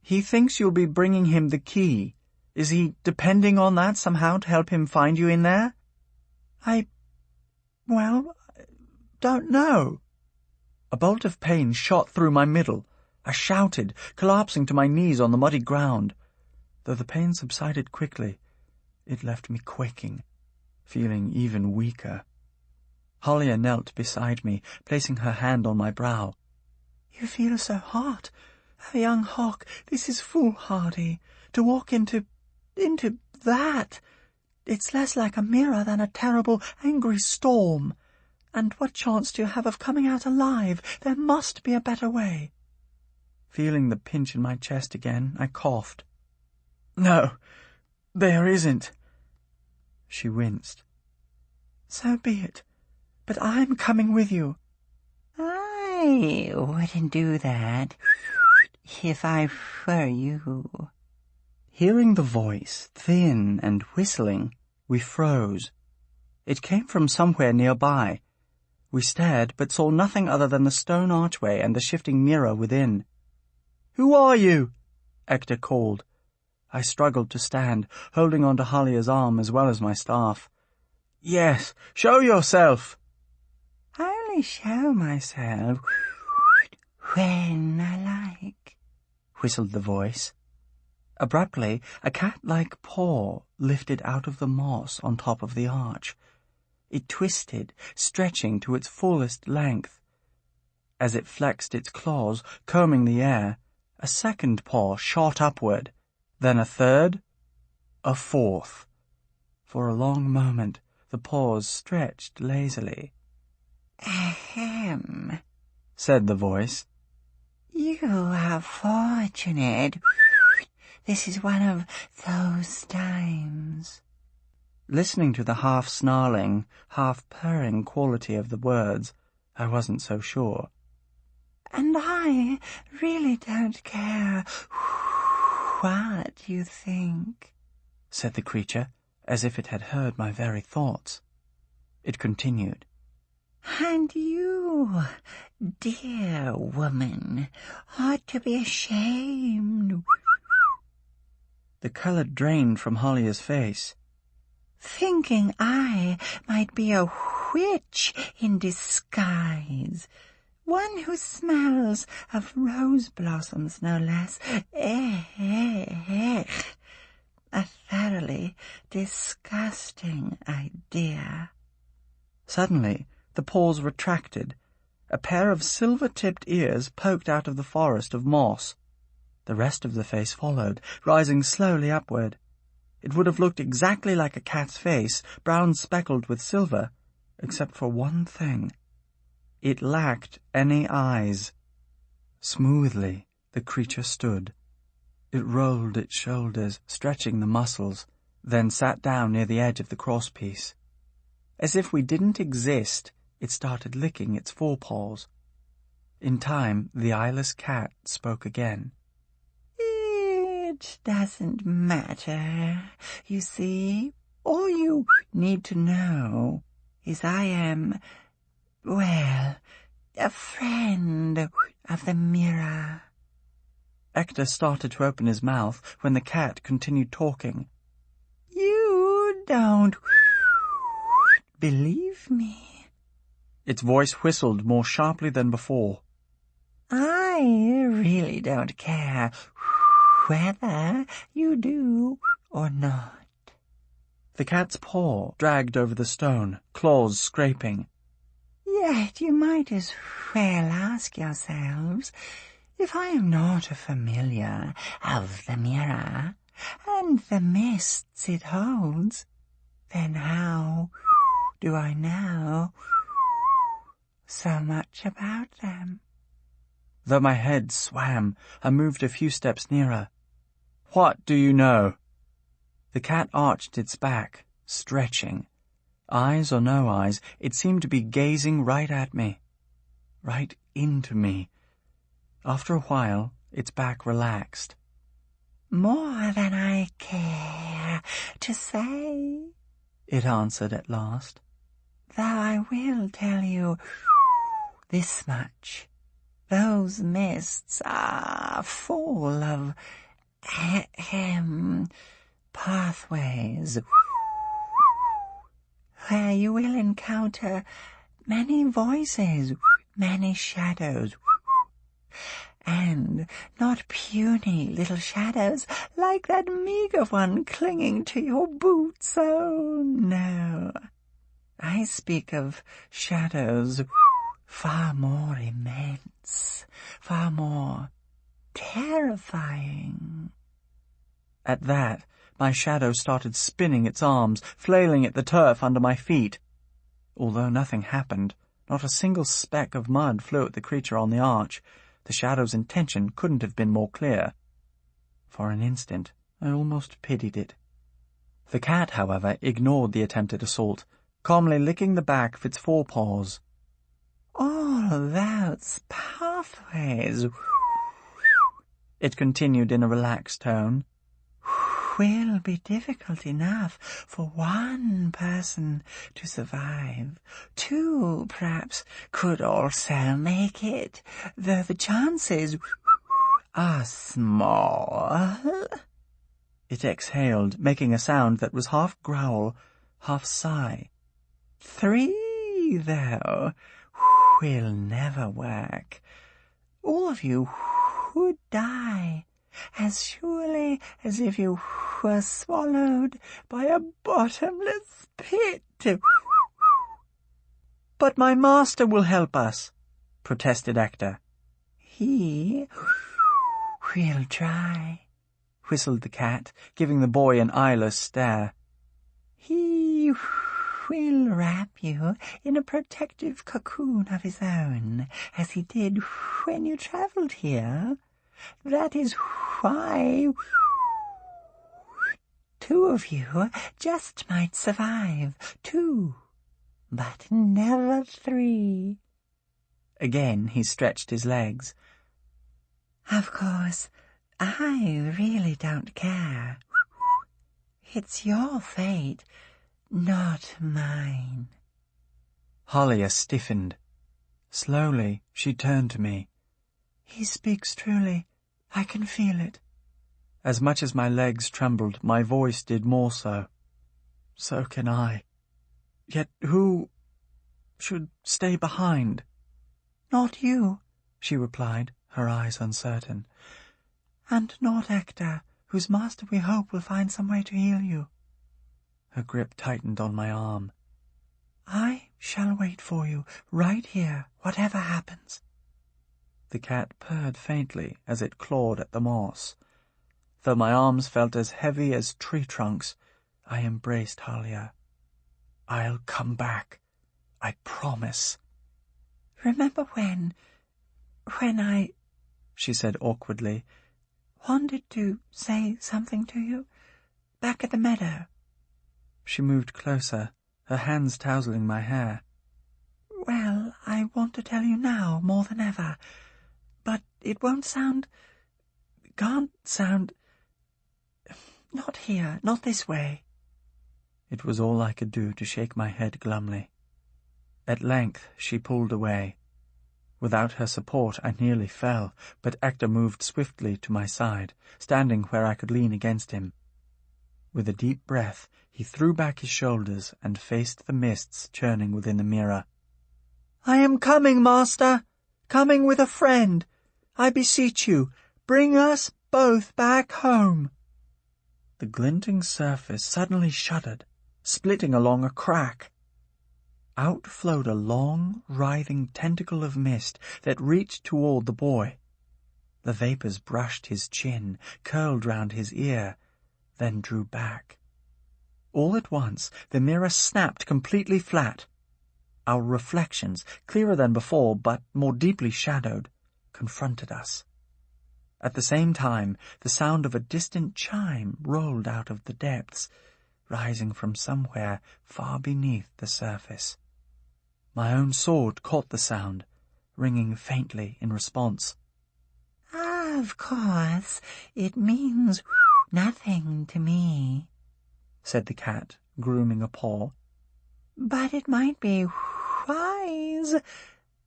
"He thinks you'll be bringing him the key. Is he depending on that somehow to help him find you in there?" I don't know." A bolt of pain shot through my middle. I shouted, collapsing to my knees on the muddy ground. Though the pain subsided quickly, it left me quaking, feeling even weaker. Halia knelt beside me, placing her hand on my brow. "You feel so hot. A young hawk, this is foolhardy. To walk into that. It's less like a mirror than a terrible, angry storm. And what chance do you have of coming out alive? There must be a better way." Feeling the pinch in my chest again, I coughed. "No, there isn't." She winced. "So be it. But I'm coming with you." "I wouldn't do that if I were you." Hearing the voice, thin and whistling, we froze. It came from somewhere nearby. We stared, but saw nothing other than the stone archway and the shifting mirror within. "Who are you?" Hector called. I struggled to stand, holding on to Halia's arm as well as my staff. "Yes, show yourself." "I only show myself when I like," whistled the voice. Abruptly, a cat-like paw lifted out of the moss on top of the arch. It twisted, stretching to its fullest length. As it flexed its claws, combing the air, a second paw shot upward, then a third, a fourth. For a long moment, the paws stretched lazily. "Ahem," said the voice. "You are fortunate. This is one of those times." Listening to the half-snarling, half-purring quality of the words, I wasn't so sure. "And I really don't care what you think," said the creature, as if it had heard my very thoughts. It continued. "And you, dear woman, ought to be ashamed." The colour drained from Halia's face. "Thinking I might be a witch in disguise. One who smells of rose blossoms, no less. A thoroughly disgusting idea." Suddenly, the paws retracted. A pair of silver-tipped ears poked out of the forest of moss. The rest of the face followed, rising slowly upward. It would have looked exactly like a cat's face, brown speckled with silver, except for one thing. It lacked any eyes. Smoothly, the creature stood. It rolled its shoulders, stretching the muscles, then sat down near the edge of the crosspiece. As if we didn't exist, it started licking its forepaws. In time, the eyeless cat spoke again. "It doesn't matter. You see, all you need to know is I am, well, a friend of the mirror." Hector started to open his mouth when the cat continued talking. "You don't believe me?" Its voice whistled more sharply than before. "I really don't care whether you do or not." The cat's paw dragged over the stone, claws scraping. "Yet you might as well ask yourselves if I am not a familiar of the mirror and the mists it holds, then how do I know so much about them?" Though my head swam, I moved a few steps nearer. "What do you know?" The cat arched its back, stretching. Eyes or no eyes, it seemed to be gazing right at me, right into me. After a while, its back relaxed. "More than I care to say," it answered at last, "though I will tell you this much. Those mists are full of pathways where you will encounter many voices, many shadows, and not puny little shadows like that meager one clinging to your boots. Oh, no. I speak of shadows far more immense, far more terrifying." At that, my shadow started spinning its arms, flailing at the turf under my feet. Although nothing happened, not a single speck of mud flew at the creature on the arch, the shadow's intention couldn't have been more clear. For an instant, I almost pitied it. The cat, however, ignored the attempted assault, calmly licking the back of its forepaws. "All those pathways," it continued in a relaxed tone, "will be difficult enough for one person to survive. Two, perhaps, could also make it, though the chances small. It exhaled, making a sound that was half growl, half sigh. 3, though, will never work. All of you would die, as surely as if you were swallowed by a bottomless pit. But my master will help us, protested Hector. He will try, whistled the cat, giving the boy an eyeless stare. He will wrap you in a protective cocoon of his own, as he did when you travelled here. That is why 2 of you just might survive. 2, but never 3. Again he stretched his legs. Of course, I really don't care. It's your fate, not mine. Halia stiffened. Slowly she turned to me. He speaks truly. I can feel it. As much as my legs trembled, my voice did more so. So can I. Yet who should stay behind? Not you, she replied, her eyes uncertain. And not Hector, whose master we hope will find some way to heal you. Her grip tightened on my arm. I shall wait for you, right here, whatever happens. The cat purred faintly as it clawed at the moss. Though my arms felt as heavy as tree trunks, I embraced Halia. I'll come back. I promise. Remember when I, she said awkwardly, wanted to say something to you? Back at the meadow. She moved closer, her hands tousling my hair. Well, I want to tell you now more than ever. But it can't sound... Not here, not this way. It was all I could do to shake my head glumly. At length she pulled away. Without her support I nearly fell, but Hector moved swiftly to my side, standing where I could lean against him. With a deep breath, he threw back his shoulders and faced the mists churning within the mirror. I am coming, master, coming with a friend. I beseech you, bring us both back home. The glinting surface suddenly shuddered, splitting along a crack. Out flowed a long, writhing tentacle of mist that reached toward the boy. The vapours brushed his chin, curled round his ear, then drew back. All at once the mirror snapped completely flat. Our reflections, clearer than before but more deeply shadowed, confronted us. At the same time, the sound of a distant chime rolled out of the depths, rising from somewhere far beneath the surface. My own sword caught the sound, ringing faintly in response. Of course, it means nothing to me, said the cat, grooming a paw. But it might be wise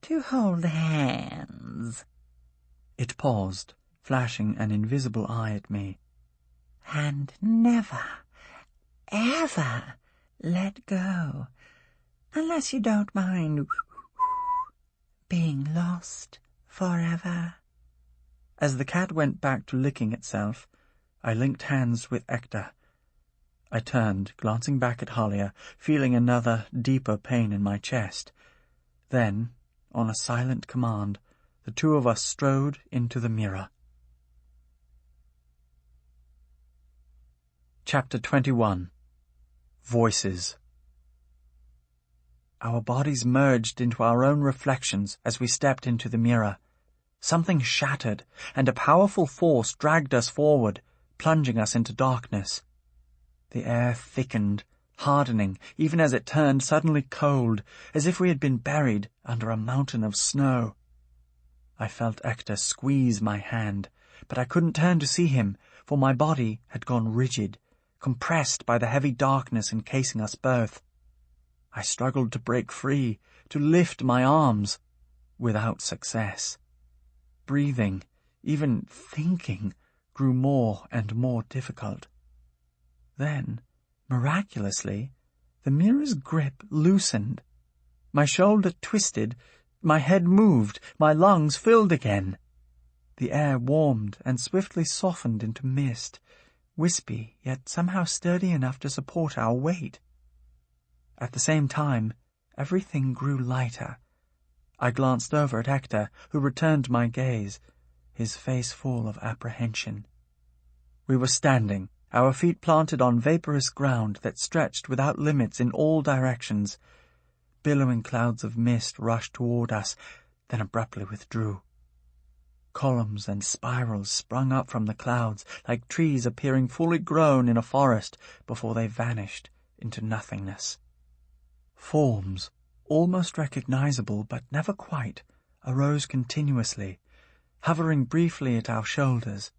to hold hands. It paused, flashing an invisible eye at me. And never, ever let go, unless you don't mind being lost forever. As the cat went back to licking itself, I linked hands with Hector. I turned, glancing back at Halia, feeling another, deeper pain in my chest. Then, on a silent command, the 2 of us strode into the mirror. Chapter 21. Voices. Our bodies merged into our own reflections as we stepped into the mirror. Something shattered, and a powerful force dragged us forward, plunging us into darkness. The air thickened, hardening, even as it turned suddenly cold, as if we had been buried under a mountain of snow. I felt Hector squeeze my hand, but I couldn't turn to see him, for my body had gone rigid, compressed by the heavy darkness encasing us both. I struggled to break free, to lift my arms, without success. Breathing, even thinking, grew more and more difficult. Then, miraculously, the mirror's grip loosened. My shoulder twisted, my head moved, my lungs filled again. The air warmed and swiftly softened into mist, wispy yet somehow sturdy enough to support our weight. At the same time, everything grew lighter. I glanced over at Hector, who returned my gaze, his face full of apprehension. We were standing, our feet planted on vaporous ground that stretched without limits in all directions. Billowing clouds of mist rushed toward us, then abruptly withdrew. Columns and spirals sprung up from the clouds, like trees appearing fully grown in a forest before they vanished into nothingness. Forms, almost recognizable but never quite, arose continuously, hovering briefly at our shoulders.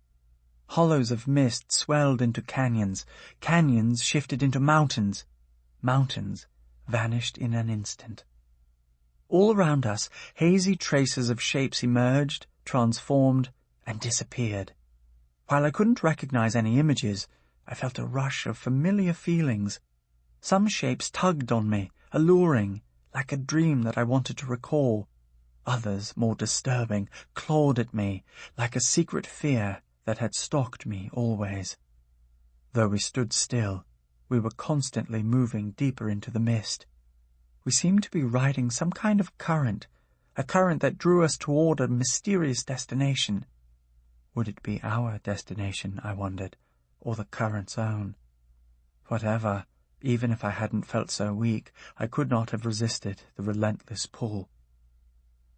Hollows of mist swelled into canyons, canyons shifted into mountains, mountains vanished in an instant. All around us, hazy traces of shapes emerged, transformed, and disappeared. While I couldn't recognize any images, I felt a rush of familiar feelings. Some shapes tugged on me, alluring, like a dream that I wanted to recall. Others, more disturbing, clawed at me, like a secret fear that had stalked me always. Though we stood still, we were constantly moving deeper into the mist. We seemed to be riding some kind of current, a current that drew us toward a mysterious destination. Would it be our destination, I wondered, or the current's own? Whatever, even if I hadn't felt so weak, I could not have resisted the relentless pull.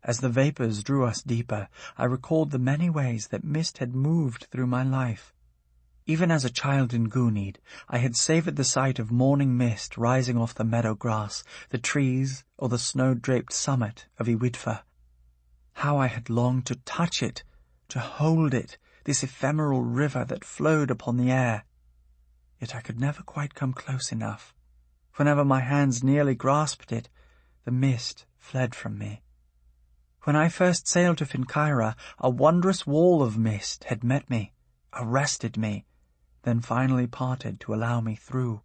As the vapors drew us deeper, I recalled the many ways that mist had moved through my life. Even as a child in Goonid, I had savoured the sight of morning mist rising off the meadow grass, the trees, or the snow-draped summit of Iwidfa. How I had longed to touch it, to hold it, this ephemeral river that flowed upon the air. Yet I could never quite come close enough. Whenever my hands nearly grasped it, the mist fled from me. When I first sailed to Finkyra, a wondrous wall of mist had met me, arrested me, then finally parted to allow me through.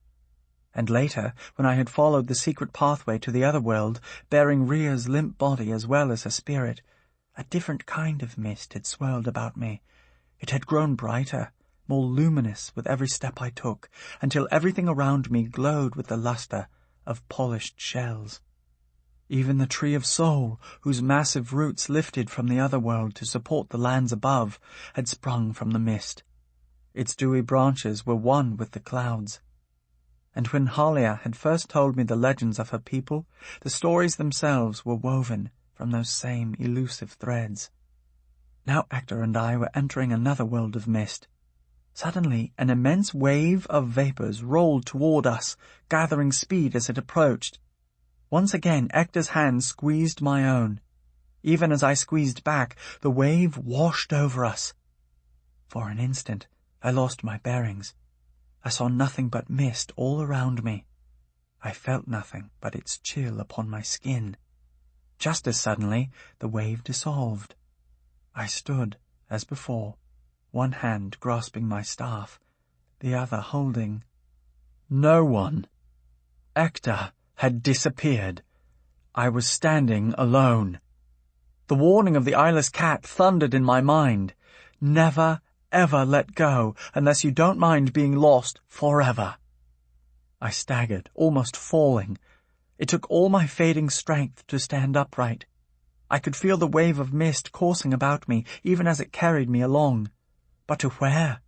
And later, when I had followed the secret pathway to the other world, bearing Rhea's limp body as well as her spirit, a different kind of mist had swirled about me. It had grown brighter, more luminous with every step I took, until everything around me glowed with the luster of polished shells. Even the tree of soul, whose massive roots lifted from the other world to support the lands above, had sprung from the mist. Its dewy branches were one with the clouds. And when Halia had first told me the legends of her people, the stories themselves were woven from those same elusive threads. Now Hector and I were entering another world of mist. Suddenly, an immense wave of vapors rolled toward us, gathering speed as it approached. Once again, Hector's hand squeezed my own. Even as I squeezed back, the wave washed over us. For an instant, I lost my bearings. I saw nothing but mist all around me. I felt nothing but its chill upon my skin. Just as suddenly, the wave dissolved. I stood, as before, one hand grasping my staff, the other holding. No one. Hector had disappeared. I was standing alone. The warning of the eyeless cat thundered in my mind. Never, ever let go unless you don't mind being lost forever. I staggered, almost falling. It took all my fading strength to stand upright. I could feel the wave of mist coursing about me, even as it carried me along. But to where?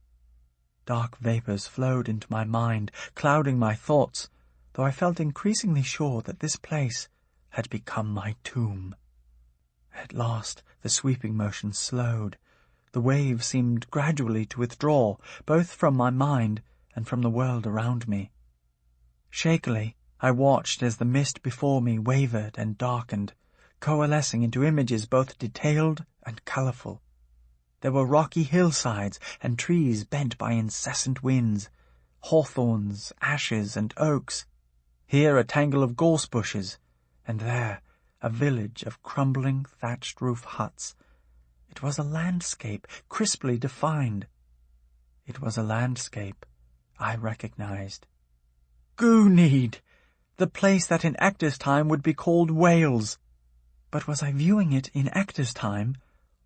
Dark vapors flowed into my mind, clouding my thoughts, though I felt increasingly sure that this place had become my tomb. At last the sweeping motion slowed. The wave seemed gradually to withdraw, both from my mind and from the world around me. Shakily, I watched as the mist before me wavered and darkened, coalescing into images both detailed and colourful. There were rocky hillsides and trees bent by incessant winds, hawthorns, ashes, and oaks. Here a tangle of gorse bushes, and there a village of crumbling thatched-roof huts. It was a landscape, crisply defined. It was a landscape I recognized. Gooneed! The place that in Ector's time would be called Wales. But was I viewing it in Ector's time,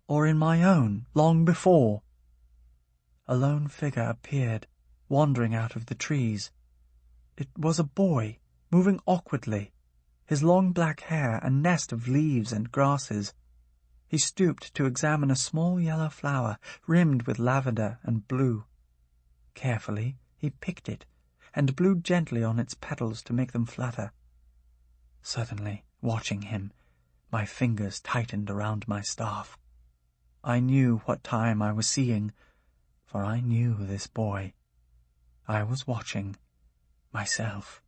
or in my own, long before? A lone figure appeared, wandering out of the trees. It was a boy, moving awkwardly, his long black hair a nest of leaves and grasses. He stooped to examine a small yellow flower rimmed with lavender and blue. Carefully he picked it, and blew gently on its petals to make them flutter. Suddenly, watching him, my fingers tightened around my staff. I knew what time I was seeing, for I knew this boy. I was watching myself.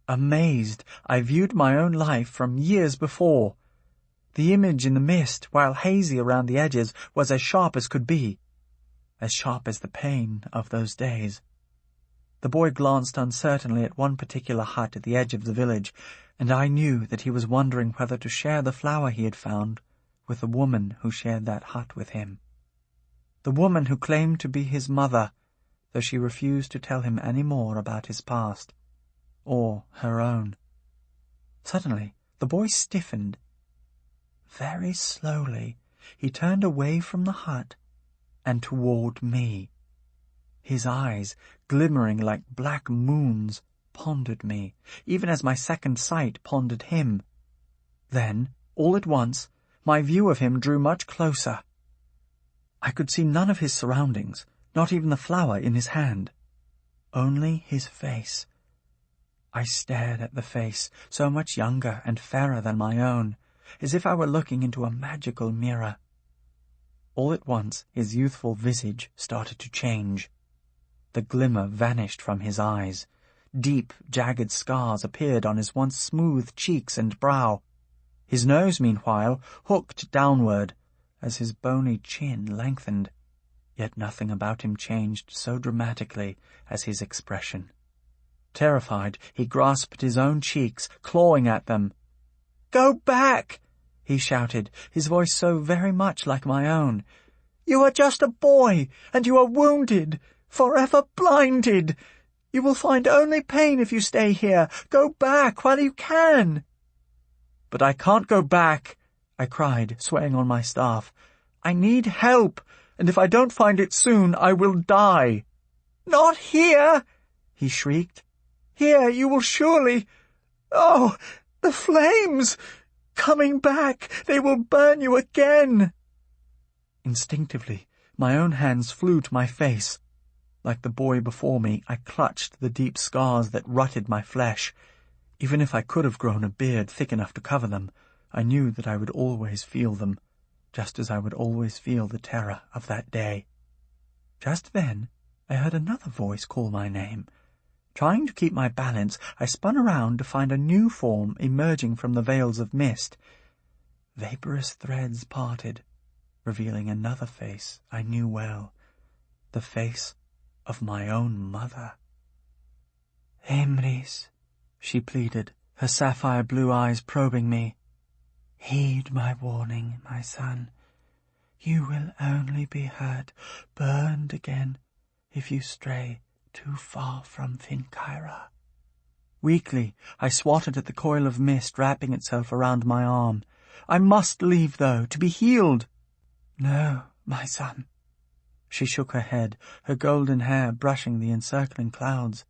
Amazed, I viewed my own life from years before. The image in the mist, while hazy around the edges, was as sharp as could be, as sharp as the pain of those days. The boy glanced uncertainly at one particular hut at the edge of the village, and I knew that he was wondering whether to share the flower he had found with the woman who shared that hut with him. The woman who claimed to be his mother, though she refused to tell him any more about his past, or her own. Suddenly, the boy stiffened. Very slowly, he turned away from the hut and toward me. His eyes, glimmering like black moons, pondered me, even as my second sight pondered him. Then, all at once, my view of him drew much closer. I could see none of his surroundings, not even the flower in his hand. Only his face. I stared at the face, so much younger and fairer than my own, as if I were looking into a magical mirror. All at once his youthful visage started to change. The glimmer vanished from his eyes. Deep, jagged scars appeared on his once smooth cheeks and brow. His nose, meanwhile, hooked downward, as his bony chin lengthened. Yet nothing about him changed so dramatically as his expression. Terrified, he grasped his own cheeks, clawing at them. "Go back!" he shouted, his voice so very much like my own. "You are just a boy, and you are wounded, forever blinded. You will find only pain if you stay here. Go back while you can." "But I can't go back," I cried, swaying on my staff. "I need help, and if I don't find it soon, I will die." "Not here!" he shrieked. "Here you will surely... Oh, the flames! Coming back, they will burn you again." Instinctively, my own hands flew to my face. Like the boy before me, I clutched the deep scars that rutted my flesh. Even if I could have grown a beard thick enough to cover them, I knew that I would always feel them, just as I would always feel the terror of that day. Just then, I heard another voice call my name. Trying to keep my balance, I spun around to find a new form emerging from the veils of mist. Vaporous threads parted, revealing another face I knew well, the face of my own mother. "Emrys," she pleaded, her sapphire blue eyes probing me. "Heed my warning, my son. You will only be hurt, burned again, if you stray too far from Finkyra." Weakly, I swatted at the coil of mist wrapping itself around my arm. "I must leave, though, to be healed." "No, my son." She shook her head, her golden hair brushing the encircling clouds.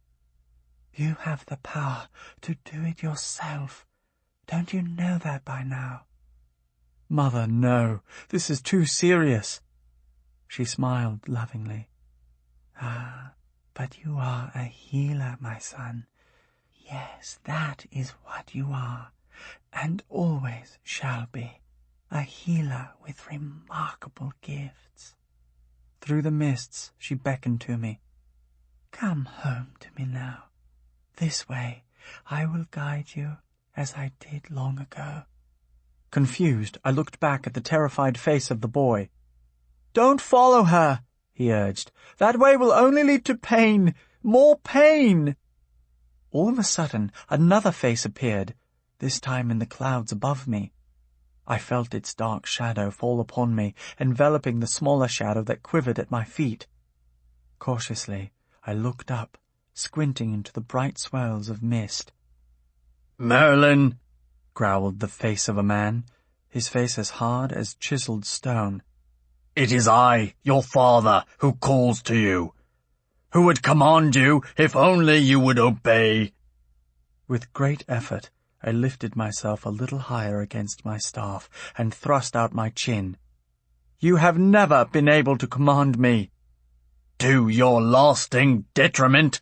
"You have the power to do it yourself. Don't you know that by now?" "Mother, no. This is too serious." She smiled lovingly. "Ah, but you are a healer, my son. Yes, that is what you are, and always shall be. A healer with remarkable gifts." Through the mists she beckoned to me. "Come home to me now. This way I will guide you as I did long ago." Confused, I looked back at the terrified face of the boy. "Don't follow her," he urged. "That way will only lead to pain, more pain." All of a sudden, another face appeared, this time in the clouds above me. I felt its dark shadow fall upon me, enveloping the smaller shadow that quivered at my feet. Cautiously, I looked up, squinting into the bright swirls of mist. "Merlin," growled the face of a man, his face as hard as chiseled stone. "It is I, your father, who calls to you. Who would command you if only you would obey." With great effort, I lifted myself a little higher against my staff and thrust out my chin. "You have never been able to command me." "To your lasting detriment,"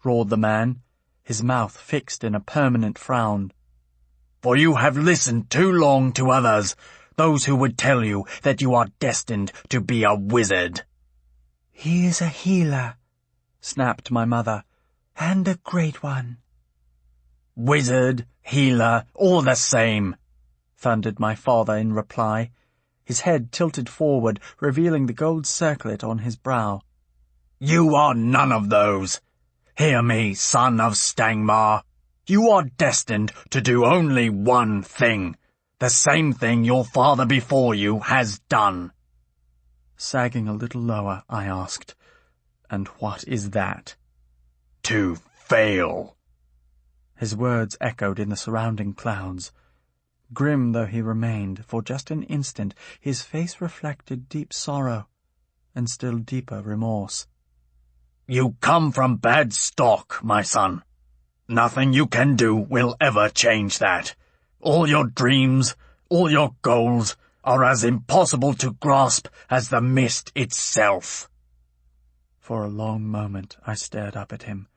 roared the man, his mouth fixed in a permanent frown. "For you have listened too long to others, those who would tell you that you are destined to be a wizard." "He is a healer," snapped my mother, "and a great one." "Wizard, healer, all the same," thundered my father in reply. His head tilted forward, revealing the gold circlet on his brow. "You are none of those. Hear me, son of Stangmar. You are destined to do only one thing, the same thing your father before you has done." Sagging a little lower, I asked, "And what is that?" "To fail." His words echoed in the surrounding clouds. Grim though he remained, for just an instant his face reflected deep sorrow, and still deeper remorse. "You come from bad stock, my son. Nothing you can do will ever change that. All your dreams, all your goals, are as impossible to grasp as the mist itself." For a long moment I stared up at him.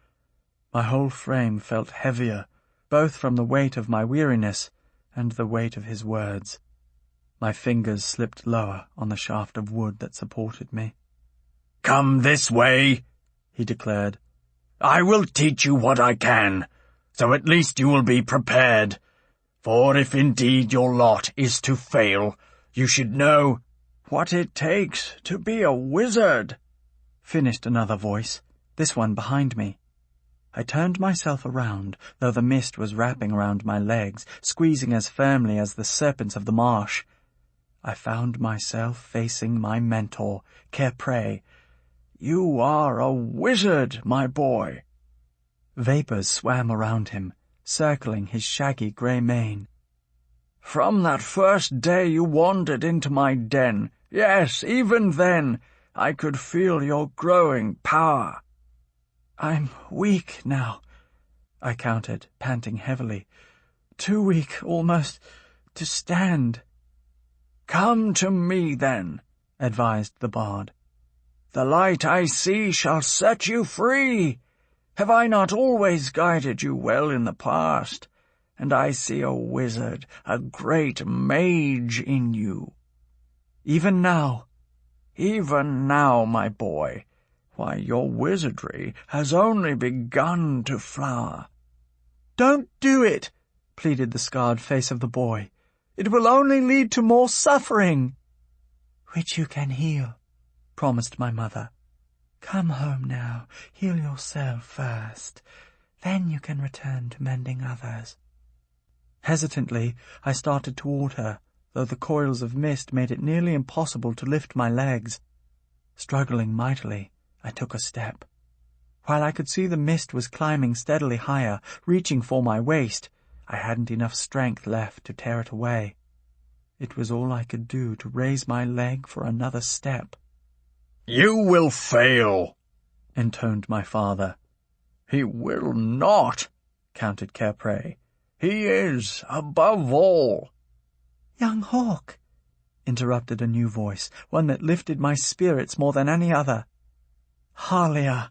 My whole frame felt heavier, both from the weight of my weariness and the weight of his words. My fingers slipped lower on the shaft of wood that supported me. "Come this way," he declared. "I will teach you what I can, so at least you will be prepared. For if indeed your lot is to fail, you should know what it takes to be a wizard," finished another voice, this one behind me. I turned myself around, though the mist was wrapping around my legs, squeezing as firmly as the serpents of the marsh. I found myself facing my mentor, Cairpray. "You are a wizard, my boy." Vapours swam around him, circling his shaggy grey mane. "From that first day you wandered into my den, yes, even then, I could feel your growing power." "I'm weak now," I countered, panting heavily. "Too weak, almost, to stand." "Come to me, then," advised the bard. "The light I see shall set you free. Have I not always guided you well in the past? And I see a wizard, a great mage in you." "Even now?" "Even now, my boy. Why, your wizardry has only begun to flower." "Don't do it," pleaded the scarred face of the boy. "It will only lead to more suffering." "Which you can heal," promised my mother. "Come home now, heal yourself first. Then you can return to mending others." Hesitantly, I started toward her, though the coils of mist made it nearly impossible to lift my legs. Struggling mightily, I took a step. While I could see the mist was climbing steadily higher, reaching for my waist, I hadn't enough strength left to tear it away. It was all I could do to raise my leg for another step. "You will fail," intoned my father. "He will not," countered Cairpray. "He is, above all." "Young hawk," interrupted a new voice, one that lifted my spirits more than any other. "Halia,"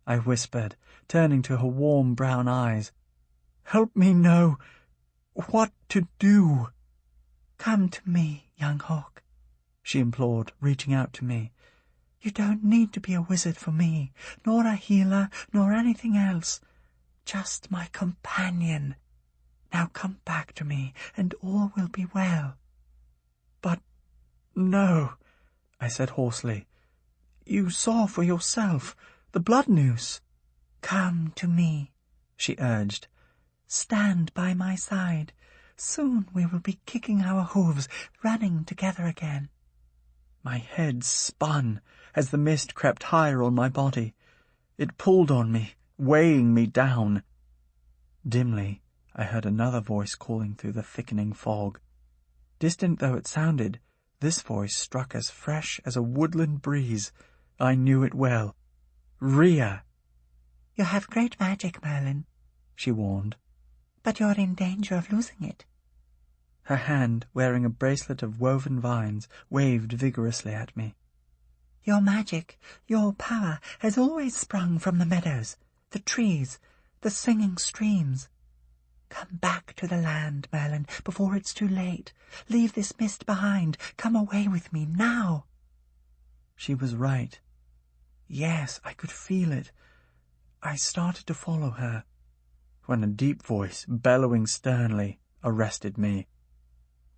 I whispered, turning to her warm brown eyes. "Help me know what to do." "Come to me, young hawk," she implored, reaching out to me. "You don't need to be a wizard for me, nor a healer, nor anything else. Just my companion. Now come back to me, and all will be well." "But no," I said hoarsely. "You saw for yourself the blood news." "Come to me," she urged. "Stand by my side. Soon we will be kicking our hooves, running together again. My head spun as the mist crept higher on my body. It pulled on me, weighing me down. Dimly, I heard another voice calling through the thickening fog. Distant though it sounded, this voice struck as fresh as a woodland breeze. I knew it well. Rhea! You have great magic, Merlin, she warned. But you're in danger of losing it. Her hand, wearing a bracelet of woven vines, waved vigorously at me. Your magic, your power, has always sprung from the meadows, the trees, the singing streams. Come back to the land, Merlin, before it's too late. Leave this mist behind. Come away with me now. She was right. Yes, I could feel it. I started to follow her, when a deep voice, bellowing sternly, arrested me.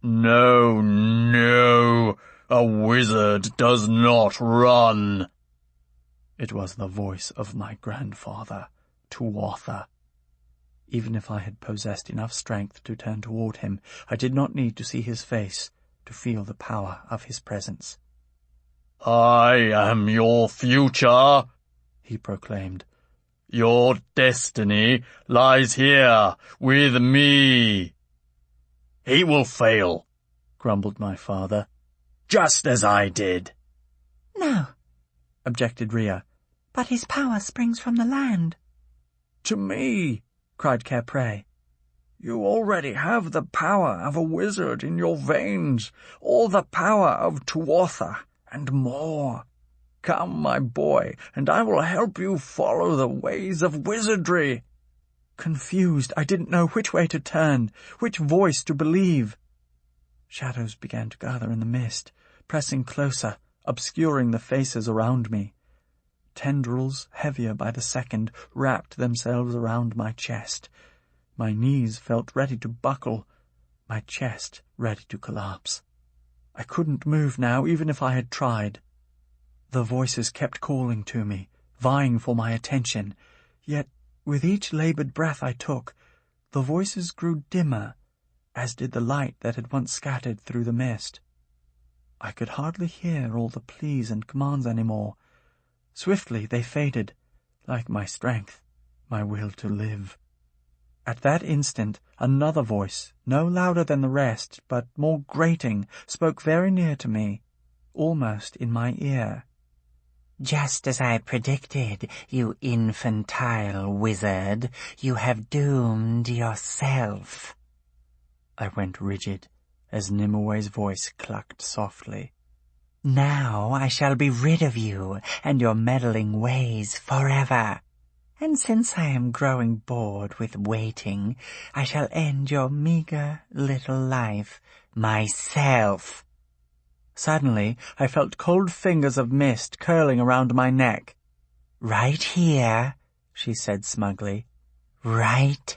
No, no, a wizard does not run. It was the voice of my grandfather, Tuatha. Even if I had possessed enough strength to turn toward him, I did not need to see his face to feel the power of his presence. I am your future, he proclaimed. Your destiny lies here with me. He will fail, grumbled my father, just as I did. No, objected Rhea. But his power springs from the land. To me, cried Capré. You already have the power of a wizard in your veins, all the power of Tuatha, and more. Come, my boy, and I will help you follow the ways of wizardry. Confused, I didn't know which way to turn, which voice to believe. Shadows began to gather in the mist, pressing closer, obscuring the faces around me. Tendrils, heavier by the second, wrapped themselves around my chest. My knees felt ready to buckle, my chest ready to collapse. I couldn't move now, even if I had tried. The voices kept calling to me, vying for my attention, yet with each laboured breath I took, the voices grew dimmer, as did the light that had once scattered through the mist. I could hardly hear all the pleas and commands any more. Swiftly they faded, like my strength, my will to live. At that instant, another voice, no louder than the rest, but more grating, spoke very near to me, almost in my ear. Just as I predicted, you infantile wizard, you have doomed yourself. I went rigid, as Nimue voice clucked softly. Now I shall be rid of you and your meddling ways forever. And since I am growing bored with waiting, I shall end your meagre little life myself. Suddenly, I felt cold fingers of mist curling around my neck. Right here, she said smugly. Right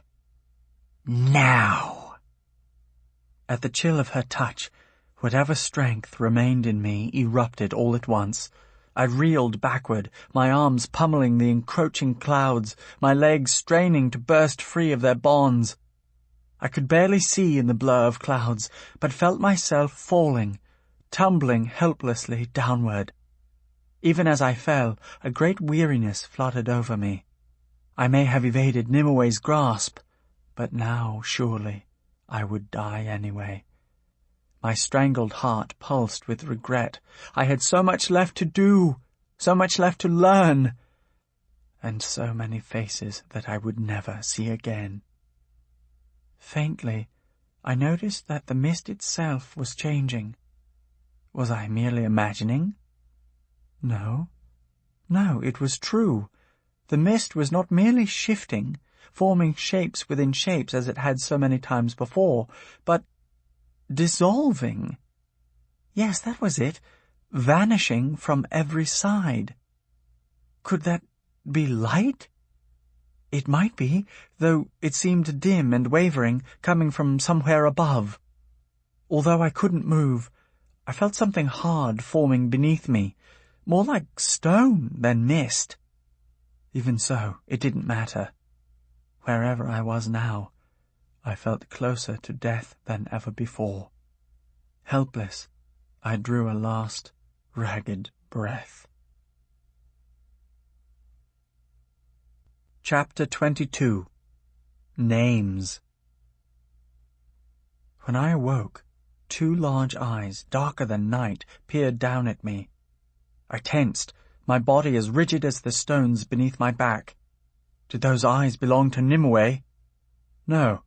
now. At the chill of her touch, whatever strength remained in me erupted all at once. I reeled backward, my arms pummeling the encroaching clouds, my legs straining to burst free of their bonds. I could barely see in the blur of clouds, but felt myself falling, tumbling helplessly downward. Even as I fell, a great weariness flooded over me. I may have evaded Nimue's grasp, but now, surely, I would die anyway. My strangled heart pulsed with regret. I had so much left to do, so much left to learn, and so many faces that I would never see again. Faintly, I noticed that the mist itself was changing. Was I merely imagining? No, it was true. The mist was not merely shifting, forming shapes within shapes as it had so many times before, but dissolving. Yes, that was it, vanishing from every side. Could that be light? It might be, though it seemed dim and wavering, coming from somewhere above. Although I couldn't move, I felt something hard forming beneath me, more like stone than mist. Even so, it didn't matter. Wherever I was now, I felt closer to death than ever before. Helpless, I drew a last, ragged breath. Chapter 22. Names. When I awoke, 2 large eyes, darker than night, peered down at me. I tensed, my body as rigid as the stones beneath my back. Did those eyes belong to Nimue? No,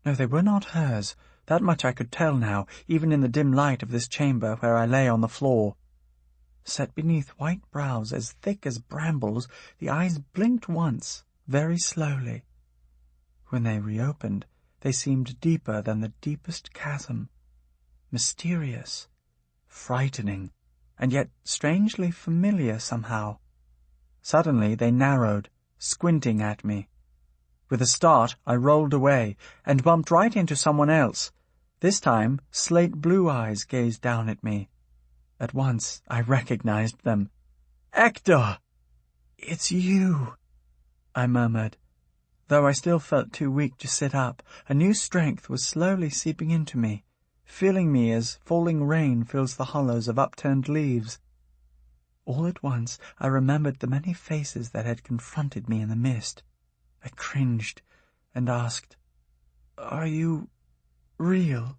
they were not hers. That much I could tell now, even in the dim light of this chamber where I lay on the floor. Set beneath white brows as thick as brambles, the eyes blinked once, very slowly. When they reopened, they seemed deeper than the deepest chasm, mysterious, frightening, and yet strangely familiar somehow. Suddenly they narrowed, squinting at me. With a start, I rolled away and bumped right into someone else. This time, slate-blue eyes gazed down at me. At once, I recognized them. "Hector! It's you!" I murmured. Though I still felt too weak to sit up, a new strength was slowly seeping into me, filling me as falling rain fills the hollows of upturned leaves. All at once, I remembered the many faces that had confronted me in the mist. I cringed and asked, "Are you real?"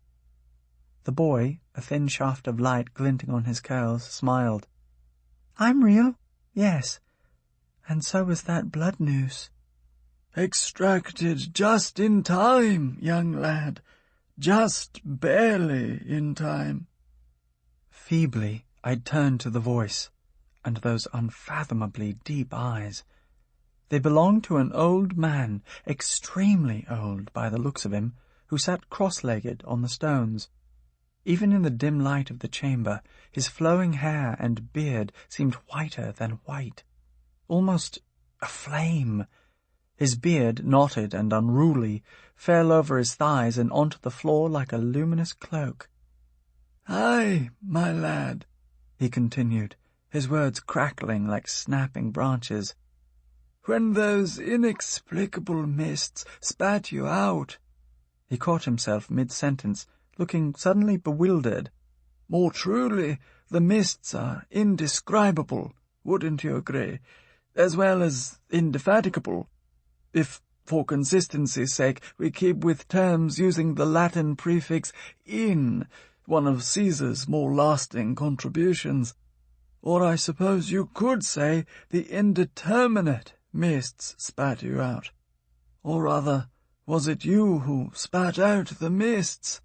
The boy, a thin shaft of light glinting on his curls, smiled. "I'm real, yes, and so is that blood noose." "Extracted just in time, young lad. Just barely in time." Feebly, I turned to the voice, and those unfathomably deep eyes. They belonged to an old man, extremely old by the looks of him, who sat cross-legged on the stones. Even in the dim light of the chamber, his flowing hair and beard seemed whiter than white, almost aflame. His beard, knotted and unruly, fell over his thighs and onto the floor like a luminous cloak. "Aye, my lad," he continued, his words crackling like snapping branches. "When those inexplicable mists spat you out—" He caught himself mid-sentence, looking suddenly bewildered. "More truly, the mists are indescribable, wouldn't you agree, as well as indefatigable, if, for consistency's sake, we keep with terms using the Latin prefix in, one of Caesar's more lasting contributions. Or I suppose you could say the indeterminate mists spat you out. Or rather, was it you who spat out the mists?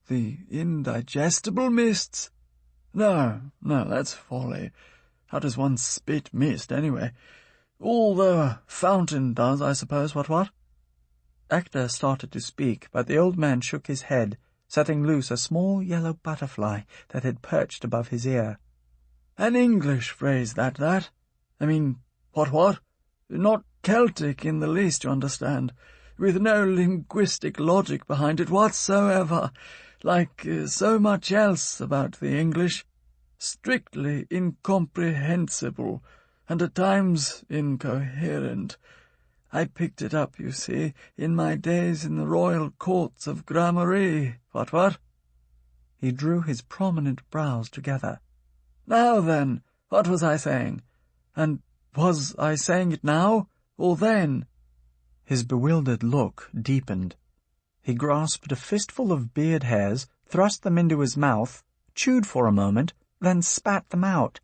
The indigestible mists? No, that's folly. How does one spit mist, anyway? Although a fountain does, I suppose, what? Hector started to speak, but the old man shook his head, setting loose a small yellow butterfly that had perched above his ear. "An English phrase, that. I mean, what? Not Celtic in the least, you understand, with no linguistic logic behind it whatsoever, like so much else about the English. Strictly incomprehensible, and at times incoherent. I picked it up, you see, in my days in the royal courts of Gramarye. What? He drew his prominent brows together. "Now then, what was I saying? And was I saying it now, or then?" His bewildered look deepened. He grasped a fistful of beard hairs, thrust them into his mouth, chewed for a moment, then spat them out.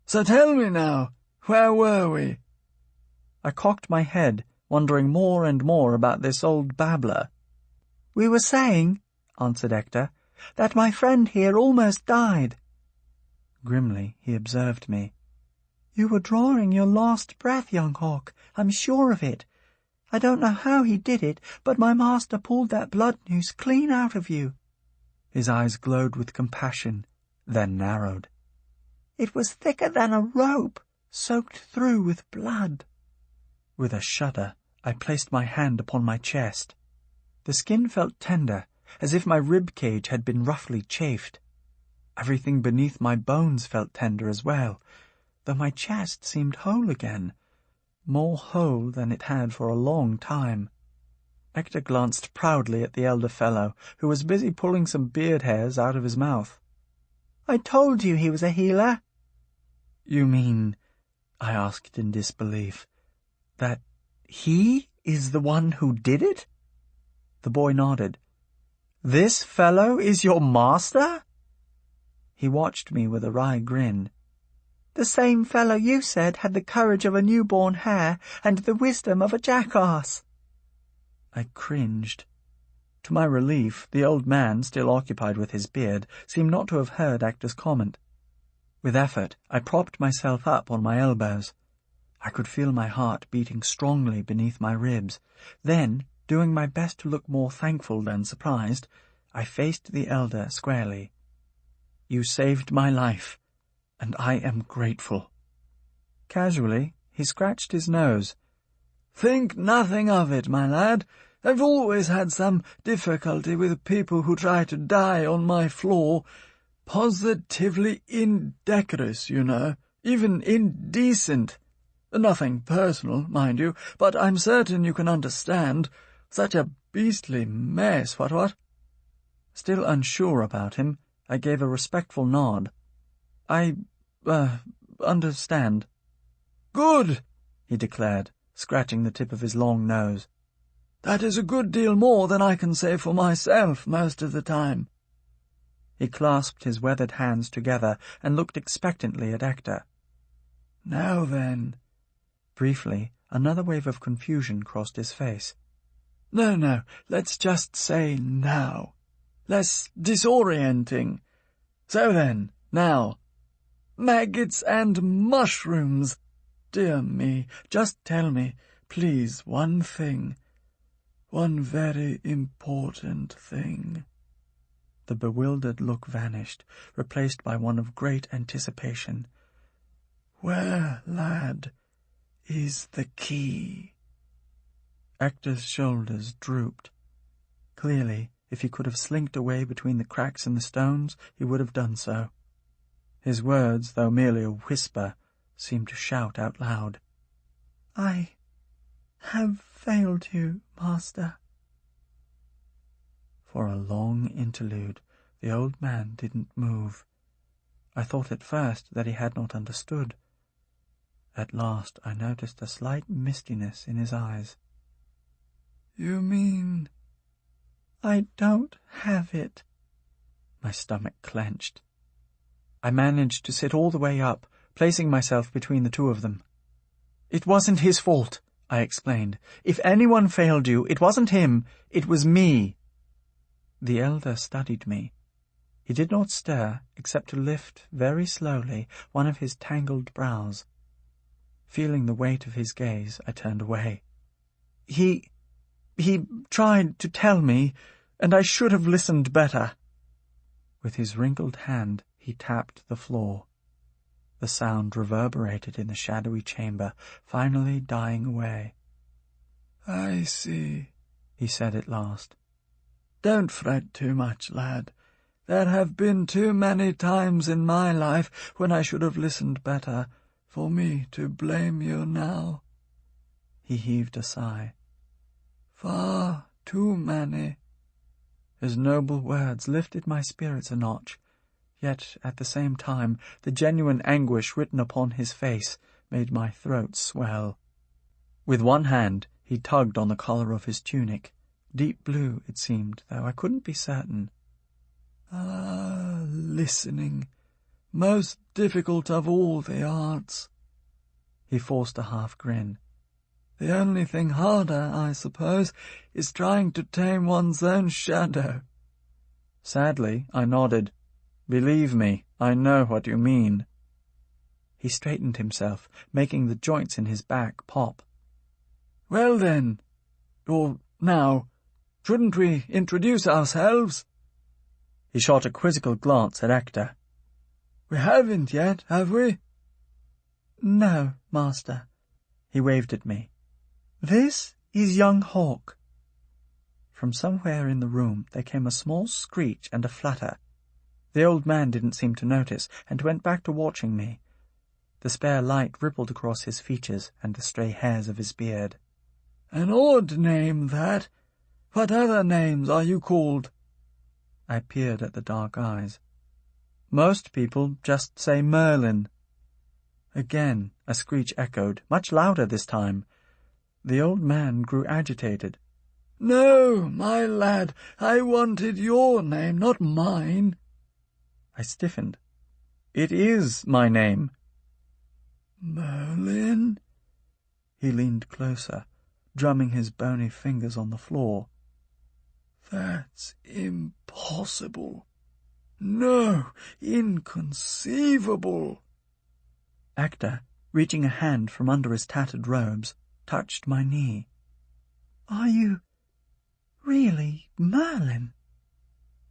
"So tell me now, where were we?" I cocked my head, wondering more and more about this old babbler. "We were saying," answered Hector, "that my friend here almost died." Grimly he observed me. "You were drawing your last breath, young hawk, I'm sure of it. I don't know how he did it, but my master pulled that blood noose clean out of you." His eyes glowed with compassion, then narrowed. "It was thicker than a rope, soaked through with blood." With a shudder, I placed my hand upon my chest. The skin felt tender, as if my rib cage had been roughly chafed. Everything beneath my bones felt tender as well, though my chest seemed whole again, more whole than it had for a long time. Hector glanced proudly at the elder fellow, who was busy pulling some beard hairs out of his mouth. "I told you he was a healer." "You mean," I asked in disbelief, "that he is the one who did it?" The boy nodded. "This fellow is your master?" He watched me with a wry grin. "The same fellow you said had the courage of a newborn hare and the wisdom of a jackass." I cringed. To my relief, the old man, still occupied with his beard, seemed not to have heard Hector's comment. With effort, I propped myself up on my elbows. I could feel my heart beating strongly beneath my ribs. Then, doing my best to look more thankful than surprised, I faced the elder squarely. "You saved my life, and I am grateful." Casually, he scratched his nose. "Think nothing of it, my lad. I've always had some difficulty with people who try to die on my floor. Positively indecorous, you know, even indecent. Nothing personal, mind you, but I'm certain you can understand. Such a beastly mess, what? Still unsure about him, I gave a respectful nod. I understand." "Good," he declared, scratching the tip of his long nose. "That is a good deal more than I can say for myself most of the time." He clasped his weathered hands together and looked expectantly at Hector. "Now then." Briefly, another wave of confusion crossed his face. No, let's just say now. Less disorienting. So then, now. Maggots and mushrooms. Dear me, just tell me, please, one thing. One very important thing." The bewildered look vanished, replaced by one of great anticipation. "Where, lad, is the key?" Hector's shoulders drooped. Clearly, if he could have slinked away between the cracks in the stones, he would have done so. His words, though merely a whisper, seemed to shout out loud. "I have failed you, master." For a long interlude, the old man didn't move. I thought at first that he had not understood. At last I noticed a slight mistiness in his eyes. "You mean—" "I don't have it." My stomach clenched. I managed to sit all the way up, placing myself between the two of them. "It wasn't his fault," I explained. "If anyone failed you, it wasn't him, it was me." The elder studied me. He did not stir, except to lift, very slowly, one of his tangled brows. Feeling the weight of his gaze, I turned away. He tried to tell me, and I should have listened better." With his wrinkled hand, he tapped the floor. The sound reverberated in the shadowy chamber, finally dying away. "I see," he said at last. "Don't fret too much, lad. There have been too many times in my life when I should have listened better for me to blame you now." He heaved a sigh. "Far too many." His noble words lifted my spirits a notch, yet at the same time the genuine anguish written upon his face made my throat swell. With one hand he tugged on the collar of his tunic. Deep blue, it seemed, though I couldn't be certain. "Ah, listening. Most difficult of all the arts." He forced a half grin. "The only thing harder, I suppose, is trying to tame one's own shadow." Sadly, I nodded. "Believe me, I know what you mean." He straightened himself, making the joints in his back pop. "Well then, or now, shouldn't we introduce ourselves?" He shot a quizzical glance at Hector. "We haven't yet, have we?" "No, master." He waved at me. "This is young Hawk." From somewhere in the room there came a small screech and a flutter. The old man didn't seem to notice, and went back to watching me. The spare light rippled across his features and the stray hairs of his beard. "An odd name, that. What other names are you called?" I peered at the dark eyes. "Most people just say Merlin." Again a screech echoed, much louder this time. The old man grew agitated. "No, my lad, I wanted your name, not mine." I stiffened. "It is my name." "Merlin?" He leaned closer, drumming his bony fingers on the floor. "That's impossible. No, inconceivable." Actor, reaching a hand from under his tattered robes, touched my knee. "Are you really Merlin?"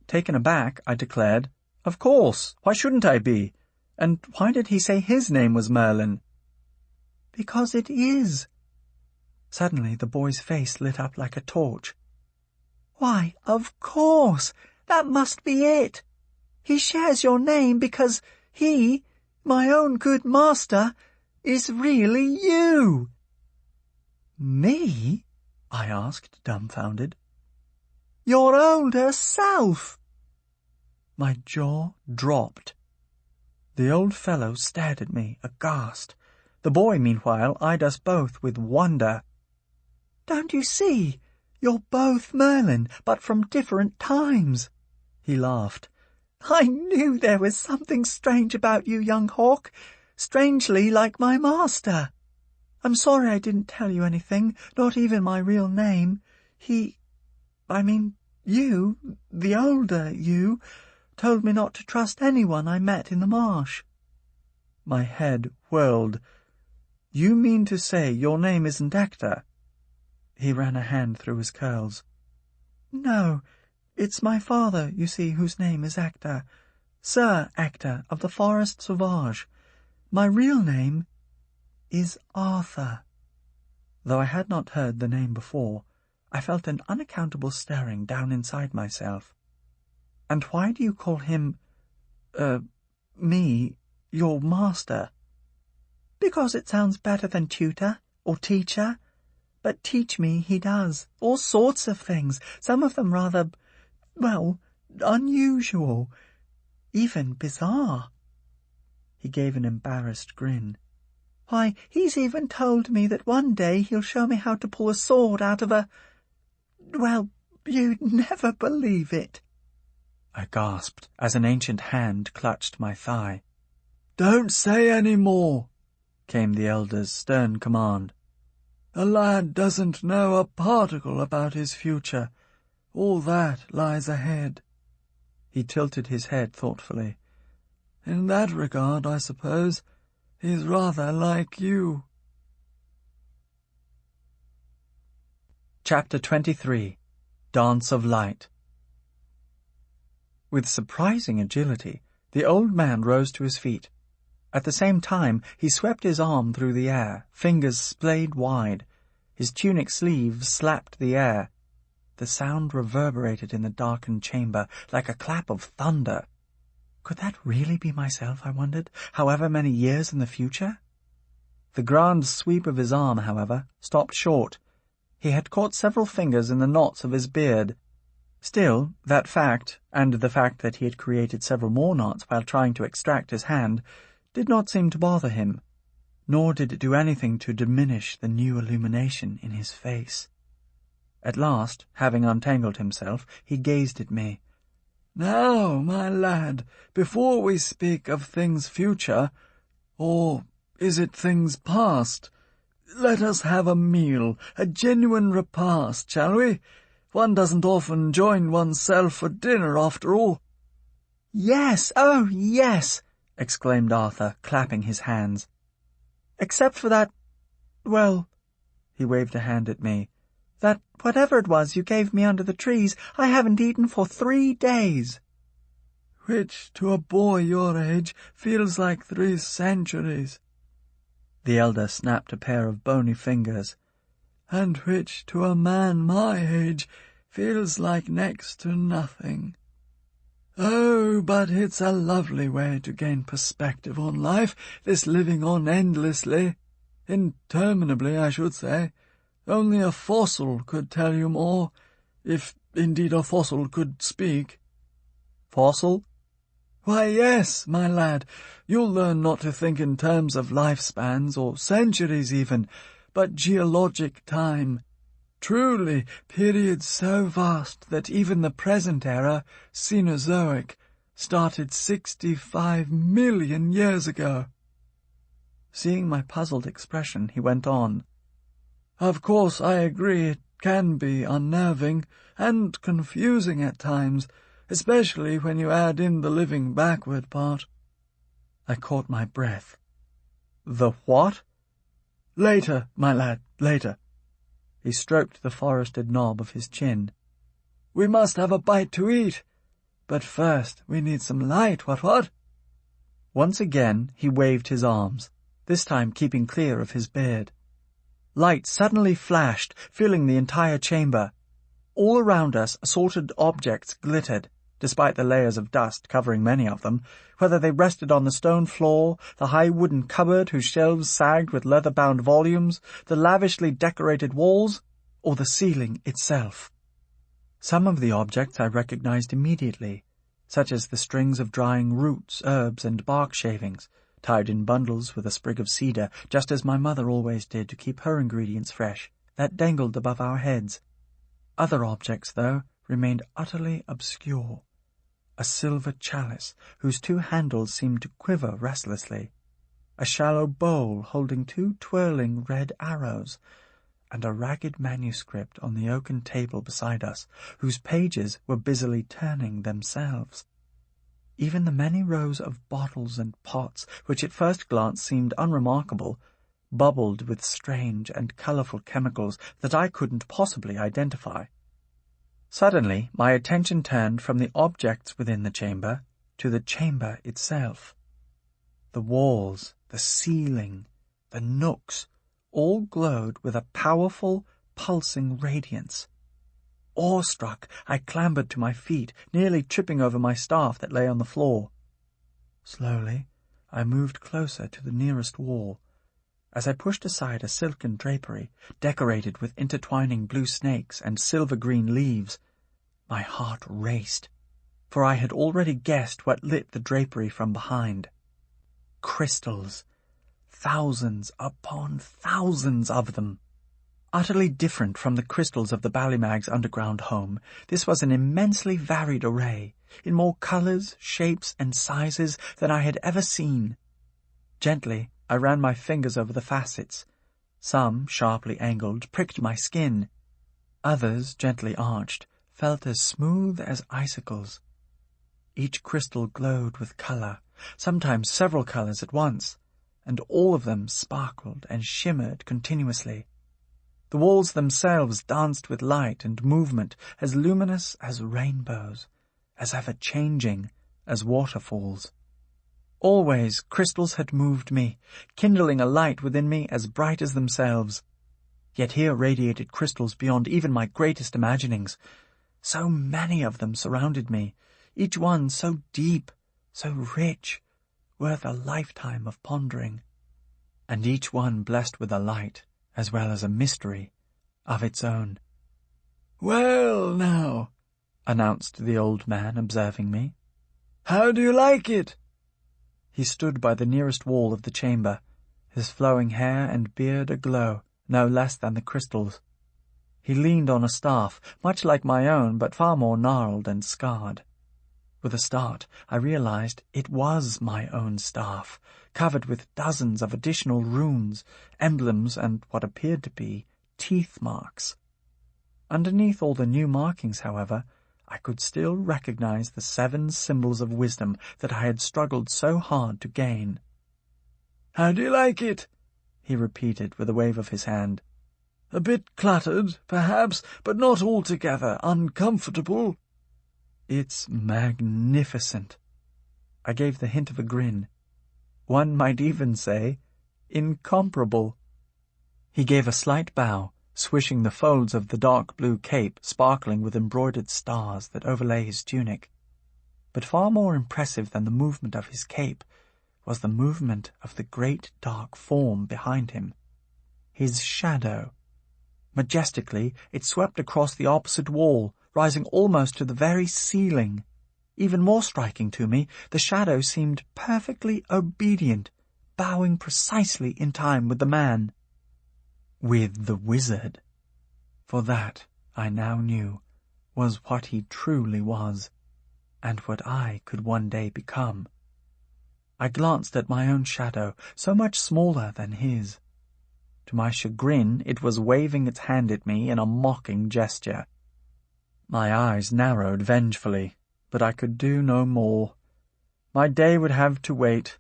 Taken aback, I declared, "Of course, why shouldn't I be? And why did he say his name was Merlin?" "Because it is." Suddenly the boy's face lit up like a torch. "Why, of course, that must be it. He shares your name because he, my own good master, is really you." "Me?" I asked, dumbfounded. "Your older self." My jaw dropped. The old fellow stared at me, aghast. The boy, meanwhile, eyed us both with wonder. "Don't you see? You're both Merlin, but from different times." He laughed. "I knew there was something strange about you, young hawk, strangely like my master. I'm sorry I didn't tell you anything, not even my real name. You, the older you, told me not to trust anyone I met in the marsh." My head whirled. "You mean to say your name isn't Actor?" He ran a hand through his curls. "No, it's my father, you see, whose name is Actor. Sir Actor of the Forest Sauvage. My real name is Arthur." Though I had not heard the name before, I felt an unaccountable stirring down inside myself. "And why do you call him, me, your master?" "Because it sounds better than tutor or teacher. But teach me he does, all sorts of things, some of them rather, unusual, even bizarre." He gave an embarrassed grin. "Why, he's even told me that one day he'll show me how to pull a sword out of a... well, you'd never believe it." I gasped as an ancient hand clutched my thigh. "Don't say any more," came the elder's stern command. "The lad doesn't know a particle about his future. All that lies ahead." He tilted his head thoughtfully. "In that regard, I suppose, he's rather like you." Chapter 23. Dance of Light. With surprising agility, the old man rose to his feet. At the same time, he swept his arm through the air, fingers splayed wide. His tunic sleeves slapped the air. The sound reverberated in the darkened chamber like a clap of thunder. Could that really be myself, I wondered, however many years in the future? The grand sweep of his arm, however, stopped short. He had caught several fingers in the knots of his beard. Still, that fact, and the fact that he had created several more knots while trying to extract his hand, did not seem to bother him, nor did it do anything to diminish the new illumination in his face. At last, having untangled himself, he gazed at me. "Now, my lad, before we speak of things future, or is it things past, let us have a meal, a genuine repast, shall we? One doesn't often join oneself for dinner, after all." "Yes, oh yes," exclaimed Arthur, clapping his hands. "Except for that, he waved a hand at me, that whatever it was you gave me under the trees, I haven't eaten for 3 days. "Which to a boy your age feels like 3 centuries. The elder snapped a pair of bony fingers. "And which to a man my age feels like next to nothing. Oh, but it's a lovely way to gain perspective on life, this living on endlessly, interminably, I should say. Only a fossil could tell you more. if indeed a fossil could speak. Fossil? Why, yes, my lad, you'll learn not to think in terms of lifespans, or centuries even, but geologic time. Truly, periods so vast that even the present era, Cenozoic, started 65 million years ago. Seeing my puzzled expression, he went on. Of course, I agree it can be unnerving and confusing at times, especially when you add in the living backward part. I caught my breath. The what? Later, my lad, later. He stroked the forested knob of his chin. We must have a bite to eat. But first we need some light, what? Once again he waved his arms, this time keeping clear of his beard. Light suddenly flashed, filling the entire chamber. All around us assorted objects glittered, despite the layers of dust covering many of them, whether they rested on the stone floor, the high wooden cupboard whose shelves sagged with leather-bound volumes, the lavishly decorated walls, or the ceiling itself. Some of the objects I recognized immediately, such as the strings of drying roots, herbs, and bark shavings, tied in bundles with a sprig of cedar, just as my mother always did to keep her ingredients fresh, that dangled above our heads. Other objects, though, remained utterly obscure. A silver chalice, whose 2 handles seemed to quiver restlessly, a shallow bowl holding 2 twirling red arrows, and a ragged manuscript on the oaken table beside us, whose pages were busily turning themselves. Even the many rows of bottles and pots, which at first glance seemed unremarkable, bubbled with strange and colourful chemicals that I couldn't possibly identify. Suddenly my attention turned from the objects within the chamber to the chamber itself. The walls, the ceiling, the nooks, all glowed with a powerful, pulsing radiance. Awestruck, I clambered to my feet, nearly tripping over my staff that lay on the floor. Slowly, I moved closer to the nearest wall. As I pushed aside a silken drapery, decorated with intertwining blue snakes and silver-green leaves, my heart raced, for I had already guessed what lit the drapery from behind. Crystals. Thousands upon thousands of them. Utterly different from the crystals of the Ballymag's underground home, this was an immensely varied array, in more colours, shapes, and sizes than I had ever seen. Gently, I ran my fingers over the facets. Some, sharply angled, pricked my skin. Others, gently arched, felt as smooth as icicles. Each crystal glowed with colour, sometimes several colours at once, and all of them sparkled and shimmered continuously. The walls themselves danced with light and movement, as luminous as rainbows, as ever-changing as waterfalls. Always crystals had moved me, kindling a light within me as bright as themselves. Yet here radiated crystals beyond even my greatest imaginings. So many of them surrounded me, each one so deep, so rich, worth a lifetime of pondering, and each one blessed with a light, as well as a mystery, of its own. "Well, now," announced the old man, observing me. "How do you like it?" He stood by the nearest wall of the chamber, his flowing hair and beard aglow, no less than the crystals. He leaned on a staff, much like my own, but far more gnarled and scarred. With a start, I realized it was my own staff, covered with dozens of additional runes, emblems, and what appeared to be teeth marks. Underneath all the new markings, however, I could still recognize the 7 symbols of wisdom that I had struggled so hard to gain. "How do you like it?" he repeated with a wave of his hand. "A bit cluttered, perhaps, but not altogether uncomfortable." "It's magnificent." I gave the hint of a grin. One might even say, incomparable. He gave a slight bow, swishing the folds of the dark blue cape sparkling with embroidered stars that overlay his tunic. But far more impressive than the movement of his cape was the movement of the great dark form behind him. His shadow. Majestically, it swept across the opposite wall, rising almost to the very ceiling. Even more striking to me, the shadow seemed perfectly obedient, bowing precisely in time with the man. With the wizard. For that, I now knew, was what he truly was, and what I could one day become. I glanced at my own shadow, so much smaller than his. To my chagrin, it was waving its hand at me in a mocking gesture. My eyes narrowed vengefully, but I could do no more. My day would have to wait.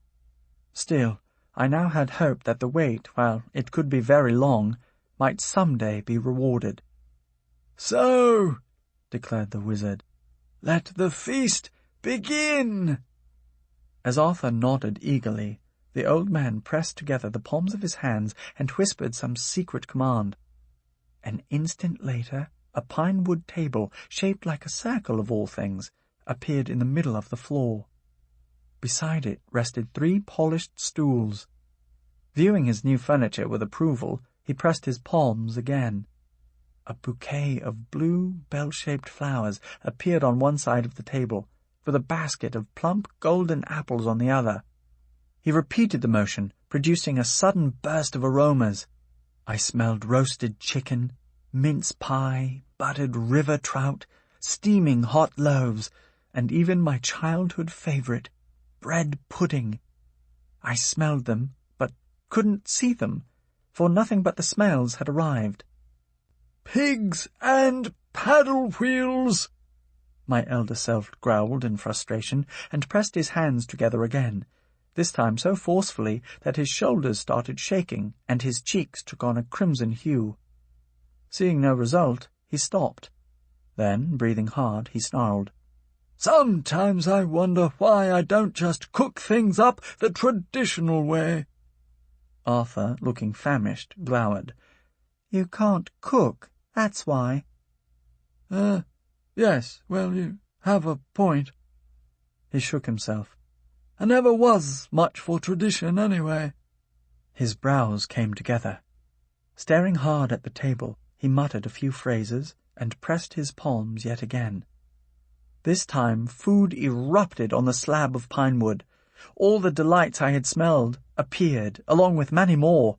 Still, I now had hope that the wait, while it could be very long, might some day be rewarded. "So," declared the wizard, "let the feast begin." As Arthur nodded eagerly, the old man pressed together the palms of his hands and whispered some secret command. An instant later, a pine-wood table, shaped like a circle of all things, appeared in the middle of the floor. Beside it rested 3 polished stools. Viewing his new furniture with approval, he pressed his palms again. A bouquet of blue, bell-shaped flowers appeared on one side of the table, with a basket of plump golden apples on the other. He repeated the motion, producing a sudden burst of aromas. I smelled roasted chicken, mince pie, buttered river trout, steaming hot loaves, and even my childhood favorite, bread pudding. I smelled them, but couldn't see them, for nothing but the smells had arrived. "Pigs and paddle wheels," my elder self growled in frustration, and pressed his hands together again, this time so forcefully that his shoulders started shaking and his cheeks took on a crimson hue. Seeing no result, he stopped. Then, breathing hard, he snarled, "Sometimes I wonder why I don't just cook things up the traditional way." Arthur, looking famished, glowered. "You can't cook, that's why." Yes, well, you have a point." He shook himself. "I never was much for tradition, anyway." His brows came together. Staring hard at the table, he muttered a few phrases and pressed his palms yet again. This time food erupted on the slab of pine wood. All the delights I had smelled appeared, along with many more.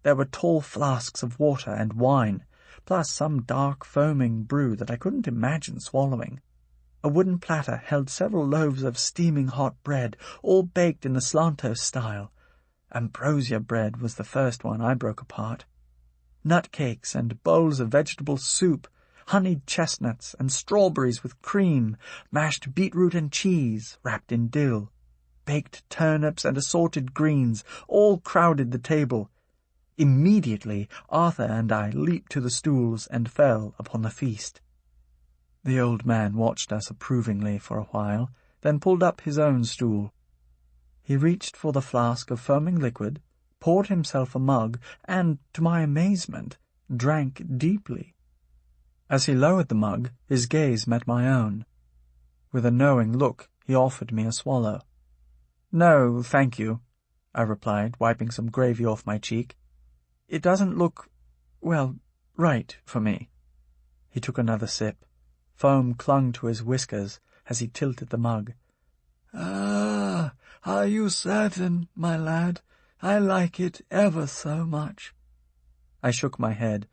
There were tall flasks of water and wine, plus some dark foaming brew that I couldn't imagine swallowing. A wooden platter held several loaves of steaming hot bread, all baked in the Slantos style. Ambrosia bread was the first one I broke apart. Nut cakes and bowls of vegetable soup, honeyed chestnuts and strawberries with cream, mashed beetroot and cheese wrapped in dill, baked turnips and assorted greens, all crowded the table. Immediately, Arthur and I leaped to the stools and fell upon the feast. The old man watched us approvingly for a while, then pulled up his own stool. He reached for the flask of foaming liquid, poured himself a mug, and, to my amazement, drank deeply. As he lowered the mug, his gaze met my own. With a knowing look, he offered me a swallow. "No, thank you," I replied, wiping some gravy off my cheek. "It doesn't look, well, right for me." He took another sip. Foam clung to his whiskers as he tilted the mug. "Ah, are you certain, my lad? I like it ever so much." I shook my head.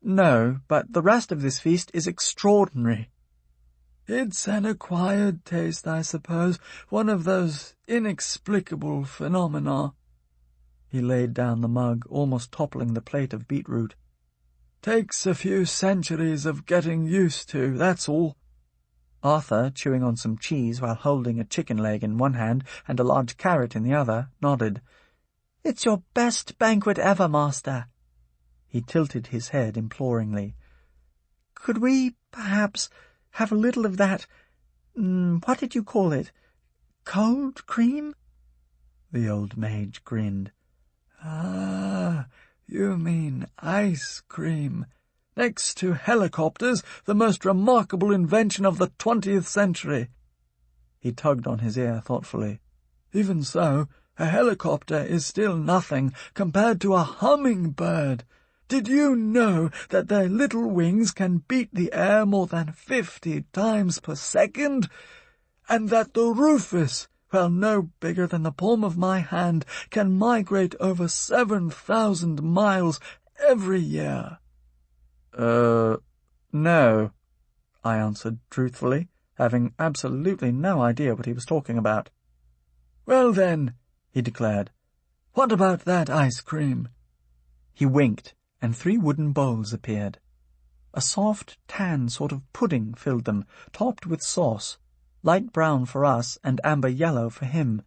"No, but the rest of this feast is extraordinary." "It's an acquired taste, I suppose, one of those inexplicable phenomena." He laid down the mug, almost toppling the plate of beetroot. "Takes a few centuries of getting used to, that's all." Arthur, chewing on some cheese while holding a chicken leg in one hand and a large carrot in the other, nodded. "It's your best banquet ever, master." He tilted his head imploringly. "Could we, perhaps, have a little of that, what did you call it, cold cream?" The old mage grinned. "Ah, you mean ice cream. Next to helicopters, the most remarkable invention of the 20th century." He tugged on his ear thoughtfully. "Even so, a helicopter is still nothing compared to a hummingbird. Did you know that their little wings can beat the air more than 50 times per second? And that the rufous, well, no bigger than the palm of my hand, can migrate over 7,000 miles every year? No, I answered truthfully, having absolutely no idea what he was talking about. Well then, he declared, what about that ice cream? He winked, and 3 wooden bowls appeared. A soft, tan sort of pudding filled them, topped with sauce, light brown for us and amber yellow for him.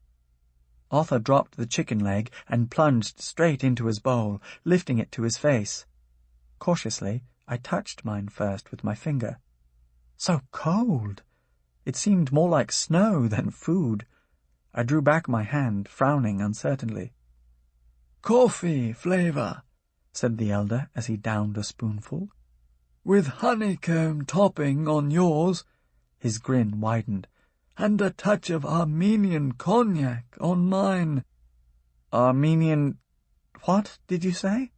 Arthur dropped the chicken leg and plunged straight into his bowl, lifting it to his face. Cautiously, I touched mine first with my finger. So cold! It seemed more like snow than food. I drew back my hand, frowning uncertainly. Coffee flavour, said the elder as he downed a spoonful. With honeycomb topping on yours, his grin widened, and a touch of Armenian cognac on mine. Armenian... what did you say?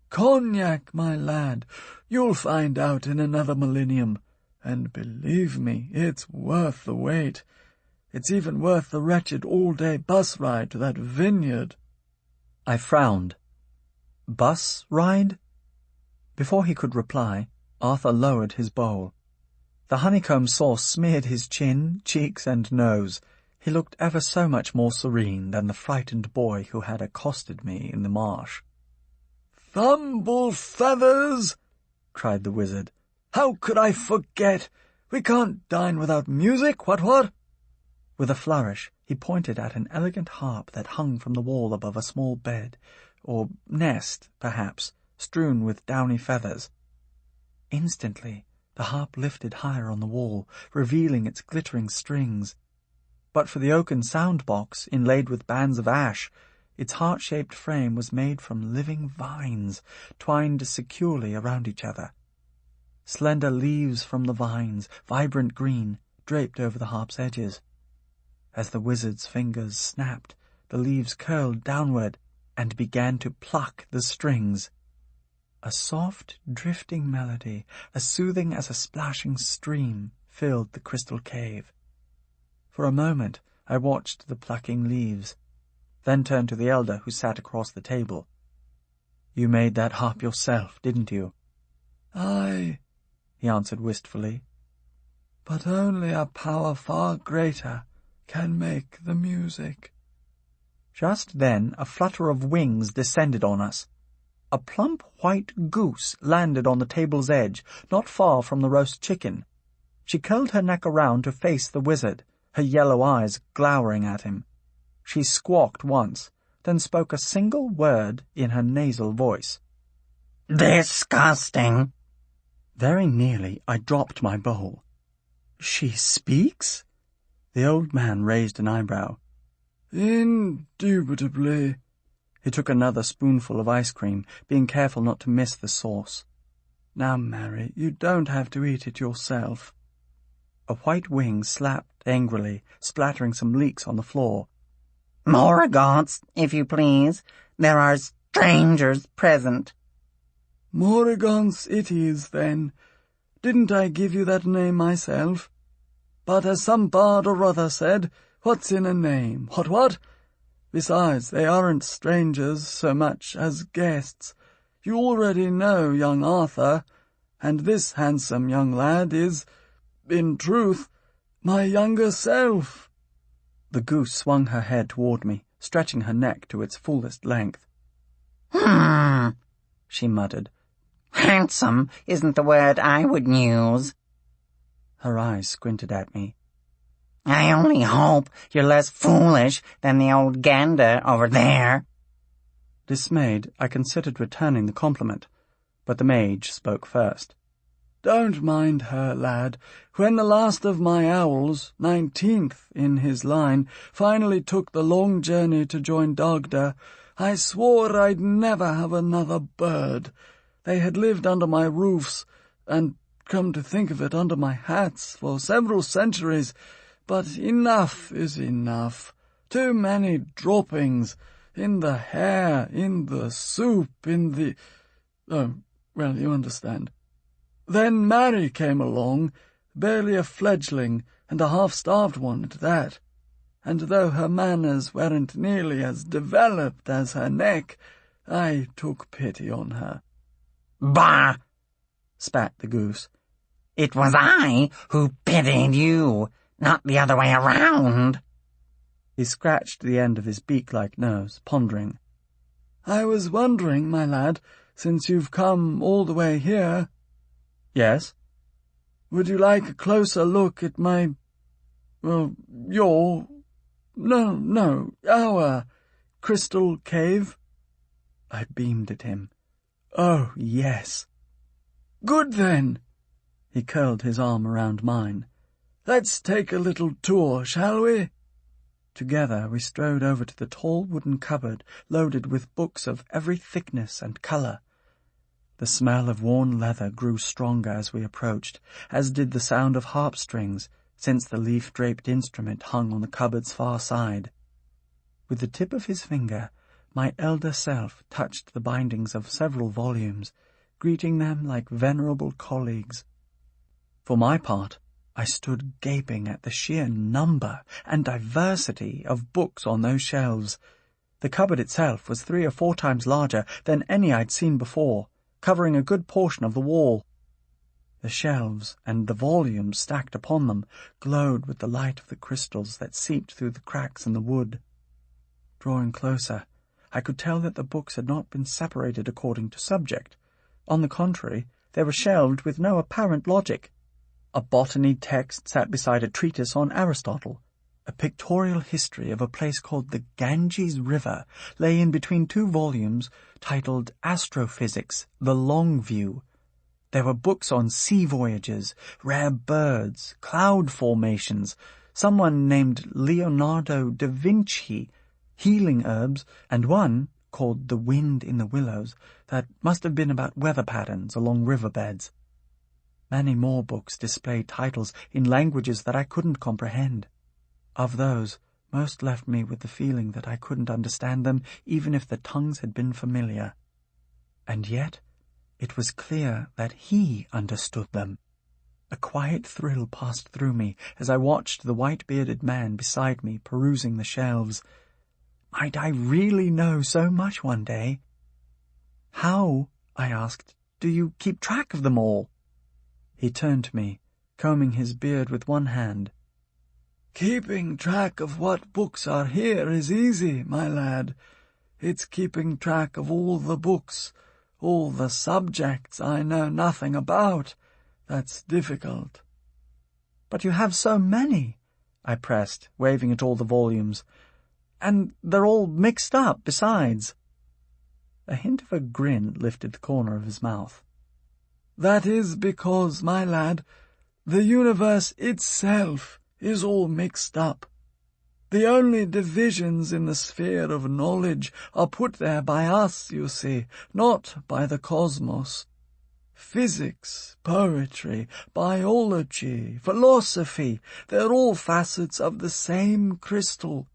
Cognac, my lad. You'll find out in another millennium, and believe me, it's worth the wait. It's even worth the wretched all-day bus ride to that vineyard. I frowned. Bus ride? Before he could reply, Arthur lowered his bowl. The honeycomb sauce smeared his chin, cheeks, and nose. He looked ever so much more serene than the frightened boy who had accosted me in the marsh. "Thumble feathers!" cried the wizard. "How could I forget? We can't dine without music, what?" With a flourish, he pointed at an elegant harp that hung from the wall above a small bed, or nest, perhaps, strewn with downy feathers. Instantly, the harp lifted higher on the wall, revealing its glittering strings. But for the oaken sound-box, inlaid with bands of ash, its heart-shaped frame was made from living vines, twined securely around each other. Slender leaves from the vines, vibrant green, draped over the harp's edges. As the wizard's fingers snapped, the leaves curled downward and began to pluck the strings. A soft, drifting melody, as soothing as a splashing stream, filled the crystal cave. For a moment I watched the plucking leaves, then turned to the elder who sat across the table. "You made that harp yourself, didn't you?" "Aye," he answered wistfully, "but only a power far greater can make the music." Just then a flutter of wings descended on us. A plump white goose landed on the table's edge, not far from the roast chicken. She curled her neck around to face the wizard, her yellow eyes glowering at him. She squawked once, then spoke a single word in her nasal voice. "Disgusting!" Very nearly I dropped my bowl. "She speaks?" The old man raised an eyebrow. "Indubitably." He took another spoonful of ice cream, being careful not to miss the sauce. "Now, Mary, you don't have to eat it yourself." A white wing slapped angrily, splattering some leeks on the floor. "More gods, if you please. There are strangers present." "Morrigan's it is, then. Didn't I give you that name myself? But as some bard or other said, what's in a name? What? Besides, they aren't strangers so much as guests. You already know young Arthur, and this handsome young lad is, in truth, my younger self." The goose swung her head toward me, stretching her neck to its fullest length. She muttered. "Handsome isn't the word I would use." Her eyes squinted at me. "I only hope you're less foolish than the old gander over there." Dismayed, I considered returning the compliment, but the mage spoke first. "Don't mind her, lad. When the last of my owls, 19th in his line, finally took the long journey to join Dagda, I swore I'd never have another bird. They had lived under my roofs, and, come to think of it, under my hats for several centuries, but enough is enough. Too many droppings, in the hair, in the soup, in the... Oh, well, you understand. Then Mary came along, barely a fledgling, and a half-starved one at that. And though her manners weren't nearly as developed as her neck, I took pity on her. Bah! Spat the goose. It was I who pitied you, not the other way around. He scratched the end of his beak-like nose, pondering. I was wondering, my lad, since you've come all the way here. Yes? Would you like a closer look at my... well, our crystal cave? I beamed at him. Oh, yes. Good then. He curled his arm around mine. Let's take a little tour, shall we? Together we strode over to the tall wooden cupboard loaded with books of every thickness and colour. The smell of worn leather grew stronger as we approached, as did the sound of harp strings, since the leaf-draped instrument hung on the cupboard's far side. With the tip of his finger, my elder self touched the bindings of several volumes, greeting them like venerable colleagues. For my part, I stood gaping at the sheer number and diversity of books on those shelves. The cupboard itself was 3 or 4 times larger than any I'd seen before, covering a good portion of the wall. The shelves and the volumes stacked upon them glowed with the light of the crystals that seeped through the cracks in the wood. Drawing closer, I could tell that the books had not been separated according to subject. On the contrary, they were shelved with no apparent logic. A botany text sat beside a treatise on Aristotle. A pictorial history of a place called the Ganges River lay in between 2 volumes titled Astrophysics, The Long View. There were books on sea voyages, rare birds, cloud formations, someone named Leonardo da Vinci, healing herbs, and one, called The Wind in the Willows, that must have been about weather patterns along riverbeds. Many more books displayed titles in languages that I couldn't comprehend. Of those, most left me with the feeling that I couldn't understand them even if the tongues had been familiar. And yet, it was clear that he understood them. A quiet thrill passed through me as I watched the white-bearded man beside me perusing the shelves. Might I really know so much one day? How, I asked, do you keep track of them all? He turned to me, combing his beard with one hand. Keeping track of what books are here is easy, my lad. It's keeping track of all the books, all the subjects I know nothing about, that's difficult. But you have so many, I pressed, waving at all the volumes. And they're all mixed up, besides. A hint of a grin lifted the corner of his mouth. That is because, my lad, the universe itself is all mixed up. The only divisions in the sphere of knowledge are put there by us, you see, not by the cosmos. Physics, poetry, biology, philosophy, they're all facets of the same crystal.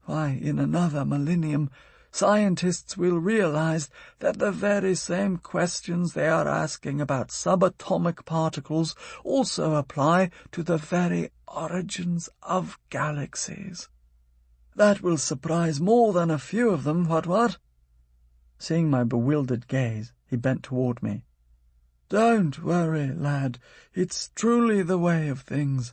Why, in another millennium, scientists will realize that the very same questions they are asking about subatomic particles also apply to the very origins of galaxies. That will surprise more than a few of them, what? Seeing my bewildered gaze, he bent toward me. Don't worry, lad. It's truly the way of things.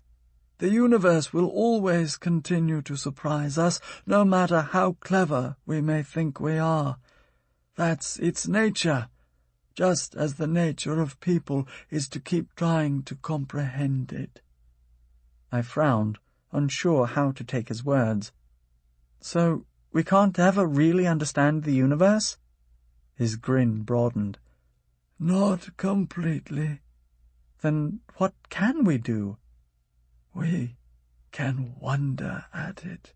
The universe will always continue to surprise us, no matter how clever we may think we are. That's its nature, just as the nature of people is to keep trying to comprehend it. I frowned, unsure how to take his words. So, we can't ever really understand the universe? His grin broadened. Not completely. Then what can we do? We can wonder at it.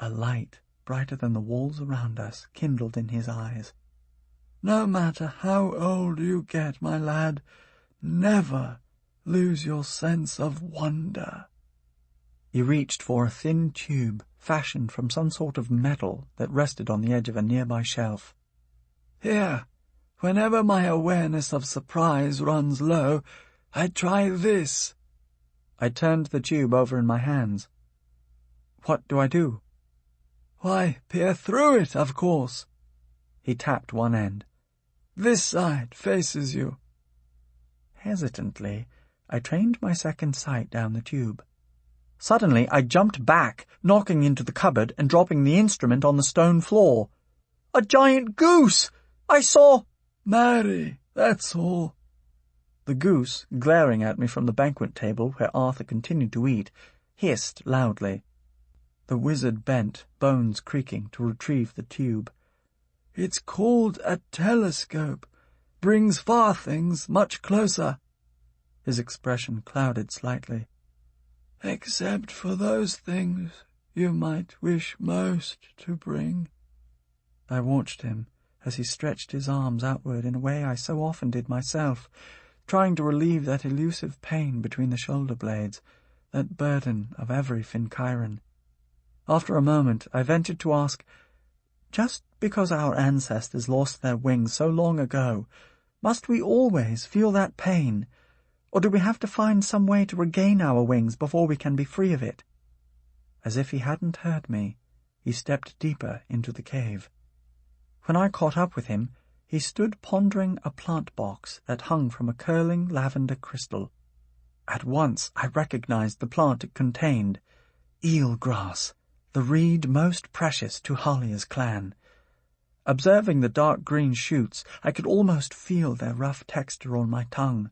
A light, brighter than the walls around us, kindled in his eyes. No matter how old you get, my lad, never lose your sense of wonder. He reached for a thin tube fashioned from some sort of metal that rested on the edge of a nearby shelf. Here, Whenever my awareness of surprise runs low, I try this." I turned the tube over in my hands. "What do I do?" "Why, peer through it, of course." He tapped one end. "This side faces you." Hesitantly, I trained my second sight down the tube. Suddenly, I jumped back, knocking into the cupboard and dropping the instrument on the stone floor. A giant goose! I saw— "Mary, that's all." The goose, glaring at me from the banquet table where Arthur continued to eat, hissed loudly. The wizard bent, bones creaking, to retrieve the tube. "It's called a telescope. Brings far things much closer." His expression clouded slightly. "Except for those things you might wish most to bring." I watched him as he stretched his arms outward in a way I so often did myself, trying to relieve that elusive pain between the shoulder blades, that burden of every Finkyran. After a moment, I ventured to ask, "Just because our ancestors lost their wings so long ago, must we always feel that pain? Or do we have to find some way to regain our wings before we can be free of it?" As if he hadn't heard me, he stepped deeper into the cave. When I caught up with him, he stood pondering a plant box that hung from a curling lavender crystal. At once I recognized the plant it contained, eel grass, the reed most precious to Halia's clan. Observing the dark green shoots, I could almost feel their rough texture on my tongue,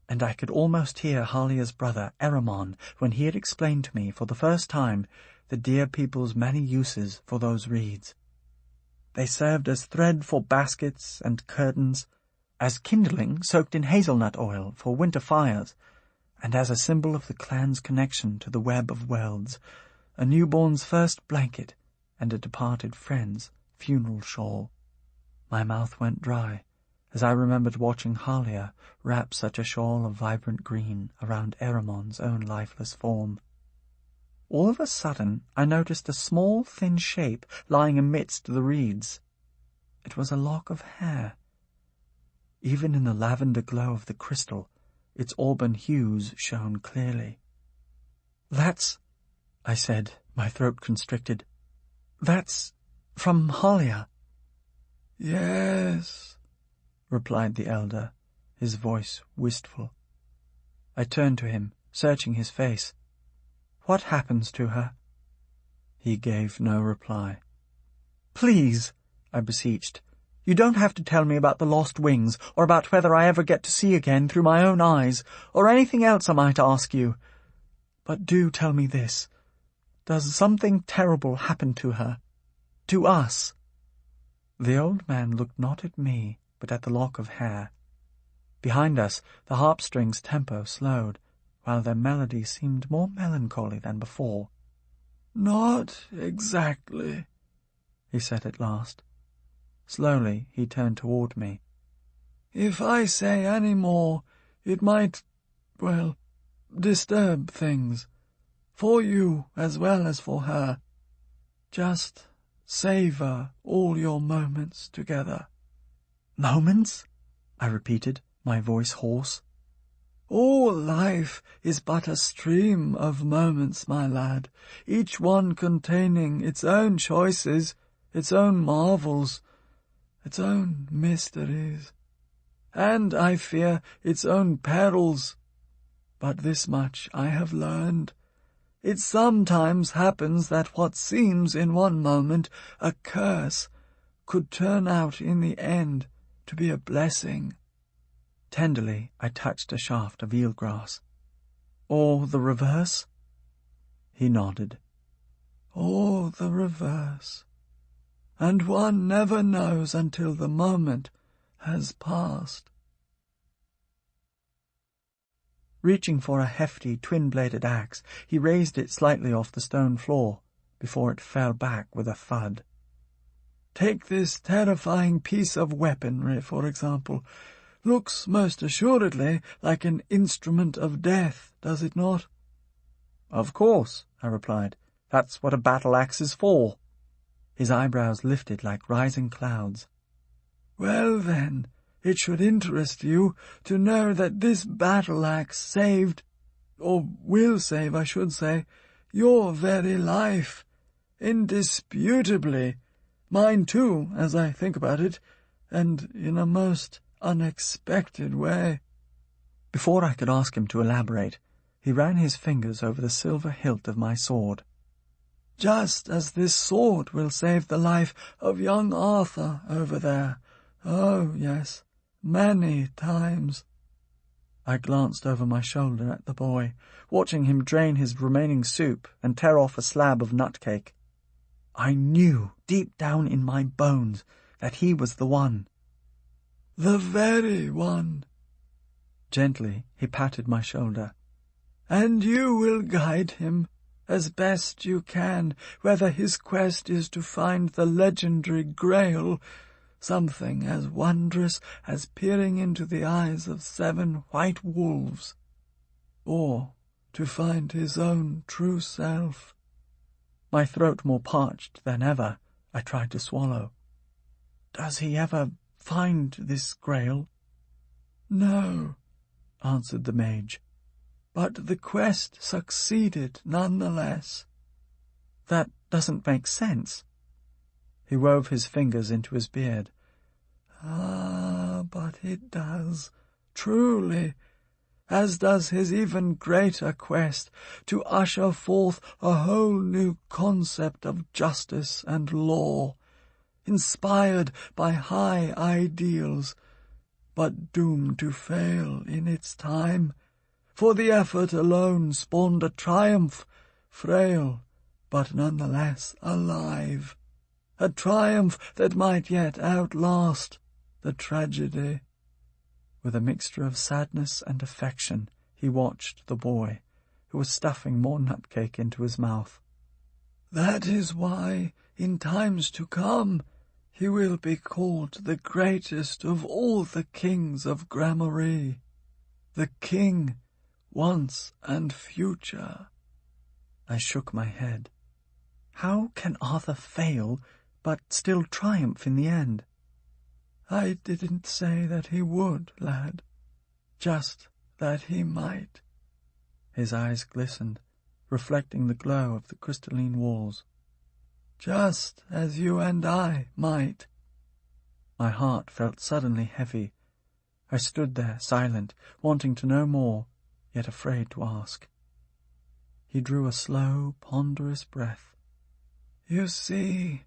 and I could almost hear Halia's brother Eramon when he had explained to me for the first time the dear people's many uses for those reeds. They served as thread for baskets and curtains, as kindling soaked in hazelnut oil for winter fires, and as a symbol of the clan's connection to the web of worlds, a newborn's first blanket and a departed friend's funeral shawl. My mouth went dry as I remembered watching Halia wrap such a shawl of vibrant green around Eramon's own lifeless form. All of a sudden, I noticed a small, thin shape lying amidst the reeds. It was a lock of hair. Even in the lavender glow of the crystal, its auburn hues shone clearly. "That's," I said, my throat constricted, "that's from Halia." "Yes," replied the elder, his voice wistful. I turned to him, searching his face. "What happens to her?" He gave no reply. "Please," I beseeched, "you don't have to tell me about the lost wings, or about whether I ever get to see again through my own eyes, or anything else I might ask you. But do tell me this. Does something terrible happen to her? To us?" The old man looked not at me, but at the lock of hair. Behind us, the harp-strings' tempo slowed, while their melody seemed more melancholy than before. "Not exactly," he said at last. Slowly he turned toward me. "If I say any more, it might, well, disturb things. For you as well as for her. Just savor all your moments together." "Moments?" I repeated, my voice hoarse. "All life is but a stream of moments, my lad, each one containing its own choices, its own marvels, its own mysteries, and, I fear, its own perils. But this much I have learned. It sometimes happens that what seems in one moment a curse could turn out in the end to be a blessing." Tenderly I touched a shaft of eelgrass. "Or the reverse?" He nodded. "Or the reverse. And one never knows until the moment has passed." Reaching for a hefty, twin-bladed axe, he raised it slightly off the stone floor, before it fell back with a thud. "Take this terrifying piece of weaponry, for example. Looks most assuredly like an instrument of death, does it not?" "Of course," I replied. "That's what a battle-axe is for." His eyebrows lifted like rising clouds. "Well then, it should interest you to know that this battle-axe saved, or will save, I should say, your very life. Indisputably. Mine too, as I think about it, and in a most unexpected way." Before I could ask him to elaborate, he ran his fingers over the silver hilt of my sword. "Just as this sword will save the life of young Arthur over there. Oh, yes, many times." I glanced over my shoulder at the boy, watching him drain his remaining soup and tear off a slab of nut cake. I knew deep down in my bones that he was the one. "The very one." Gently he patted my shoulder. "And you will guide him as best you can, whether his quest is to find the legendary Grail, something as wondrous as peering into the eyes of 7 white wolves, or to find his own true self." My throat more parched than ever, I tried to swallow. "Does he ever find this Grail?" "No," answered the mage, "but the quest succeeded nonetheless." "That doesn't make sense." He wove his fingers into his beard. "Ah, but it does, truly, as does his even greater quest to usher forth a whole new concept of justice and law, inspired by high ideals, but doomed to fail in its time, for the effort alone spawned a triumph, frail, but nonetheless alive, a triumph that might yet outlast the tragedy." With a mixture of sadness and affection, he watched the boy, who was stuffing more nutcake into his mouth. "That is why, in times to come, he will be called the greatest of all the kings of Gramarye, the king, once and future." I shook my head. How can Arthur fail, but still triumph in the end? "I didn't say that he would, lad. Just that he might." His eyes glistened, reflecting the glow of the crystalline walls. "Just as you and I might." My heart felt suddenly heavy. I stood there, silent, wanting to know more, yet afraid to ask. He drew a slow, ponderous breath. "You see,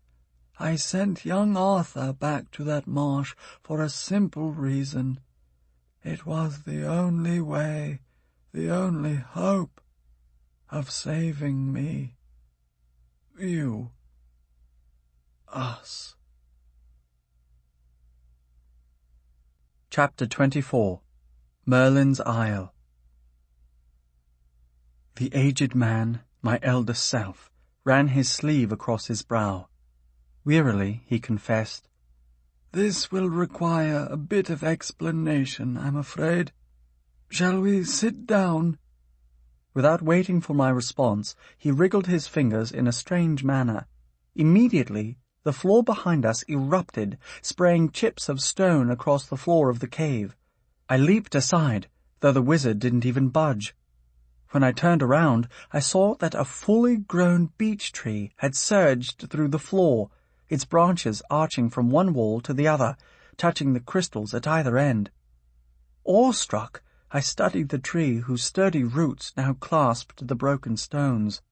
I sent young Arthur back to that marsh for a simple reason. It was the only way, the only hope of saving me. You. Us." Chapter 24. Merlin's Isle. The aged man, my eldest self, ran his sleeve across his brow. Wearily he confessed, "This will require a bit of explanation, I'm afraid. Shall we sit down?" Without waiting for my response, he wriggled his fingers in a strange manner. Immediately, the floor behind us erupted, spraying chips of stone across the floor of the cave. I leaped aside, though the wizard didn't even budge. When I turned around, I saw that a fully grown beech tree had surged through the floor, its branches arching from one wall to the other, touching the crystals at either end. Awestruck, I studied the tree whose sturdy roots now clasped the broken stones.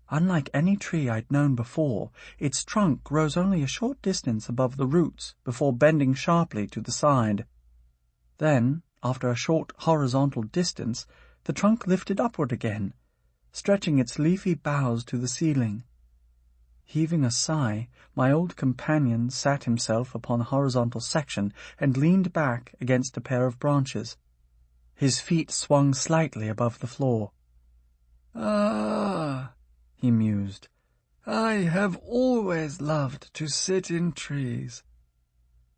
Unlike any tree I'd known before, its trunk rose only a short distance above the roots before bending sharply to the side. Then, after a short horizontal distance, the trunk lifted upward again, stretching its leafy boughs to the ceiling. Heaving a sigh, my old companion sat himself upon a horizontal section and leaned back against a pair of branches. His feet swung slightly above the floor. "Ah," he mused, "I have always loved to sit in trees."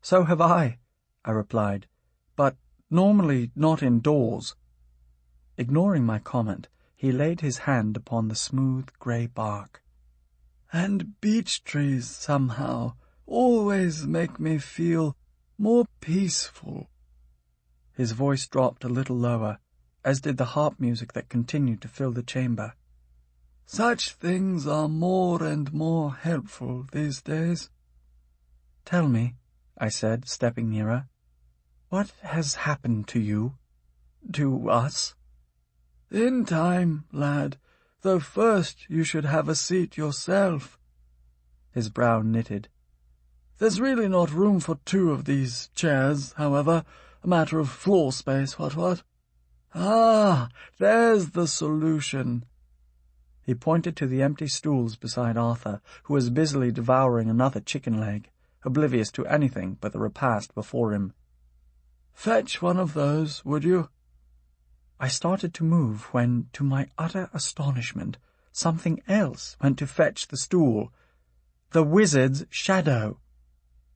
"So have I," I replied, "but normally not indoors." Ignoring my comment, he laid his hand upon the smooth grey bark. "And beech trees, somehow, always make me feel more peaceful." His voice dropped a little lower, as did the harp music that continued to fill the chamber. "Such things are more and more helpful these days." "Tell me," I said, stepping nearer, "what has happened to you? To us?" "In time, lad, though first you should have a seat yourself." His brow knitted. "There's really not room for 2 of these chairs, however. A matter of floor space, what? Ah, there's the solution." He pointed to the empty stools beside Arthur, who was busily devouring another chicken leg, oblivious to anything but the repast before him. "Fetch one of those, would you?" I started to move when, to my utter astonishment, something else went to fetch the stool. The wizard's shadow.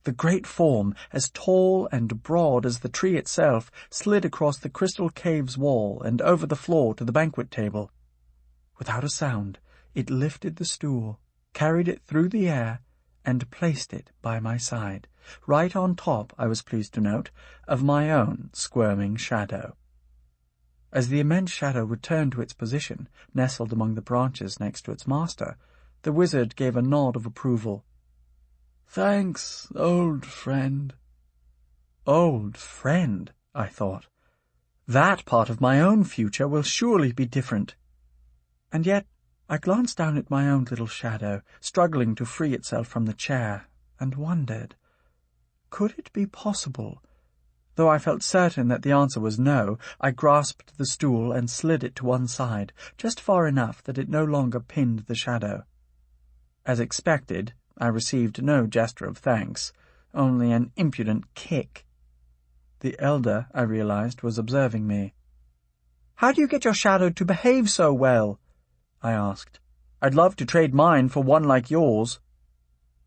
The great form, as tall and broad as the tree itself, slid across the crystal cave's wall and over the floor to the banquet table. Without a sound, it lifted the stool, carried it through the air, and placed it by my side, right on top, I was pleased to note, of my own squirming shadow. As the immense shadow returned to its position, nestled among the branches next to its master, the wizard gave a nod of approval. "Thanks, old friend." Old friend, I thought. That part of my own future will surely be different. And yet I glanced down at my own little shadow, struggling to free itself from the chair, and wondered, could it be possible? Though I felt certain that the answer was no, I grasped the stool and slid it to one side, just far enough that it no longer pinned the shadow. As expected, I received no gesture of thanks, only an impudent kick. The elder, I realized, was observing me. "How do you get your shadow to behave so well?" I asked. "I'd love to trade mine for one like yours."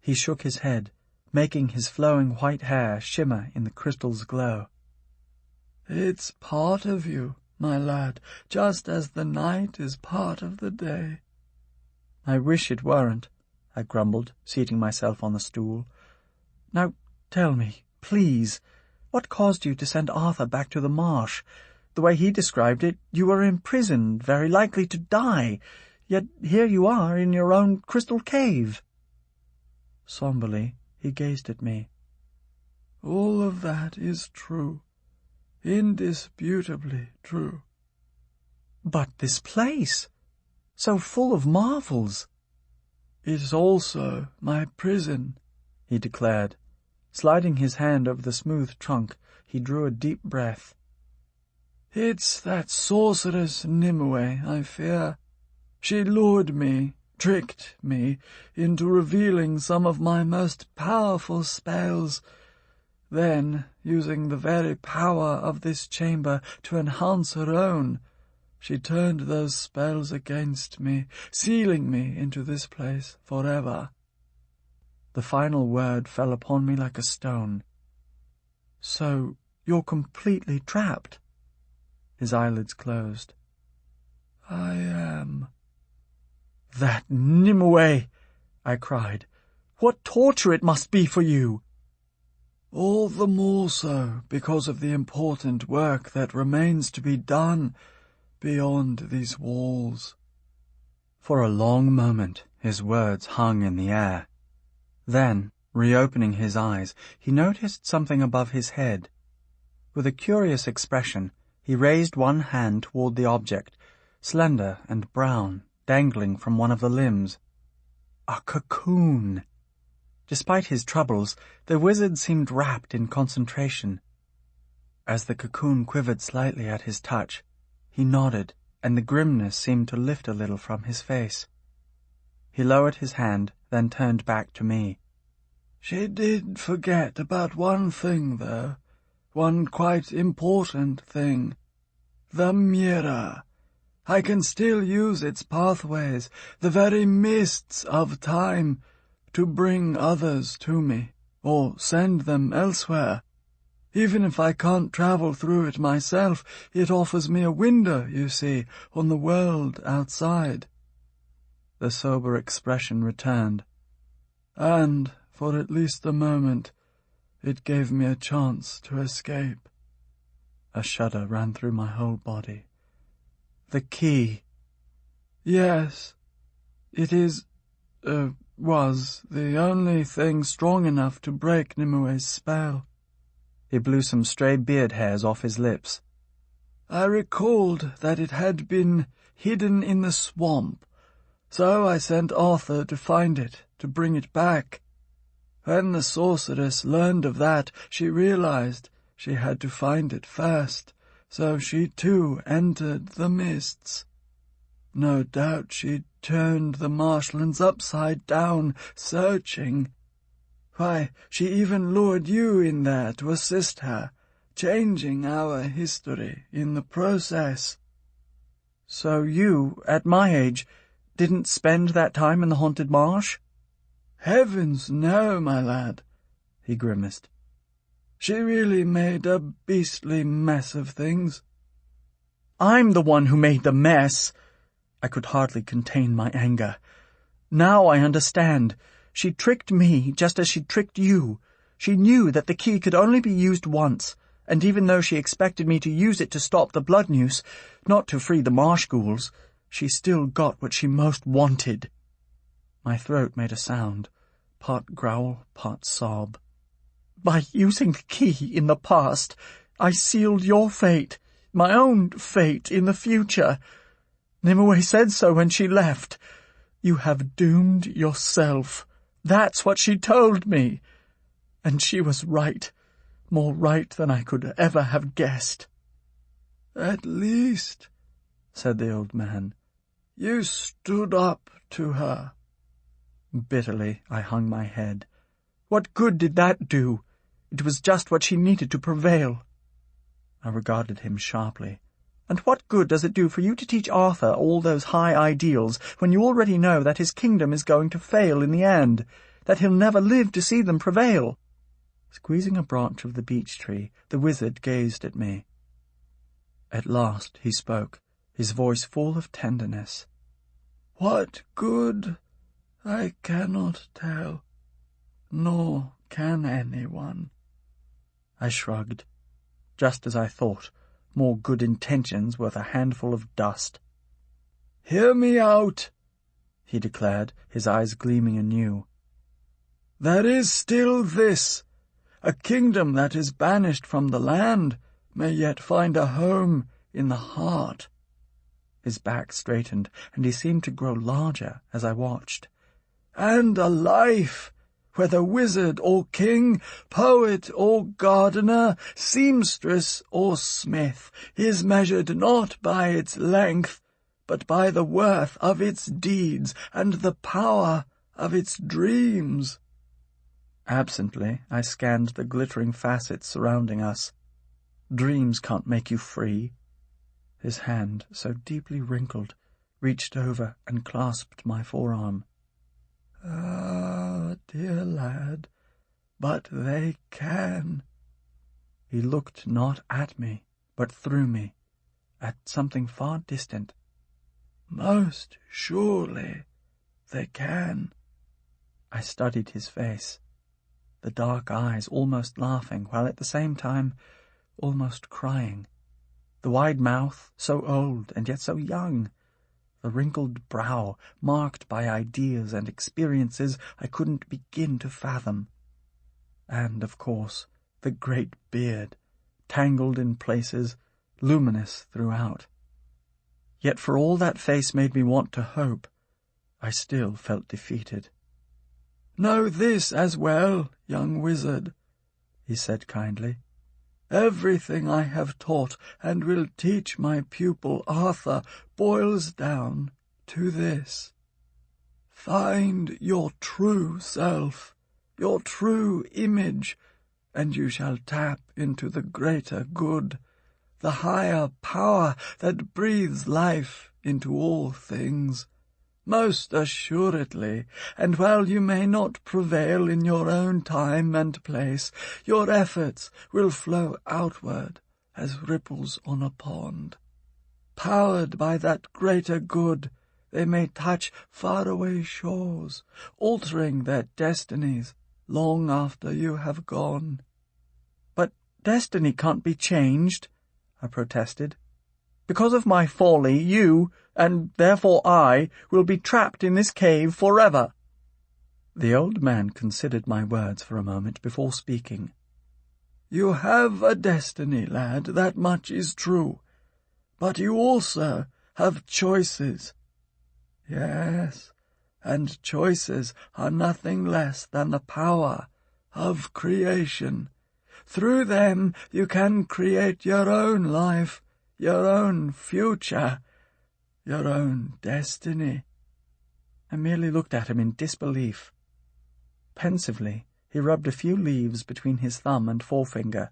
He shook his head, making his flowing white hair shimmer in the crystal's glow. "It's part of you, my lad, just as the night is part of the day." "I wish it weren't," I grumbled, seating myself on the stool. "Now tell me, please, what caused you to send Arthur back to the marsh? The way he described it, you were imprisoned, very likely to die, yet here you are in your own crystal cave." Somberly, he gazed at me. "All of that is true, indisputably true." "But this place, so full of marvels." "It's also my prison," he declared. Sliding his hand over the smooth trunk, he drew a deep breath. "It's that sorceress Nimue, I fear. She lured me, tricked me, into revealing some of my most powerful spells. Then, using the very power of this chamber to enhance her own, she turned those spells against me, sealing me into this place forever." The final word fell upon me like a stone. "So you're completely trapped?" His eyelids closed. "I am." "That Nimue!" I cried. "What torture it must be for you!" "All the more so because of the important work that remains to be done beyond these walls." For a long moment his words hung in the air. Then, reopening his eyes, he noticed something above his head. With a curious expression, he raised one hand toward the object, slender and brown, dangling from one of the limbs. A cocoon! Despite his troubles, the wizard seemed wrapped in concentration. As the cocoon quivered slightly at his touch, he nodded, and the grimness seemed to lift a little from his face. He lowered his hand, then turned back to me. "She did forget about one thing, though. One quite important thing. The mirror. I can still use its pathways, the very mists of time, to bring others to me, or send them elsewhere. Even if I can't travel through it myself, it offers me a window, you see, on the world outside." The sober expression returned. "And, for at least a moment, It gave me a chance to escape. A shudder ran through my whole body. The key. Yes, it was the only thing strong enough to break Nimue's spell. He blew some stray beard hairs off his lips. I recalled that it had been hidden in the swamp, so I sent Arthur to find it, to bring it back. When the sorceress learned of that, she realized she had to find it first, so she too entered the mists. No doubt she turned the marshlands upside down, searching. Why, she even lured you in there to assist her, changing our history in the process. So you, at my age, didn't spend that time in the haunted marsh? Heavens, no, my lad, he grimaced. She really made a beastly mess of things. I'm the one who made the mess. I could hardly contain my anger. Now I understand. She tricked me just as she tricked you. She knew that the key could only be used once, and even though she expected me to use it to stop the blood noose, not to free the marsh ghouls, she still got what she most wanted. My throat made a sound, part growl, part sob. By using the key in the past, I sealed your fate, my own fate in the future. Nimue said so when she left. You have doomed yourself. That's what she told me. And she was right, more right than I could ever have guessed. At least, said the old man, you stood up to her. Bitterly, I hung my head. What good did that do? It was just what she needed to prevail. I regarded him sharply. And what good does it do for you to teach Arthur all those high ideals when you already know that his kingdom is going to fail in the end, that he'll never live to see them prevail? Squeezing a branch of the beech tree, the wizard gazed at me. At last he spoke, his voice full of tenderness. What good? I cannot tell, nor can anyone. I shrugged. Just as I thought, more good intentions worth a handful of dust. Hear me out, he declared, his eyes gleaming anew. There is still this. A kingdom that is banished from the land may yet find a home in the heart. His back straightened, and he seemed to grow larger as I watched. And a life, whether wizard or king, poet or gardener, seamstress or smith, is measured not by its length, but by the worth of its deeds and the power of its dreams. Absently, I scanned the glittering facets surrounding us. Dreams can't make you free. His hand, so deeply wrinkled, reached over and clasped my forearm. Ah, dear lad, but they can. He looked not at me, but through me, at something far distant. Most surely they can. I studied his face, the dark eyes almost laughing, while at the same time almost crying, the wide mouth, so old and yet so young, the wrinkled brow, marked by ideas and experiences I couldn't begin to fathom. And, of course, the great beard, tangled in places, luminous throughout. Yet for all that face made me want to hope, I still felt defeated. Know this as well, young wizard, he said kindly. Everything I have taught and will teach my pupil Arthur boils down to this. Find your true self, your true image, and you shall tap into the greater good, the higher power that breathes life into all things. Most assuredly, and while you may not prevail in your own time and place, your efforts will flow outward as ripples on a pond. Powered by that greater good, they may touch faraway shores, altering their destinies long after you have gone. destiny can't be changed," I protested. "Because of my folly, you, and therefore I, will be trapped in this cave forever." The old man considered my words for a moment before speaking. "You have a destiny, lad, that much is true. But you also have choices. Yes, and choices are nothing less than the power of creation. Through them you can create your own life, your own future, your own destiny." I merely looked at him in disbelief. Pensively, he rubbed a few leaves between his thumb and forefinger.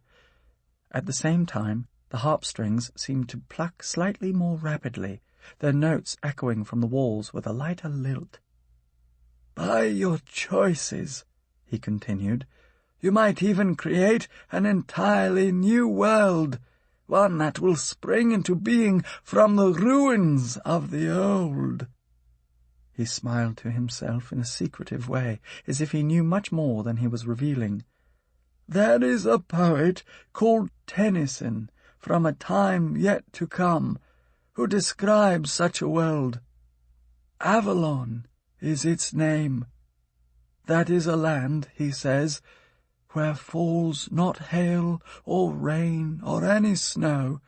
At the same time, the harp strings seemed to pluck slightly more rapidly, their notes echoing from the walls with a lighter lilt. "By your choices," he continued, "you might even create an entirely new world, one that will spring into being from the ruins of the old." He smiled to himself in a secretive way, as if he knew much more than he was revealing. "There is a poet called Tennyson, from a time yet to come, who describes such a world. Avalon is its name. That is a land, he says, where falls not hail or rain or any snow,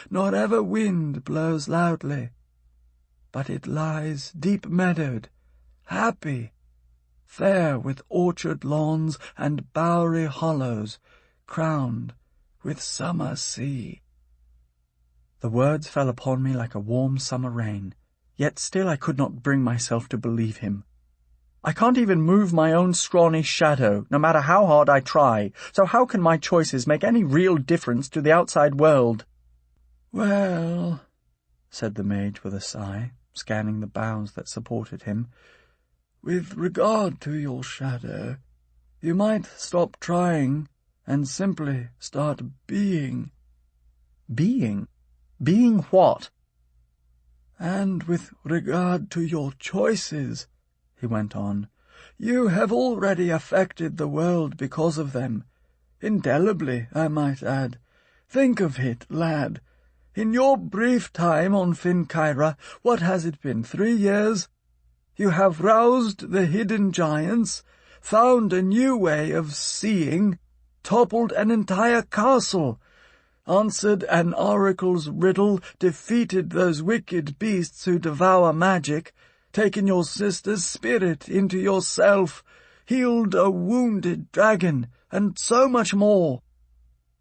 nor ever wind blows loudly. But it lies deep-meadowed, happy, fair with orchard lawns and bowery hollows, crowned with summer sea." The words fell upon me like a warm summer rain, yet still I could not bring myself to believe him. I can't even move my own scrawny shadow, no matter how hard I try, so how can my choices make any real difference to the outside world? "Well," said the mage with a sigh, scanning the boughs that supported him, "with regard to your shadow, you might stop trying and simply start being." "Being? Being what?" "And with regard to your choices," he went on, "you have already affected the world because of them. Indelibly, I might add. Think of it, lad. In your brief time on Finkyra, what has it been, 3 years? You have roused the hidden giants, found a new way of seeing, toppled an entire castle, answered an oracle's riddle, defeated those wicked beasts who devour magic, taken your sister's spirit into yourself, healed a wounded dragon, and so much more.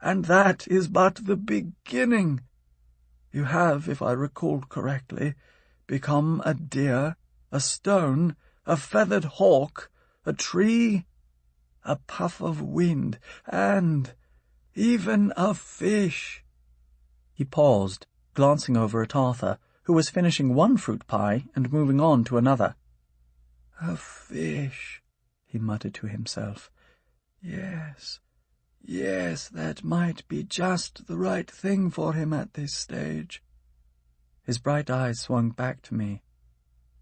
And that is but the beginning. You have, if I recall correctly, become a deer, a stone, a feathered hawk, a tree, a puff of wind, and even a fish." He paused, glancing over at Arthur, who was finishing one fruit pie and moving on to another. "A fish," he muttered to himself. Yes, that might be just the right thing for him at this stage." His bright eyes swung back to me.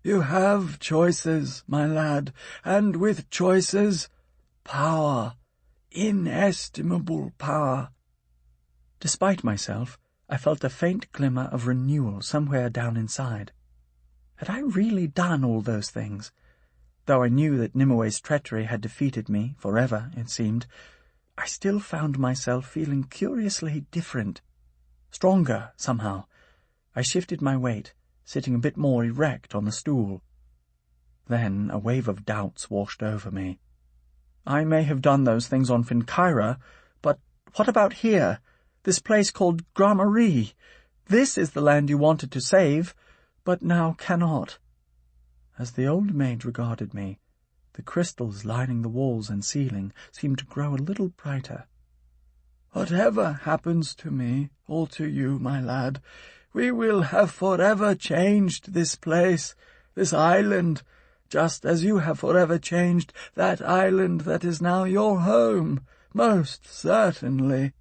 "You have choices, my lad, and with choices, power, inestimable power." Despite myself, I felt a faint glimmer of renewal somewhere down inside. Had I really done all those things? Though I knew that Nimue treachery had defeated me, forever, it seemed, I still found myself feeling curiously different. Stronger, somehow. I shifted my weight, sitting a bit more erect on the stool. Then a wave of doubts washed over me. I may have done those things on Finkyra, but what about here? This place called Gramarye. This is the land you wanted to save, but now cannot. As the old maid regarded me, the crystals lining the walls and ceiling seemed to grow a little brighter. "Whatever happens to me, or to you, my lad, we will have forever changed this place, this island, just as you have forever changed that island that is now your home, most certainly.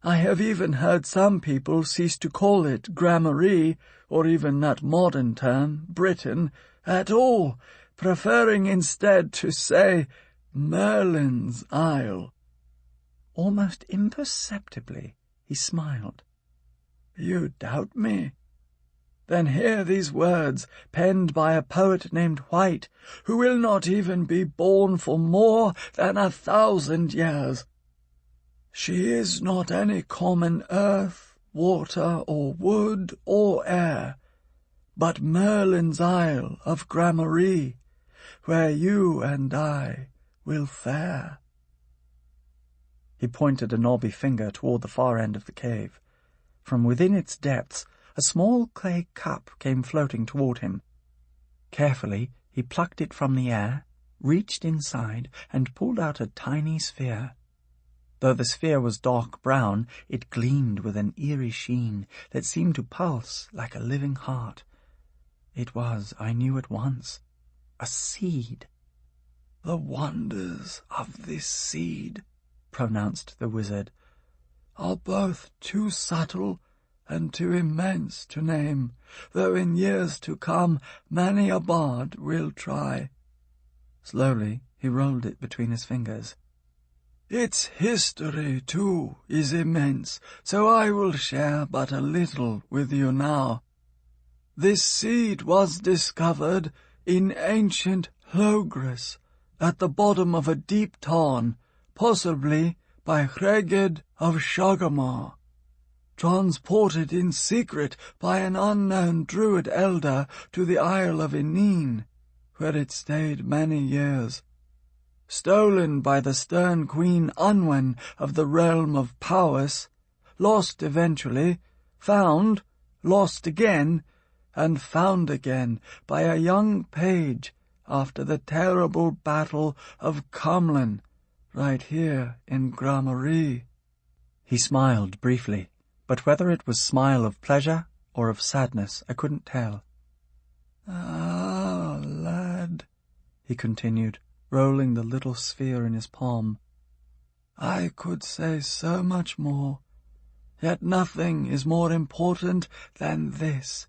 I have even heard some people cease to call it Gramarye, or even that modern term, Britain, at all, preferring instead to say Merlin's Isle." Almost imperceptibly, he smiled. "You doubt me? Then hear these words, penned by a poet named White, who will not even be born for more than 1,000 years. She is not any common earth, water, or wood, or air, but Merlin's isle of Gramarye, where you and I will fare." He pointed a knobby finger toward the far end of the cave. From within its depths, a small clay cup came floating toward him. Carefully, he plucked it from the air, reached inside, and pulled out a tiny sphere. Though the sphere was dark brown, it gleamed with an eerie sheen that seemed to pulse like a living heart. It was, I knew at once, a seed. "The wonders of this seed," pronounced the wizard, "are both too subtle and too immense to name, though in years to come many a bard will try." Slowly he rolled it between his fingers. "Its history, too, is immense, so I will share but a little with you now. This seed was discovered in ancient Logres, at the bottom of a deep tarn, possibly by Hreged of Shagamar, transported in secret by an unknown druid elder to the Isle of Ineen, where it stayed many years. Stolen by the stern Queen Unwen of the realm of Powys, lost eventually, found, lost again, and found again by a young page after the terrible battle of Cumlin, right here in Gramarye." He smiled briefly, but whether it was smile of pleasure or of sadness I couldn't tell. "Ah, lad," he continued, rolling the little sphere in his palm, "I could say so much more, yet nothing is more important than this.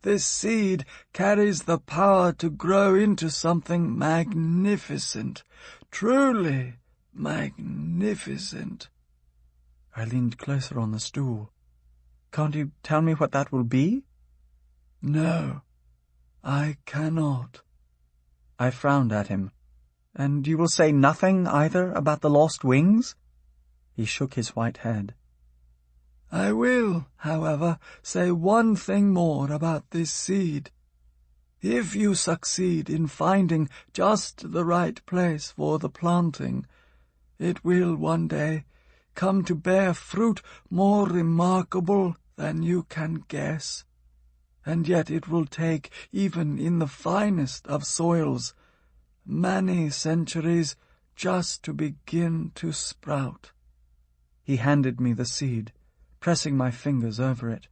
This seed carries the power to grow into something magnificent, truly magnificent." I leaned closer on the stool. "Can't you tell me what that will be?" "No, I cannot." I frowned at him. "And you will say nothing either about the lost wings?" He shook his white head. "I will, however, say one thing more about this seed. If you succeed in finding just the right place for the planting, it will one day come to bear fruit more remarkable than you can guess. And yet it will take, even in the finest of soils, many centuries just to begin to sprout." He handed me the seed, pressing my fingers over it.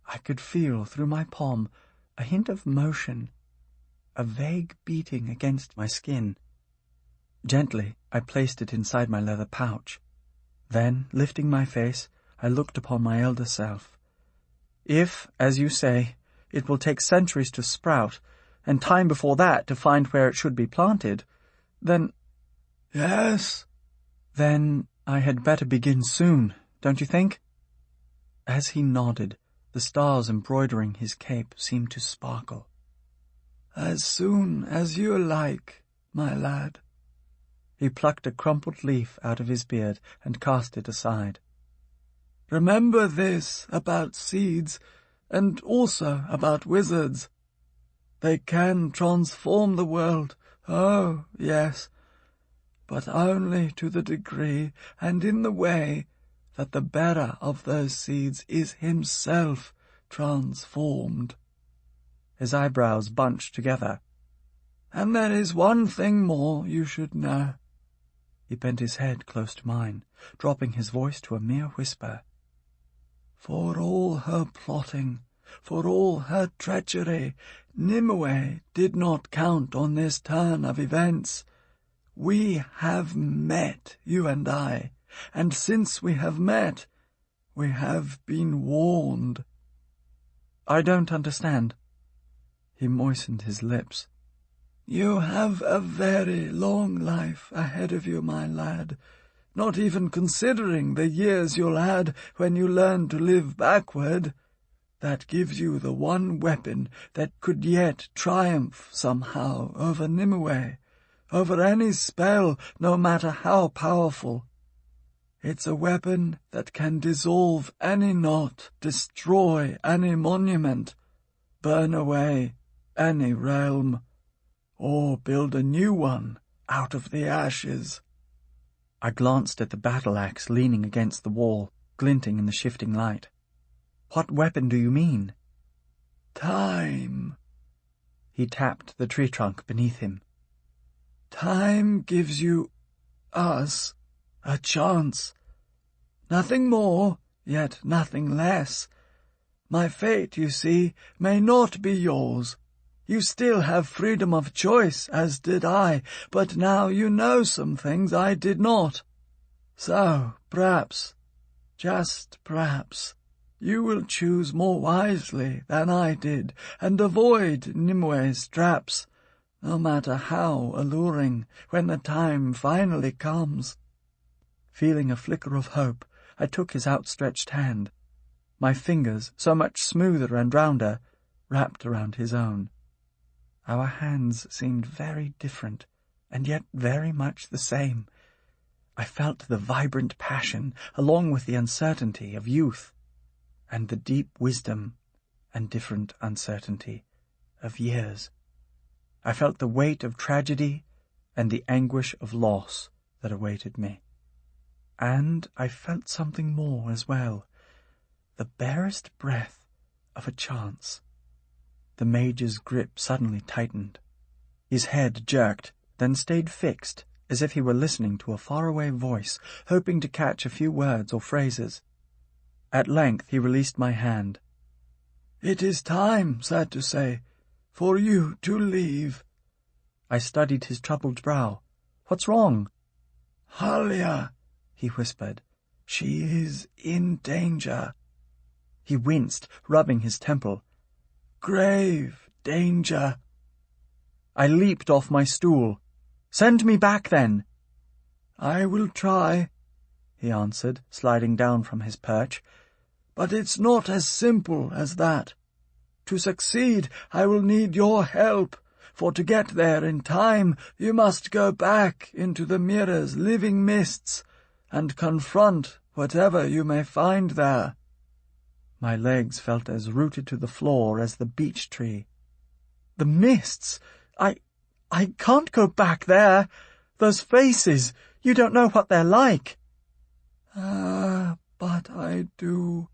I could feel through my palm a hint of motion, a vague beating against my skin. Gently, I placed it inside my leather pouch. Then, lifting my face, I looked upon my elder self. If, as you say, it will take centuries to sprout, and time before that to find where it should be planted, then— "Yes?" "Then I had better begin soon, don't you think?" As he nodded, the stars embroidering his cape seemed to sparkle. "As soon as you like, my lad." He plucked a crumpled leaf out of his beard and cast it aside. "Remember this about seeds, and also about wizards. They can transform the world, oh, yes, but only to the degree and in the way that the bearer of those seeds is himself transformed." His eyebrows bunched together. "And there is one thing more you should know." He bent his head close to mine, dropping his voice to a mere whisper. "For all her plotting, for all her treachery, Nimue did not count on this turn of events. We have met, you and I, and since we have met, we have been warned." "I don't understand." He moistened his lips. "You have a very long life ahead of you, my lad. not even considering the years you'll add when you learn to live backward. That gives you the one weapon that could yet triumph somehow over Nimue, over any spell, no matter how powerful. It's a weapon that can dissolve any knot, destroy any monument, burn away any realm, or build a new one out of the ashes. I glanced at the battle-axe leaning against the wall, glinting in the shifting light. What weapon do you mean? Time. He tapped the tree trunk beneath him. Time gives you, us, a chance. Nothing more, yet nothing less. My fate, you see, may not be yours. You still have freedom of choice, as did I, but now you know some things I did not. So, perhaps, just perhaps, you will choose more wisely than I did, and avoid Nimue's traps, no matter how alluring, when the time finally comes. Feeling a flicker of hope, I took his outstretched hand. My fingers, so much smoother and rounder, wrapped around his own. Our hands seemed very different, and yet very much the same. I felt the vibrant passion, along with the uncertainty of youth, and the deep wisdom and different uncertainty of years. I felt the weight of tragedy and the anguish of loss that awaited me. And I felt something more as well, the barest breath of a chance. The Major's grip suddenly tightened. His head jerked, then stayed fixed, as if he were listening to a faraway voice, hoping to catch a few words or phrases. At length he released my hand. It is time, sad to say, for you to leave. I studied his troubled brow. What's wrong? Halia, he whispered. She is in danger. He winced, rubbing his temple. Grave danger. I leaped off my stool. Send me back, then. I will try, he answered, sliding down from his perch. But it's not as simple as that. To succeed, I will need your help, for to get there in time, you must go back into the mirror's living mists and confront whatever you may find there. My legs felt as rooted to the floor as the beech tree. The mists! I can't go back there. Those faces, you don't know what they're like. Ah, but I do.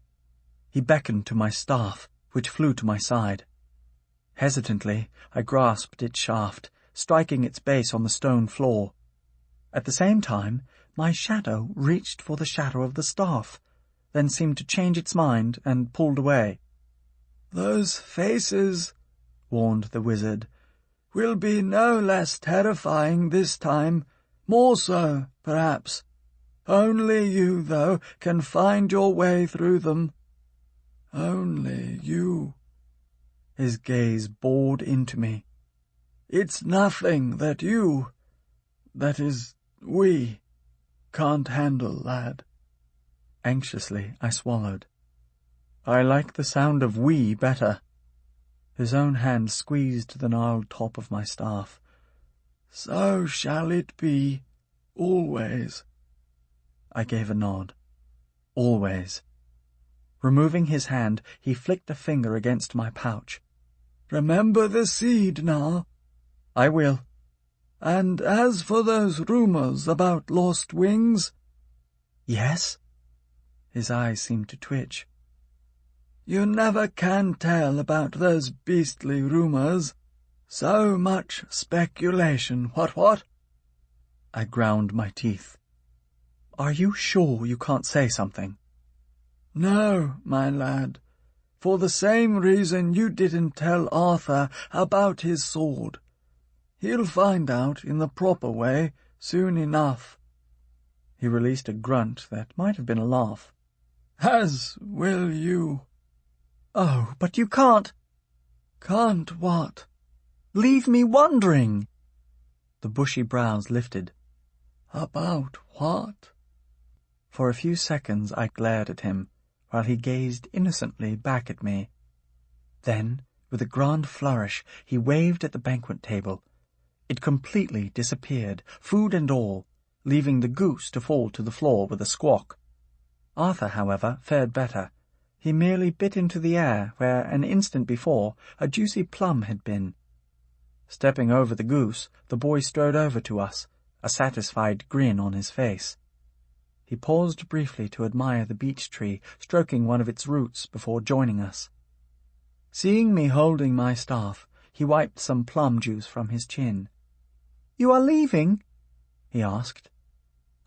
He beckoned to my staff, which flew to my side. Hesitantly, I grasped its shaft, striking its base on the stone floor. At the same time, my shadow reached for the shadow of the staff, then seemed to change its mind and pulled away. Those faces, warned the wizard, will be no less terrifying this time, more so, perhaps. Only you, though, can find your way through them. Only you. His gaze bored into me. It's nothing that you, that is, we, can't handle, lad. Anxiously, I swallowed. I like the sound of we better. His own hand squeezed the gnarled top of my staff. So shall it be, always. I gave a nod. Always. Removing his hand, he flicked a finger against my pouch. Remember the seed now. I will. And as for those rumors about lost wings... Yes? His eyes seemed to twitch. You never can tell about those beastly rumors. So much speculation, what? I ground my teeth. Are you sure you can't say something? No, my lad. For the same reason you didn't tell Arthur about his sword. He'll find out in the proper way soon enough. He released a grunt that might have been a laugh. As will you. Oh, but you can't. Can't what? Leave me wondering. The bushy brows lifted. About what? For a few seconds I glared at him, while he gazed innocently back at me. Then, with a grand flourish, he waved at the banquet table. It completely disappeared, food and all, leaving the goose to fall to the floor with a squawk. Arthur, however, fared better. He merely bit into the air where, an instant before, a juicy plum had been. Stepping over the goose, the boy strode over to us, a satisfied grin on his face. He paused briefly to admire the beech tree, stroking one of its roots before joining us. Seeing me holding my staff, he wiped some plum juice from his chin. "You are leaving?" he asked.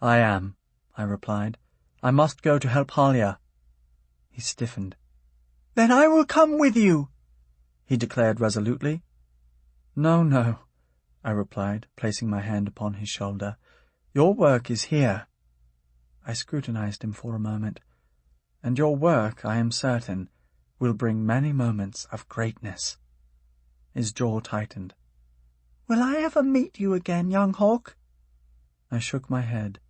"I am," I replied. "I must go to help Halia." He stiffened. "Then I will come with you," he declared resolutely. "No, no," I replied, placing my hand upon his shoulder. "Your work is here." I scrutinized him for a moment. "And your work, I am certain, will bring many moments of greatness." His jaw tightened. "Will I ever meet you again, young hawk?" I shook my head.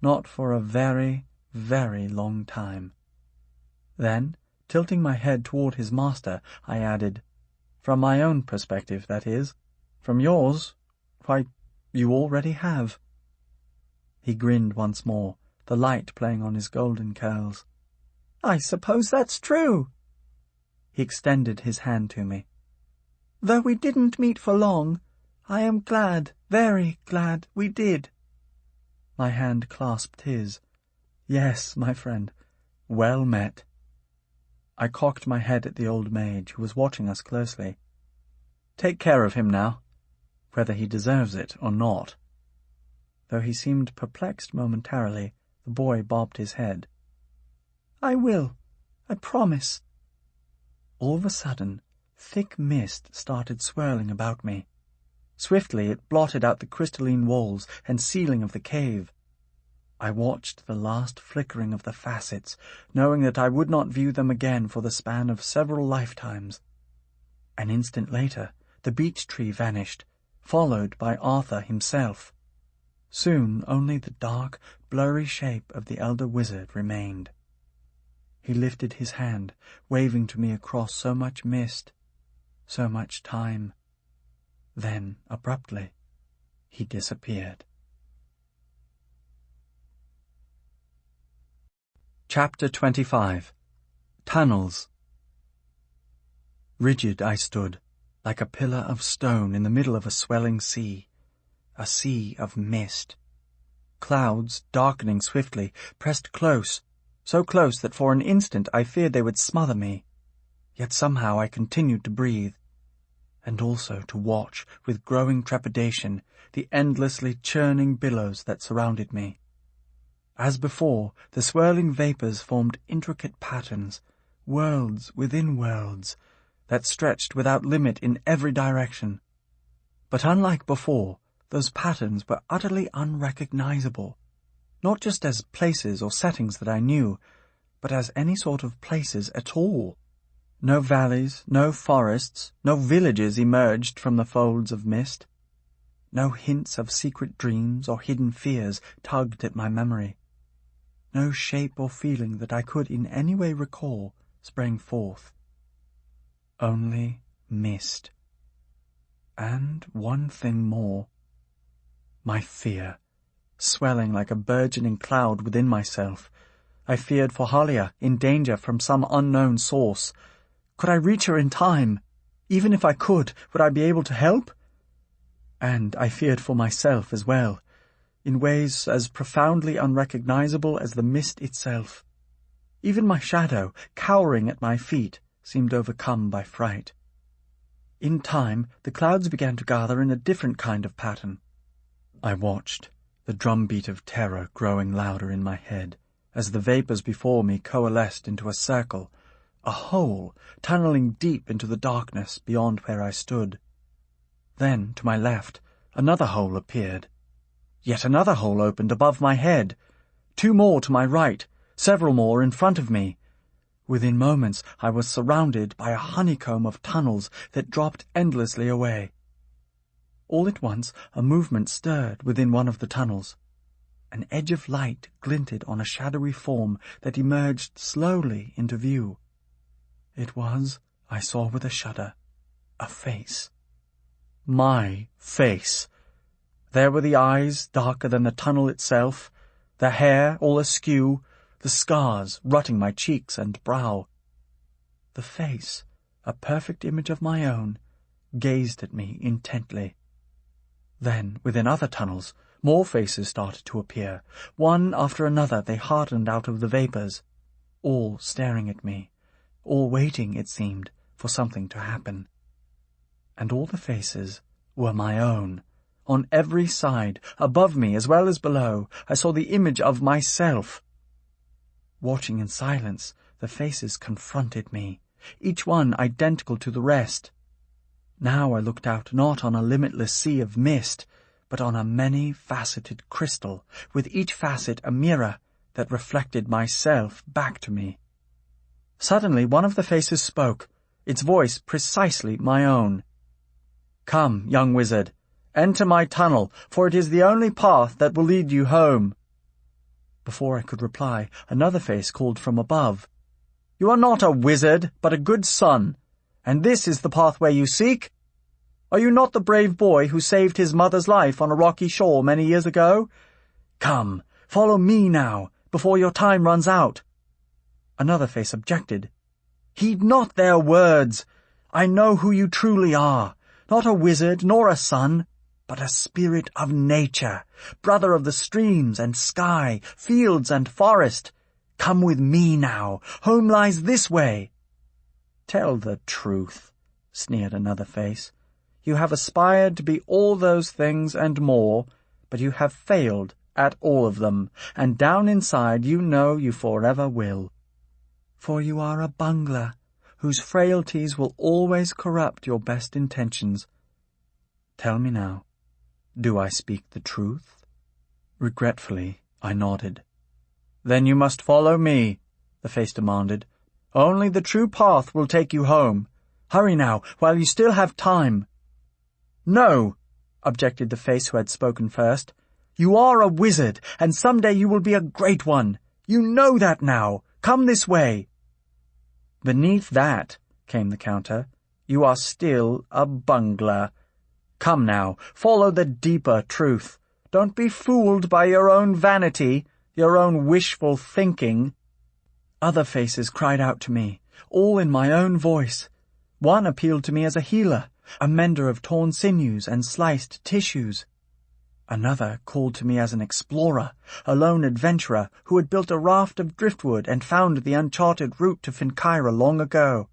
"Not for a very, very long time." Then, tilting my head toward his master, I added, "From my own perspective, that is. From yours, why, you already have." He grinned once more, the light playing on his golden curls. "I suppose that's true." He extended his hand to me. "Though we didn't meet for long, I am glad, very glad we did." My hand clasped his. "Yes, my friend, well met." I cocked my head at the old mage, who was watching us closely. "Take care of him now, whether he deserves it or not." Though he seemed perplexed momentarily, the boy bobbed his head. "I will, I promise." All of a sudden, thick mist started swirling about me. Swiftly it blotted out the crystalline walls and ceiling of the cave. I watched the last flickering of the facets, knowing that I would not view them again for the span of several lifetimes. An instant later, the beech tree vanished, followed by Arthur himself. Soon only the dark, blurry shape of the elder wizard remained. He lifted his hand, waving to me across so much mist, so much time. Then, abruptly, he disappeared. Chapter 25. Tunnels. Rigid I stood, like a pillar of stone in the middle of a swelling sea, a sea of mist. Clouds, darkening swiftly, pressed close, so close that for an instant I feared they would smother me. Yet somehow I continued to breathe, and also to watch, with growing trepidation, the endlessly churning billows that surrounded me. As before, the swirling vapours formed intricate patterns, worlds within worlds, that stretched without limit in every direction. But unlike before, those patterns were utterly unrecognizable, not just as places or settings that I knew, but as any sort of places at all. No valleys, no forests, no villages emerged from the folds of mist. No hints of secret dreams or hidden fears tugged at my memory. No shape or feeling that I could in any way recall sprang forth. Only mist. And one thing more. My fear, swelling like a burgeoning cloud within myself. I feared for Halia, in danger from some unknown source. Could I reach her in time? Even if I could, would I be able to help? And I feared for myself as well, in ways as profoundly unrecognizable as the mist itself. Even my shadow, cowering at my feet, seemed overcome by fright. In time, the clouds began to gather in a different kind of pattern. I watched, the drumbeat of terror growing louder in my head, as the vapours before me coalesced into a circle, a hole, tunneling deep into the darkness beyond where I stood. Then, to my left, another hole appeared. Yet another hole opened above my head. 2 more to my right, several more in front of me. Within moments I was surrounded by a honeycomb of tunnels that dropped endlessly away. All at once a movement stirred within one of the tunnels. An edge of light glinted on a shadowy form that emerged slowly into view. It was, I saw with a shudder, a face. My face. There were the eyes, darker than the tunnel itself, the hair all askew, the scars rutting my cheeks and brow. The face, a perfect image of my own, gazed at me intently. Then, within other tunnels, more faces started to appear. One after another they hardened out of the vapours, all staring at me, all waiting, it seemed, for something to happen. And all the faces were my own. On every side, above me as well as below, I saw the image of myself. Watching in silence, the faces confronted me, each one identical to the rest. Now I looked out not on a limitless sea of mist, but on a many-faceted crystal, with each facet a mirror that reflected myself back to me. Suddenly one of the faces spoke, its voice precisely my own. "Come, young wizard, enter my tunnel, for it is the only path that will lead you home." Before I could reply, another face called from above, "You are not a wizard, but a good son, and this is the pathway you seek? Are you not the brave boy who saved his mother's life on a rocky shore many years ago? Come, follow me now, before your time runs out." Another face objected. "Heed not their words. I know who you truly are, not a wizard nor a son, but a spirit of nature, brother of the streams and sky, fields and forest. Come with me now, home lies this way." "Tell the truth," sneered another face. "You have aspired to be all those things and more, but you have failed at all of them, and down inside you know you forever will. For you are a bungler, whose frailties will always corrupt your best intentions. Tell me now, do I speak the truth?" Regretfully, I nodded. "Then you must follow me," the face demanded. "Only the true path will take you home. Hurry now, while you still have time." "No," objected the face who had spoken first. "You are a wizard, and someday you will be a great one. You know that now. Come this way." "Beneath that," came the counter, "you are still a bungler. Come now, follow the deeper truth. Don't be fooled by your own vanity, your own wishful thinking." Other faces cried out to me, all in my own voice. One appealed to me as a healer, a mender of torn sinews and sliced tissues. Another called to me as an explorer, a lone adventurer who had built a raft of driftwood and found the uncharted route to Finkyra long ago.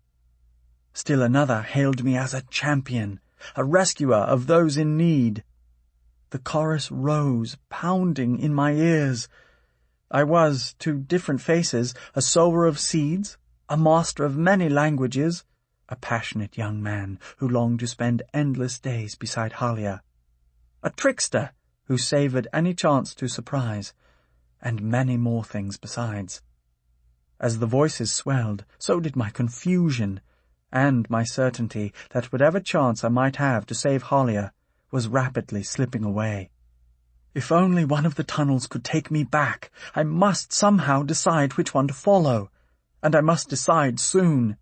Still another hailed me as a champion, a rescuer of those in need. The chorus rose, pounding in my ears. I was, to different faces, a sower of seeds, a master of many languages, a passionate young man who longed to spend endless days beside Halia, a trickster who savoured any chance to surprise, and many more things besides. As the voices swelled, so did my confusion, and my certainty that whatever chance I might have to save Halia was rapidly slipping away. If only one of the tunnels could take me back, I must somehow decide which one to follow, and I must decide soon.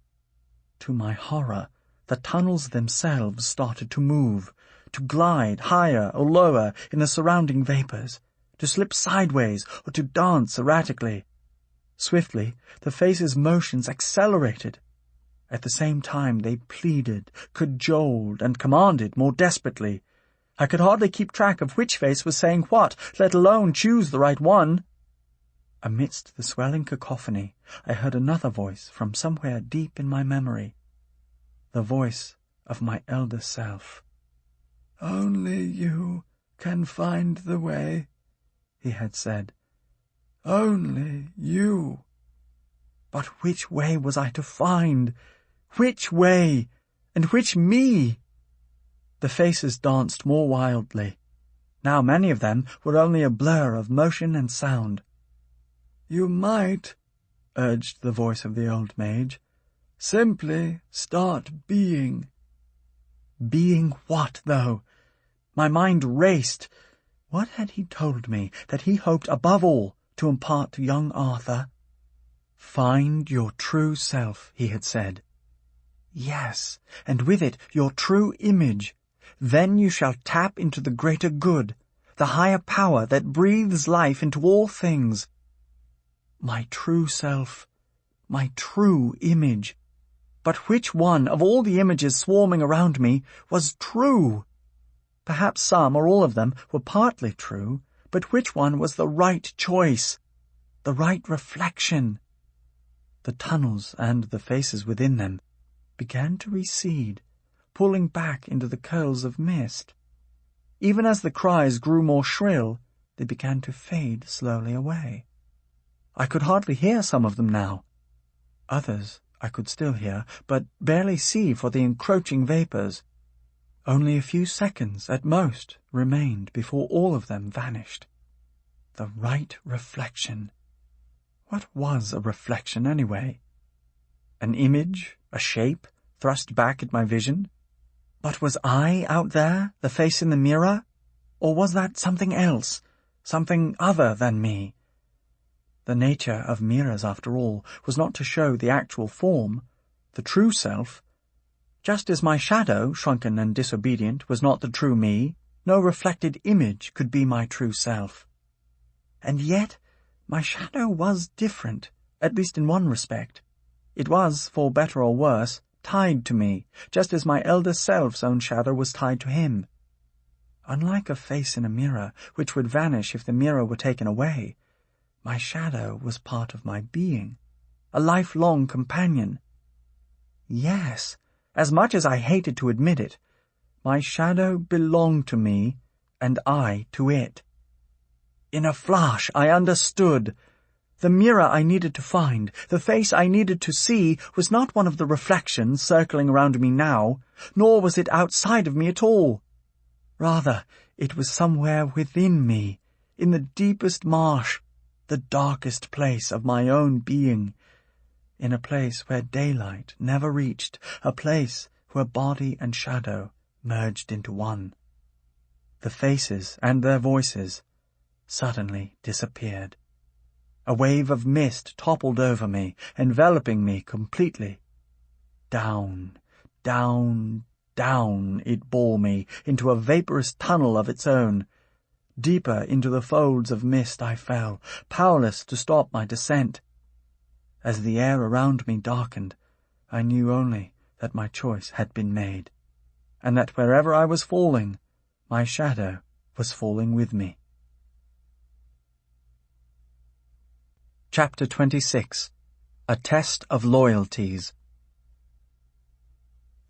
To my horror, the tunnels themselves started to move, to glide higher or lower in the surrounding vapours, to slip sideways or to dance erratically. Swiftly, the faces' motions accelerated. At the same time they pleaded, cajoled, and commanded more desperately. I could hardly keep track of which face was saying what, let alone choose the right one. Amidst the swelling cacophony, I heard another voice from somewhere deep in my memory, the voice of my elder self. "Only you can find the way," he had said. "Only you." But which way was I to find? Which way? And which me? The faces danced more wildly. Now many of them were only a blur of motion and sound. "You might," urged the voice of the old mage, "simply start being." Being what, though? My mind raced. What had he told me that he hoped above all to impart to young Arthur? "Find your true self," he had said. Yes, and with it your true image. Then you shall tap into the greater good, the higher power that breathes life into all things. My true self, my true image. But which one of all the images swarming around me was true? Perhaps some or all of them were partly true, but which one was the right choice, the right reflection? The tunnels and the faces within them began to recede, pulling back into the curls of mist. Even as the cries grew more shrill, they began to fade slowly away. I could hardly hear some of them now. Others I could still hear, but barely see for the encroaching vapours. Only a few seconds at most remained before all of them vanished. The right reflection. What was a reflection, anyway? An image, a shape, thrust back at my vision? But was I out there, the face in the mirror? Or was that something else, something other than me? The nature of mirrors, after all, was not to show the actual form, the true self. Just as my shadow, shrunken and disobedient, was not the true me, no reflected image could be my true self. And yet my shadow was different, at least in one respect. It was, for better or worse, tied to me, just as my elder self's own shadow was tied to him. Unlike a face in a mirror, which would vanish if the mirror were taken away, my shadow was part of my being, a lifelong companion. Yes, as much as I hated to admit it, my shadow belonged to me, and I to it. In a flash I understood. The mirror I needed to find, the face I needed to see, was not one of the reflections circling around me now, nor was it outside of me at all. Rather, it was somewhere within me, in the deepest marsh, the darkest place of my own being, in a place where daylight never reached, a place where body and shadow merged into one. The faces and their voices suddenly disappeared. A wave of mist toppled over me, enveloping me completely. Down, down, down it bore me, into a vaporous tunnel of its own. Deeper into the folds of mist I fell, powerless to stop my descent. As the air around me darkened, I knew only that my choice had been made, and that wherever I was falling, my shadow was falling with me. Chapter 26. A Test of Loyalties.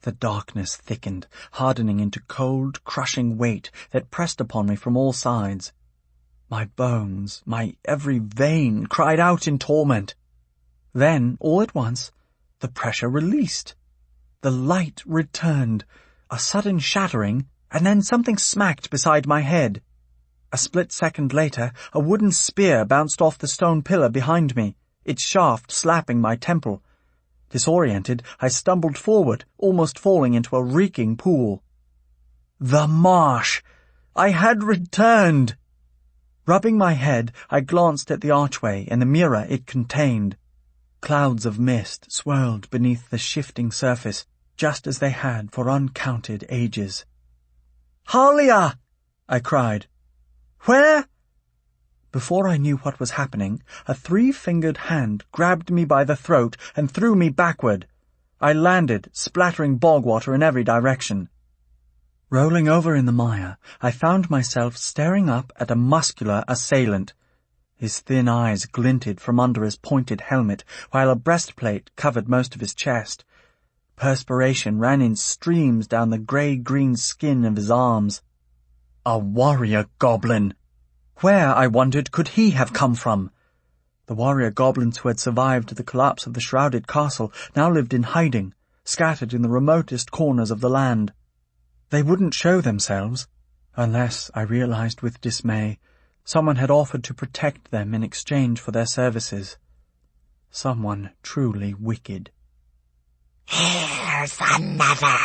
The darkness thickened, hardening into cold, crushing weight that pressed upon me from all sides. My bones, my every vein, cried out in torment. Then, all at once, the pressure released. The light returned, a sudden shattering, and then something smacked beside my head. A split second later, a wooden spear bounced off the stone pillar behind me, its shaft slapping my temple. Disoriented, I stumbled forward, almost falling into a reeking pool. The marsh! I had returned! Rubbing my head, I glanced at the archway and the mirror it contained. Clouds of mist swirled beneath the shifting surface, just as they had for uncounted ages. "Halia!" I cried. "Where?" Before I knew what was happening, a 3-fingered hand grabbed me by the throat and threw me backward. I landed, splattering bog water in every direction. Rolling over in the mire, I found myself staring up at a muscular assailant. His thin eyes glinted from under his pointed helmet, while a breastplate covered most of his chest. Perspiration ran in streams down the grey-green skin of his arms. A warrior goblin! Where, I wondered, could he have come from? The warrior goblins who had survived the collapse of the shrouded castle now lived in hiding, scattered in the remotest corners of the land. They wouldn't show themselves, unless, I realized with dismay, someone had offered to protect them in exchange for their services. Someone truly wicked. "Here's another,"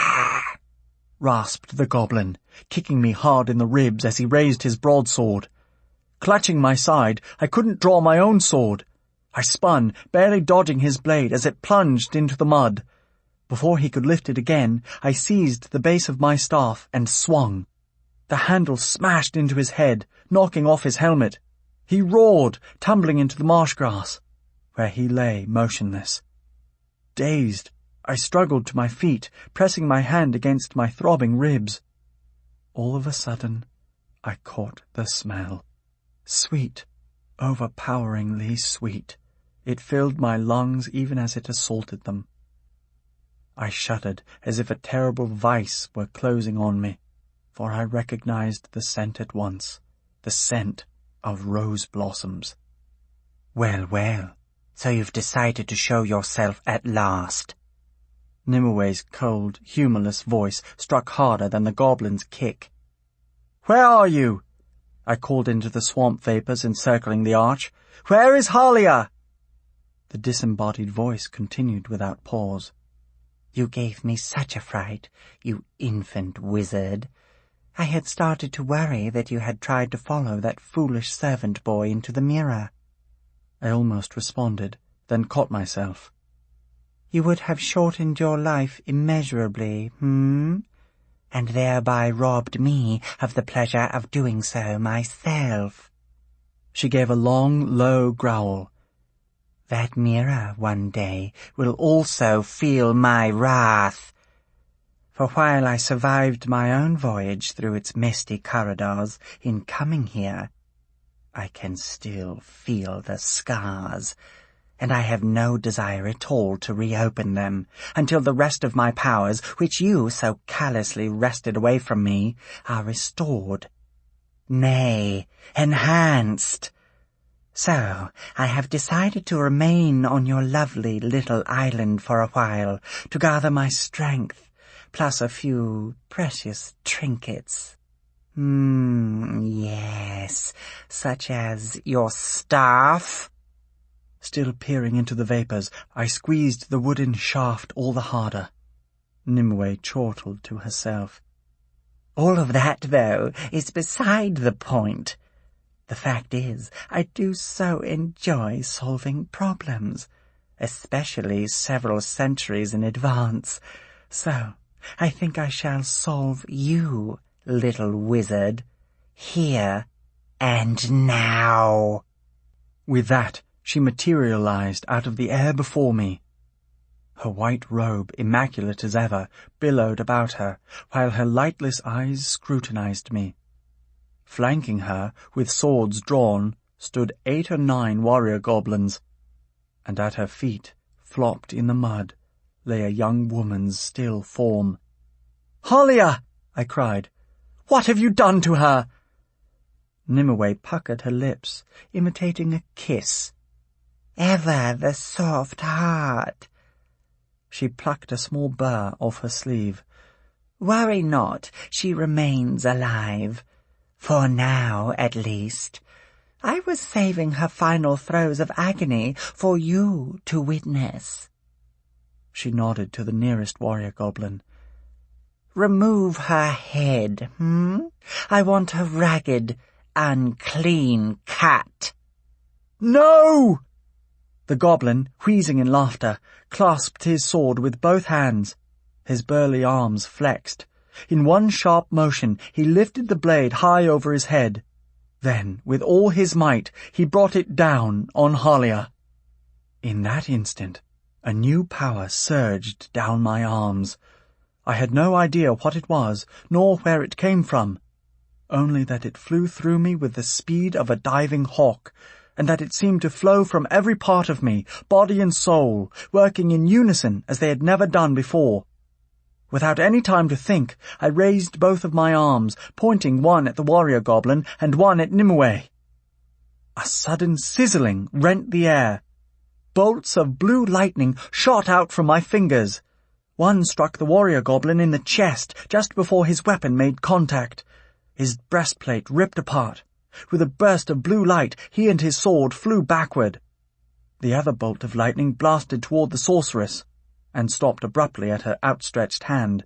rasped the goblin, kicking me hard in the ribs as he raised his broadsword. Clutching my side, I couldn't draw my own sword. I spun, barely dodging his blade as it plunged into the mud. Before he could lift it again, I seized the base of my staff and swung. The handle smashed into his head, knocking off his helmet. He roared, tumbling into the marsh grass, where he lay motionless. Dazed, I struggled to my feet, pressing my hand against my throbbing ribs. All of a sudden, I caught the smell. Sweet, overpoweringly sweet. It filled my lungs even as it assaulted them. I shuddered as if a terrible vice were closing on me, for I recognized the scent at once, the scent of rose blossoms. Well, well, so you've decided to show yourself at last. Nimue cold, humorless voice struck harder than the goblin's kick. "Where are you?" I called into the swamp vapours encircling the arch. "Where is Halia?" The disembodied voice continued without pause. You gave me such a fright, you infant wizard. I had started to worry that you had tried to follow that foolish servant boy into the mirror. I almost responded, then caught myself. You would have shortened your life immeasurably, and thereby robbed me of the pleasure of doing so myself. She gave a long, low growl. That mirror one day will also feel my wrath. For while I survived my own voyage through its misty corridors in coming here, I can still feel the scars, and I have no desire at all to reopen them until the rest of my powers, which you so callously wrested away from me, are restored. Nay, enhanced. So, I have decided to remain on your lovely little island for a while, to gather my strength, plus a few precious trinkets. Yes, such as your staff. Still peering into the vapours, I squeezed the wooden shaft all the harder. Nimue chortled to herself. All of that, though, is beside the point. The fact is, I do so enjoy solving problems, especially several centuries in advance. So, I think I shall solve you, little wizard, here and now. With that, she materialized out of the air before me. Her white robe, immaculate as ever, billowed about her, while her lightless eyes scrutinized me. Flanking her, with swords drawn, stood 8 or 9 warrior goblins, and at her feet, flopped in the mud, lay a young woman's still form. "Halia!" I cried. "What have you done to her?" Nimue puckered her lips, imitating a kiss. Ever the soft heart. She plucked a small burr off her sleeve. Worry not, she remains alive. For now, at least. I was saving her final throes of agony for you to witness. She nodded to the nearest warrior goblin. Remove her head, I want a ragged, unclean cat. No! The goblin, wheezing in laughter, clasped his sword with both hands. His burly arms flexed. In one sharp motion, he lifted the blade high over his head. Then, with all his might, he brought it down on Halia. In that instant, a new power surged down my arms. I had no idea what it was, nor where it came from, only that it flew through me with the speed of a diving hawk, and that it seemed to flow from every part of me, body and soul, working in unison as they had never done before. Without any time to think, I raised both of my arms, pointing one at the warrior goblin and one at Nimue. A sudden sizzling rent the air. Bolts of blue lightning shot out from my fingers. One struck the warrior goblin in the chest just before his weapon made contact. His breastplate ripped apart. With a burst of blue light, he and his sword flew backward. The other bolt of lightning blasted toward the sorceress, and stopped abruptly at her outstretched hand.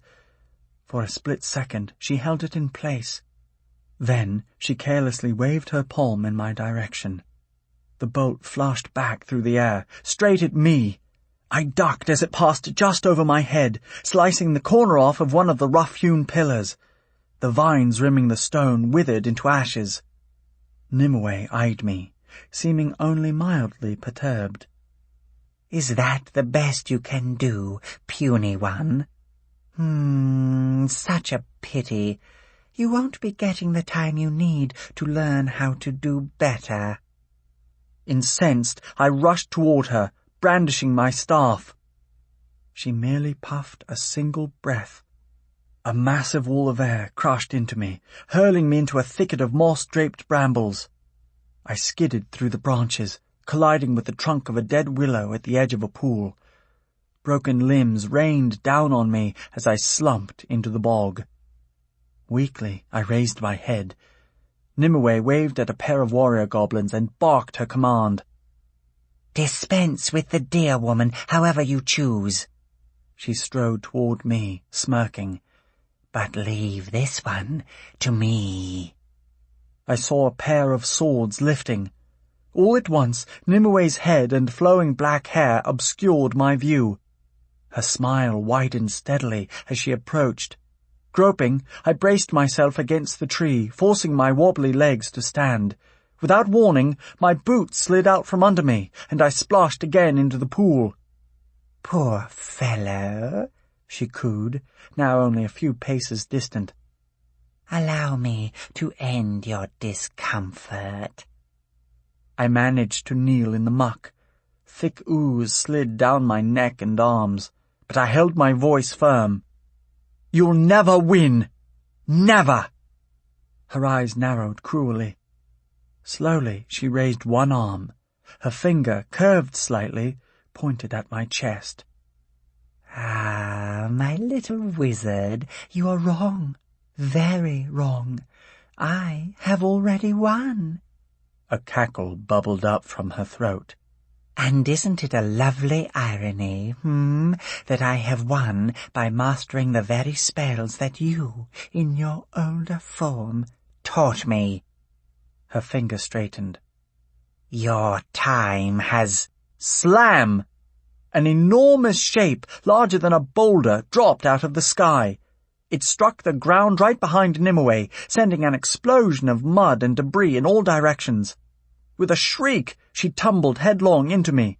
For a split second she held it in place. Then she carelessly waved her palm in my direction. The bolt flashed back through the air, straight at me. I ducked as it passed just over my head, slicing the corner off of one of the rough-hewn pillars. The vines rimming the stone withered into ashes. Nimue eyed me, seeming only mildly perturbed. "Is that the best you can do, puny one? Such a pity. You won't be getting the time you need to learn how to do better." Incensed, I rushed toward her, brandishing my staff. She merely puffed a single breath. A massive wall of air crashed into me, hurling me into a thicket of moss-draped brambles. I skidded through the branches, colliding with the trunk of a dead willow at the edge of a pool. Broken limbs rained down on me as I slumped into the bog. Weakly, I raised my head. Nimue waved at a pair of warrior goblins and barked her command. "Dispense with the dear woman however you choose." She strode toward me, smirking. "But leave this one to me." I saw a pair of swords lifting. All at once, Nimue's head and flowing black hair obscured my view. Her smile widened steadily as she approached. Groping, I braced myself against the tree, forcing my wobbly legs to stand. Without warning, my boot slid out from under me, and I splashed again into the pool. "Poor fellow," she cooed, now only a few paces distant. "Allow me to end your discomfort." I managed to kneel in the muck. Thick ooze slid down my neck and arms, but I held my voice firm. "You'll never win! Never!" Her eyes narrowed cruelly. Slowly she raised one arm. Her finger, curved slightly, pointed at my chest. "Ah, my little wizard, you are wrong. Very wrong. I have already won." A cackle bubbled up from her throat. "And isn't it a lovely irony, that I have won by mastering the very spells that you, in your older form, taught me?" Her finger straightened. "Your time has—" Slam! An enormous shape, larger than a boulder, dropped out of the sky. It struck the ground right behind Nimue, sending an explosion of mud and debris in all directions. With a shriek, she tumbled headlong into me.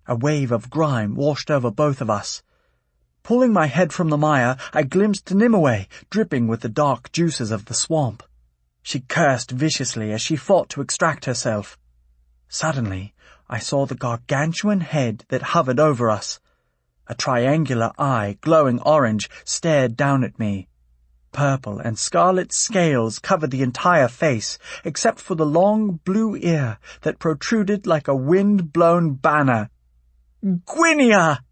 A wave of grime washed over both of us. Pulling my head from the mire, I glimpsed Nimue, dripping with the dark juices of the swamp. She cursed viciously as she fought to extract herself. Suddenly, I saw the gargantuan head that hovered over us. A triangular eye, glowing orange, stared down at me. Purple and scarlet scales covered the entire face, except for the long blue ear that protruded like a wind-blown banner. Gwynia!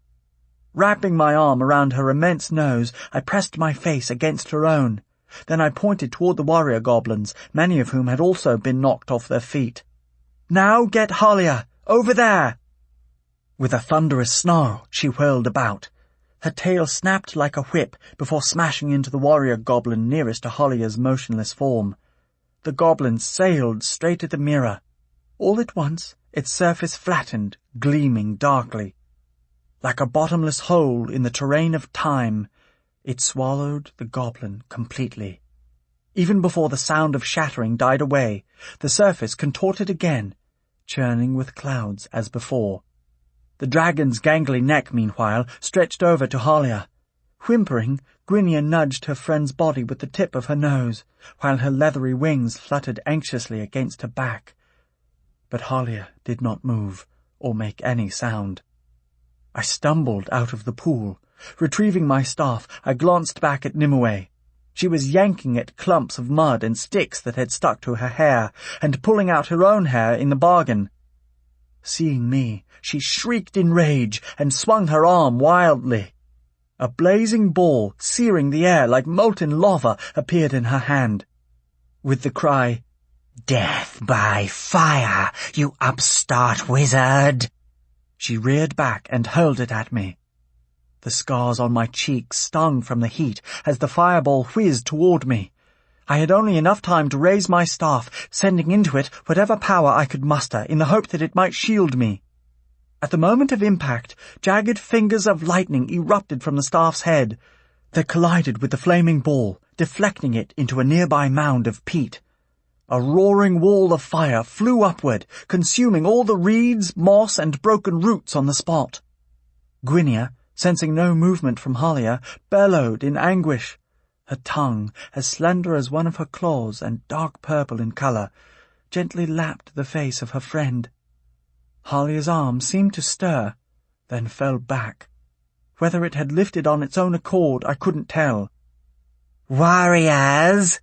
Wrapping my arm around her immense nose, I pressed my face against her own. Then I pointed toward the warrior goblins, many of whom had also been knocked off their feet. "Now get Halia! Over there!" With a thunderous snarl, she whirled about. Her tail snapped like a whip before smashing into the warrior goblin nearest to Halia's motionless form. The goblin sailed straight at the mirror. All at once, its surface flattened, gleaming darkly. Like a bottomless hole in the terrain of time, it swallowed the goblin completely. Even before the sound of shattering died away, the surface contorted again, churning with clouds as before. The dragon's gangly neck, meanwhile, stretched over to Halia. Whimpering, Gwynia nudged her friend's body with the tip of her nose, while her leathery wings fluttered anxiously against her back. But Halia did not move, or make any sound. I stumbled out of the pool. Retrieving my staff, I glanced back at Nimue. She was yanking at clumps of mud and sticks that had stuck to her hair, and pulling out her own hair in the bargain. Seeing me, she shrieked in rage and swung her arm wildly. A blazing ball, searing the air like molten lava, appeared in her hand. With the cry, "Death by fire, you upstart wizard!" she reared back and hurled it at me. The scars on my cheeks stung from the heat as the fireball whizzed toward me. I had only enough time to raise my staff, sending into it whatever power I could muster in the hope that it might shield me. At the moment of impact, jagged fingers of lightning erupted from the staff's head. They collided with the flaming ball, deflecting it into a nearby mound of peat. A roaring wall of fire flew upward, consuming all the reeds, moss, and broken roots on the spot. Gwynia, sensing no movement from Halia, bellowed in anguish. Her tongue, as slender as one of her claws and dark purple in colour, gently lapped the face of her friend. Halia's arm seemed to stir, then fell back. Whether it had lifted on its own accord, I couldn't tell. "Warriors!"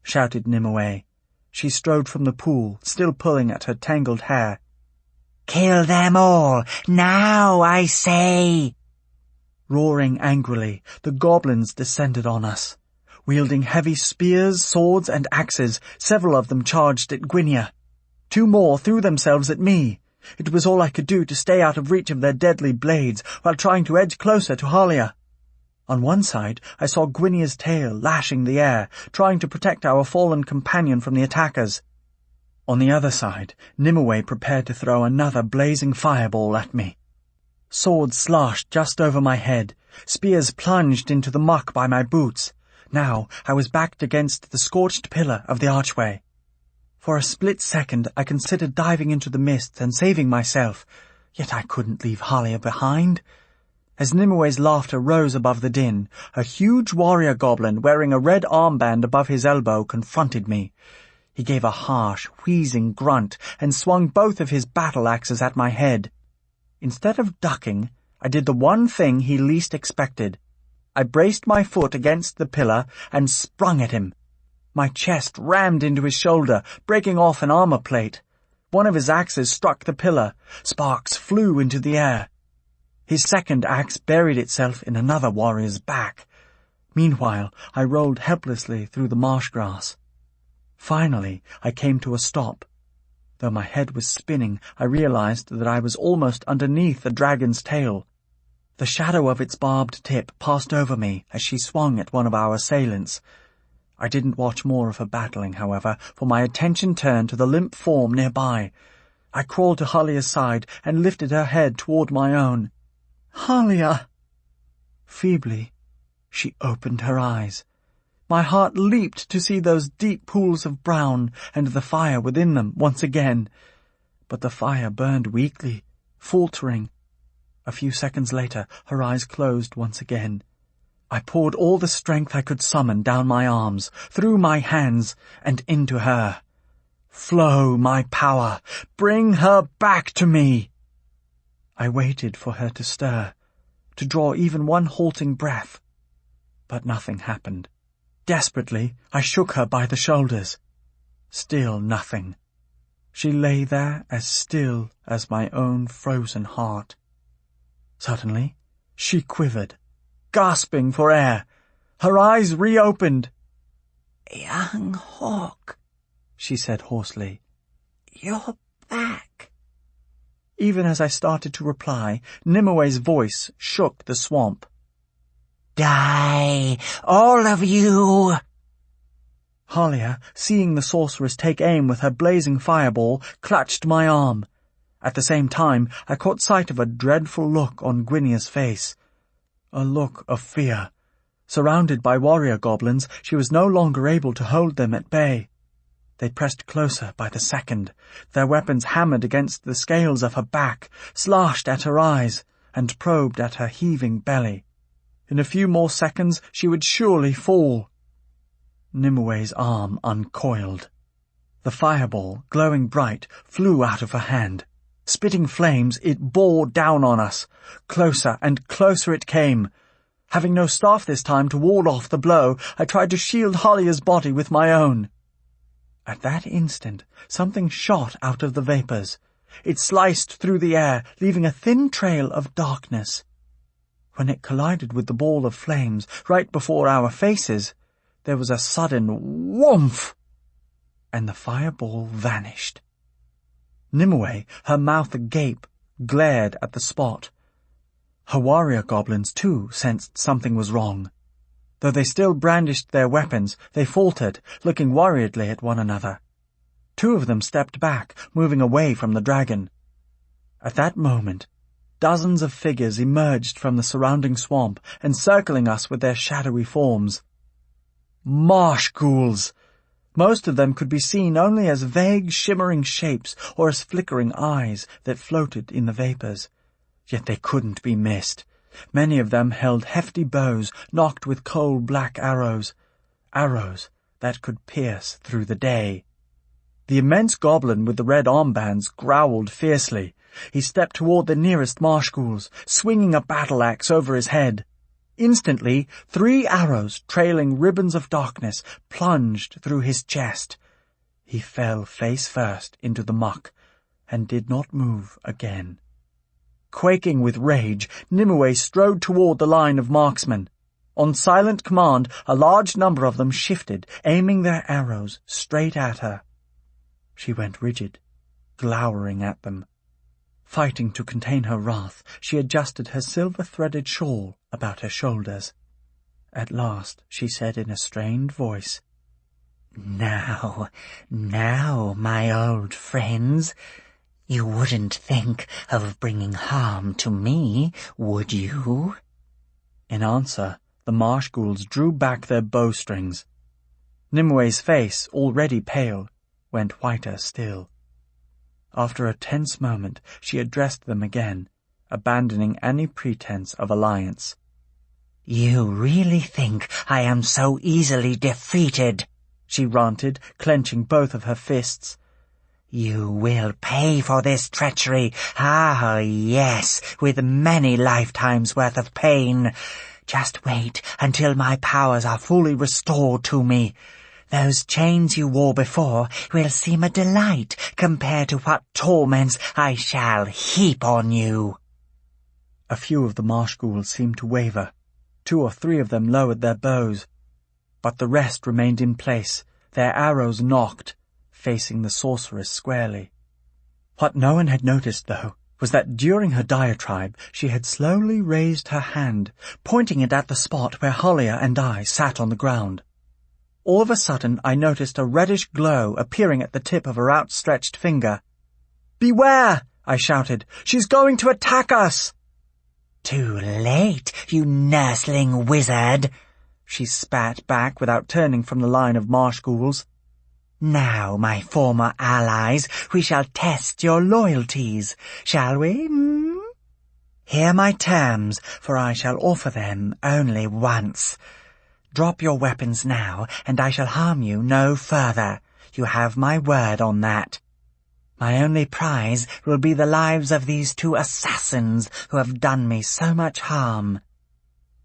shouted Nimue. She strode from the pool, still pulling at her tangled hair. "Kill them all, now, I say!" Roaring angrily, the goblins descended on us. Wielding heavy spears, swords, and axes, several of them charged at Gwynia. 2 more threw themselves at me. It was all I could do to stay out of reach of their deadly blades while trying to edge closer to Halia. On one side, I saw Gwynia's tail lashing the air, trying to protect our fallen companion from the attackers. On the other side, Nimue prepared to throw another blazing fireball at me. Swords slashed just over my head. Spears plunged into the muck by my boots. Now I was backed against the scorched pillar of the archway. For a split second I considered diving into the mist and saving myself, yet I couldn't leave Halia behind. As Nimue's laughter rose above the din, a huge warrior goblin wearing a red armband above his elbow confronted me. He gave a harsh, wheezing grunt and swung both of his battle axes at my head. Instead of ducking, I did the one thing he least expected. I braced my foot against the pillar and sprung at him. My chest rammed into his shoulder, breaking off an armor plate. One of his axes struck the pillar. Sparks flew into the air. His second axe buried itself in another warrior's back. Meanwhile, I rolled helplessly through the marsh grass. Finally, I came to a stop. Though my head was spinning, I realized that I was almost underneath the dragon's tail. The shadow of its barbed tip passed over me as she swung at one of our assailants. I didn't watch more of her battling, however, for my attention turned to the limp form nearby. I crawled to Halia's side and lifted her head toward my own. "Halia!" Feebly, she opened her eyes. My heart leaped to see those deep pools of brown and the fire within them once again. But the fire burned weakly, faltering. A few seconds later, her eyes closed once again. I poured all the strength I could summon down my arms, through my hands, and into her. Flow, my power! Bring her back to me! I waited for her to stir, to draw even one halting breath. But nothing happened. Desperately, I shook her by the shoulders. Still nothing. She lay there as still as my own frozen heart. Suddenly, she quivered, gasping for air. Her eyes reopened. "Young hawk," she said hoarsely. "You're back." Even as I started to reply, Nimue's voice shook the swamp. "Die, all of you!" Halia, seeing the sorceress take aim with her blazing fireball, clutched my arm. At the same time, I caught sight of a dreadful look on Gwynia's face. A look of fear. Surrounded by warrior goblins, she was no longer able to hold them at bay. They pressed closer by the second. Their weapons hammered against the scales of her back, slashed at her eyes, and probed at her heaving belly. In a few more seconds, she would surely fall. Nimue's arm uncoiled. The fireball, glowing bright, flew out of her hand. Spitting flames, it bore down on us. Closer and closer it came. Having no staff this time to ward off the blow, I tried to shield Halia's body with my own. At that instant, something shot out of the vapors. It sliced through the air, leaving a thin trail of darkness. When it collided with the ball of flames right before our faces, there was a sudden whoomph, and the fireball vanished. Nimue, her mouth agape, glared at the spot. Her warrior goblins, too, sensed something was wrong. Though they still brandished their weapons, they faltered, looking worriedly at one another. 2 of them stepped back, moving away from the dragon. At that moment, dozens of figures emerged from the surrounding swamp, encircling us with their shadowy forms. Marsh ghouls! Most of them could be seen only as vague, shimmering shapes or as flickering eyes that floated in the vapors. Yet they couldn't be missed. Many of them held hefty bows nocked with coal-black arrows that could pierce through the day. The immense goblin with the red armbands growled fiercely. He stepped toward the nearest marsh ghouls, swinging a battle-axe over his head. Instantly, 3 arrows, trailing ribbons of darkness, plunged through his chest. He fell face first into the muck, and did not move again. Quaking with rage, Nimue strode toward the line of marksmen. On silent command, a large number of them shifted, aiming their arrows straight at her. She went rigid, glowering at them. Fighting to contain her wrath, she adjusted her silver-threaded shawl about her shoulders. At last she said in a strained voice, Now, my old friends, you wouldn't think of bringing harm to me, would you?" In answer, the marsh ghouls drew back their bowstrings. Nimue's face, already pale, went whiter still. After a tense moment, she addressed them again, abandoning any pretense of alliance. "You really think I am so easily defeated?" she ranted, clenching both of her fists. "You will pay for this treachery. Ah, yes, with many lifetimes' worth of pain. Just wait until my powers are fully restored to me. Those chains you wore before will seem a delight compared to what torments I shall heap on you." A few of the marsh ghouls seemed to waver. 2 or 3 of them lowered their bows, but the rest remained in place, their arrows nocked, facing the sorceress squarely. What no one had noticed, though, was that during her diatribe she had slowly raised her hand, pointing it at the spot where Hollier and I sat on the ground. All of a sudden I noticed a reddish glow appearing at the tip of her outstretched finger. "Beware!" I shouted. "She's going to attack us!" "Too late, you nursling wizard," she spat back without turning from the line of marsh ghouls. "Now, my former allies, we shall test your loyalties, shall we? Hear my terms, for I shall offer them only once. Drop your weapons now, and I shall harm you no further. You have my word on that. My only prize will be the lives of these 2 assassins who have done me so much harm."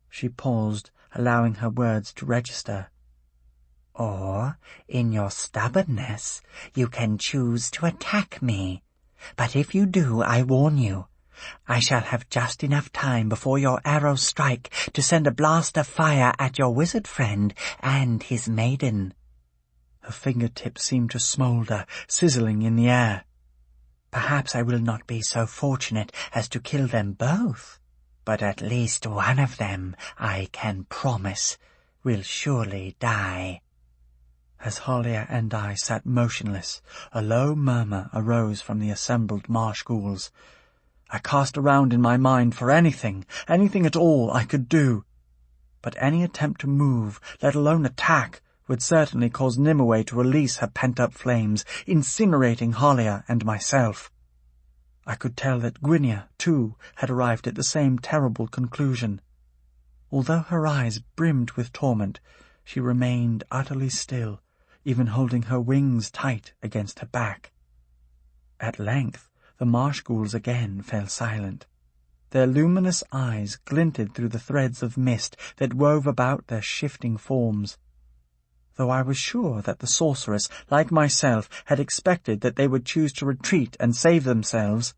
She paused, allowing her words to register. "Or, in your stubbornness, you can choose to attack me. But if you do, I warn you, I shall have just enough time before your arrows strike to send a blast of fire at your wizard friend and his maiden." Her fingertips seemed to smoulder, sizzling in the air. "Perhaps I will not be so fortunate as to kill them both, but at least one of them, I can promise, will surely die." As Hollier and I sat motionless, a low murmur arose from the assembled marsh ghouls. I cast around in my mind for anything at all I could do. But any attempt to move, let alone attack, would certainly cause Nimue to release her pent-up flames, incinerating Hollier and myself. I could tell that Gwynia, too, had arrived at the same terrible conclusion. Although her eyes brimmed with torment, she remained utterly still, even holding her wings tight against her back. At length, the marsh ghouls again fell silent. Their luminous eyes glinted through the threads of mist that wove about their shifting forms. Though I was sure that the sorceress, like myself, had expected that they would choose to retreat and save themselves,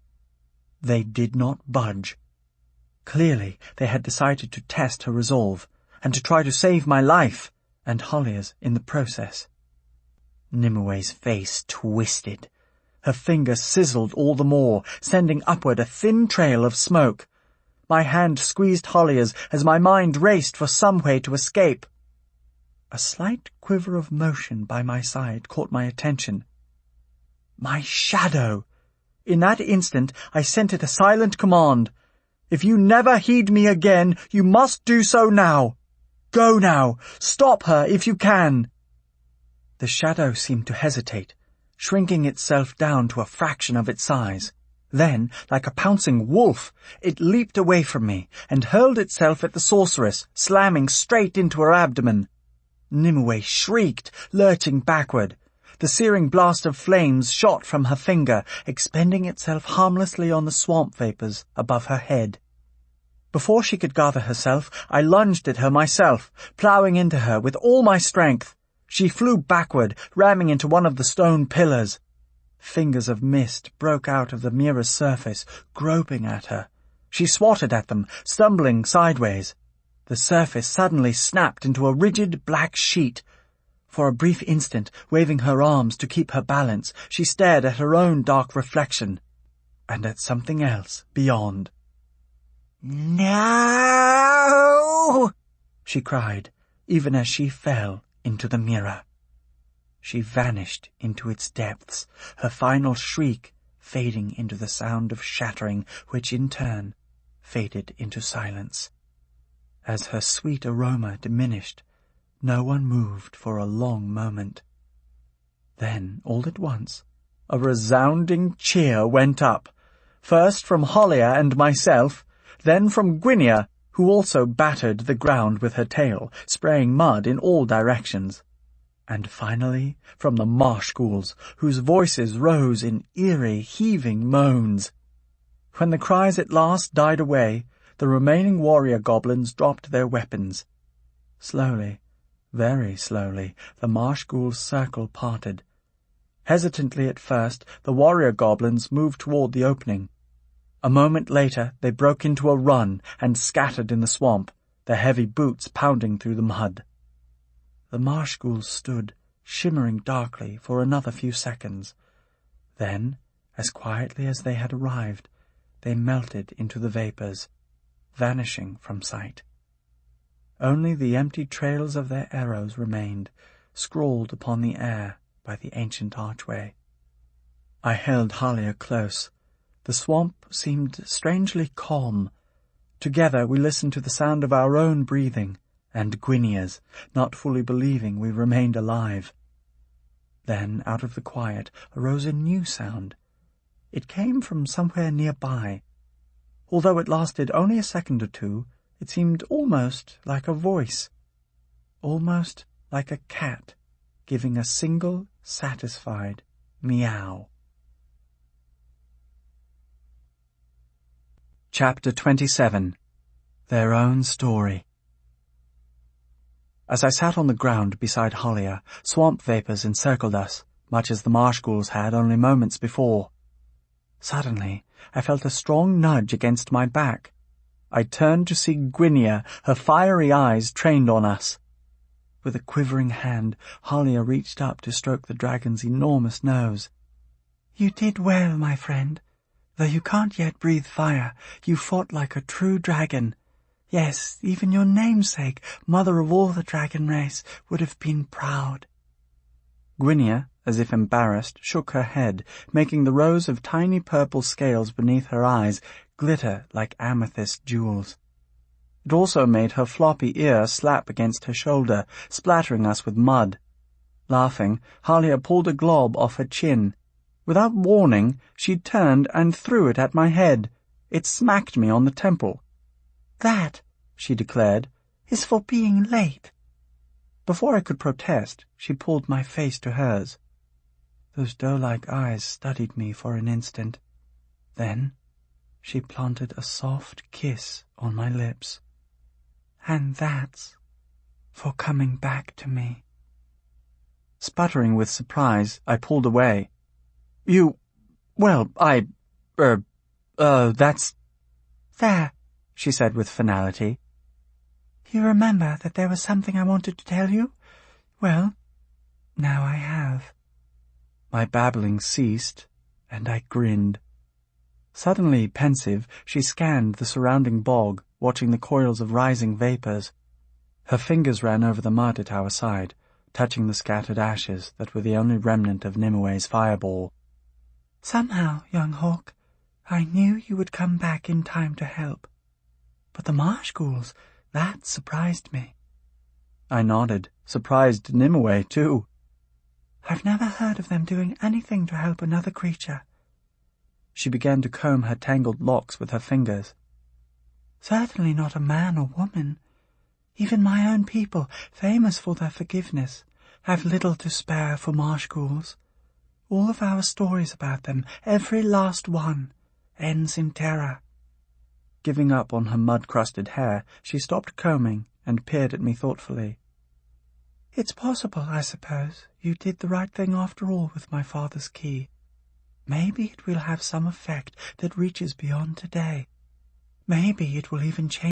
they did not budge. Clearly, they had decided to test her resolve, and to try to save my life, and Hollier's in the process. Nimue's face twisted. Her finger sizzled all the more, sending upward a thin trail of smoke. My hand squeezed Hollia's as my mind raced for some way to escape. A slight quiver of motion by my side caught my attention. My shadow! In that instant I sent it a silent command. If you never heed me again, you must do so now. Go now. Stop her if you can. The shadow seemed to hesitate, shrinking itself down to a fraction of its size. Then, like a pouncing wolf, it leaped away from me and hurled itself at the sorceress, slamming straight into her abdomen. Nimue shrieked, lurching backward. The searing blast of flames shot from her finger, expending itself harmlessly on the swamp vapors above her head. Before she could gather herself, I lunged at her myself, ploughing into her with all my strength. She flew backward, ramming into one of the stone pillars. Fingers of mist broke out of the mirror's surface, groping at her. She swatted at them, stumbling sideways. The surface suddenly snapped into a rigid black sheet. For a brief instant, waving her arms to keep her balance, she stared at her own dark reflection, and at something else beyond. "No!" she cried, even as she fell into the mirror. She vanished into its depths, her final shriek fading into the sound of shattering, which in turn faded into silence. As her sweet aroma diminished, no one moved for a long moment. Then, all at once, a resounding cheer went up, first from Hollia and myself, then from Gwynia, who also battered the ground with her tail, spraying mud in all directions, and finally from the marsh ghouls, whose voices rose in eerie, heaving moans. When the cries at last died away, the remaining warrior goblins dropped their weapons. Slowly, very slowly, the marsh ghouls' circle parted. Hesitantly at first, the warrior goblins moved toward the opening. A moment later, they broke into a run and scattered in the swamp, their heavy boots pounding through the mud. The marsh ghouls stood, shimmering darkly, for another few seconds. Then, as quietly as they had arrived, they melted into the vapors, vanishing from sight. Only the empty trails of their arrows remained, scrawled upon the air by the ancient archway. I held Hollia close. The swamp seemed strangely calm. Together we listened to the sound of our own breathing, and Gwynia's, not fully believing we remained alive. Then, out of the quiet, arose a new sound. It came from somewhere nearby. Although it lasted only a second or two, it seemed almost like a voice, almost like a cat giving a single satisfied meow. Chapter 27. Their Own Story. As I sat on the ground beside Hollia, swamp vapors encircled us, much as the marsh ghouls had only moments before. Suddenly, I felt a strong nudge against my back. I turned to see Gwynia, her fiery eyes trained on us. With a quivering hand, Hollia reached up to stroke the dragon's enormous nose. "You did well, my friend. Though you can't yet breathe fire, you fought like a true dragon. Yes, even your namesake, mother of all the dragon race, would have been proud." Gwynia, as if embarrassed, shook her head, making the rows of tiny purple scales beneath her eyes glitter like amethyst jewels. It also made her floppy ear slap against her shoulder, splattering us with mud. Laughing, Hollia pulled a glob off her chin. Without warning, she turned and threw it at my head. It smacked me on the temple. "That," she declared, "is for being late." Before I could protest, she pulled my face to hers. Those doe-like eyes studied me for an instant. Then she planted a soft kiss on my lips. "And that's for coming back to me." Sputtering with surprise, I pulled away. That's—" "There," she said with finality. "You remember that there was something I wanted to tell you? Well, now I have." My babbling ceased, and I grinned. Suddenly pensive, she scanned the surrounding bog, watching the coils of rising vapours. Her fingers ran over the mud at our side, touching the scattered ashes that were the only remnant of Nimue's fireball. "Somehow, young hawk, I knew you would come back in time to help. But the marsh ghouls, that surprised me." I nodded, surprised Nimue too. "I've never heard of them doing anything to help another creature." She began to comb her tangled locks with her fingers. "Certainly not a man or woman. Even my own people, famous for their forgiveness, have little to spare for marsh ghouls. All of our stories about them, every last one, ends in terror." Giving up on her mud-crusted hair, she stopped combing and peered at me thoughtfully. "It's possible, I suppose, you did the right thing after all with my father's key. Maybe it will have some effect that reaches beyond today. Maybe it will even change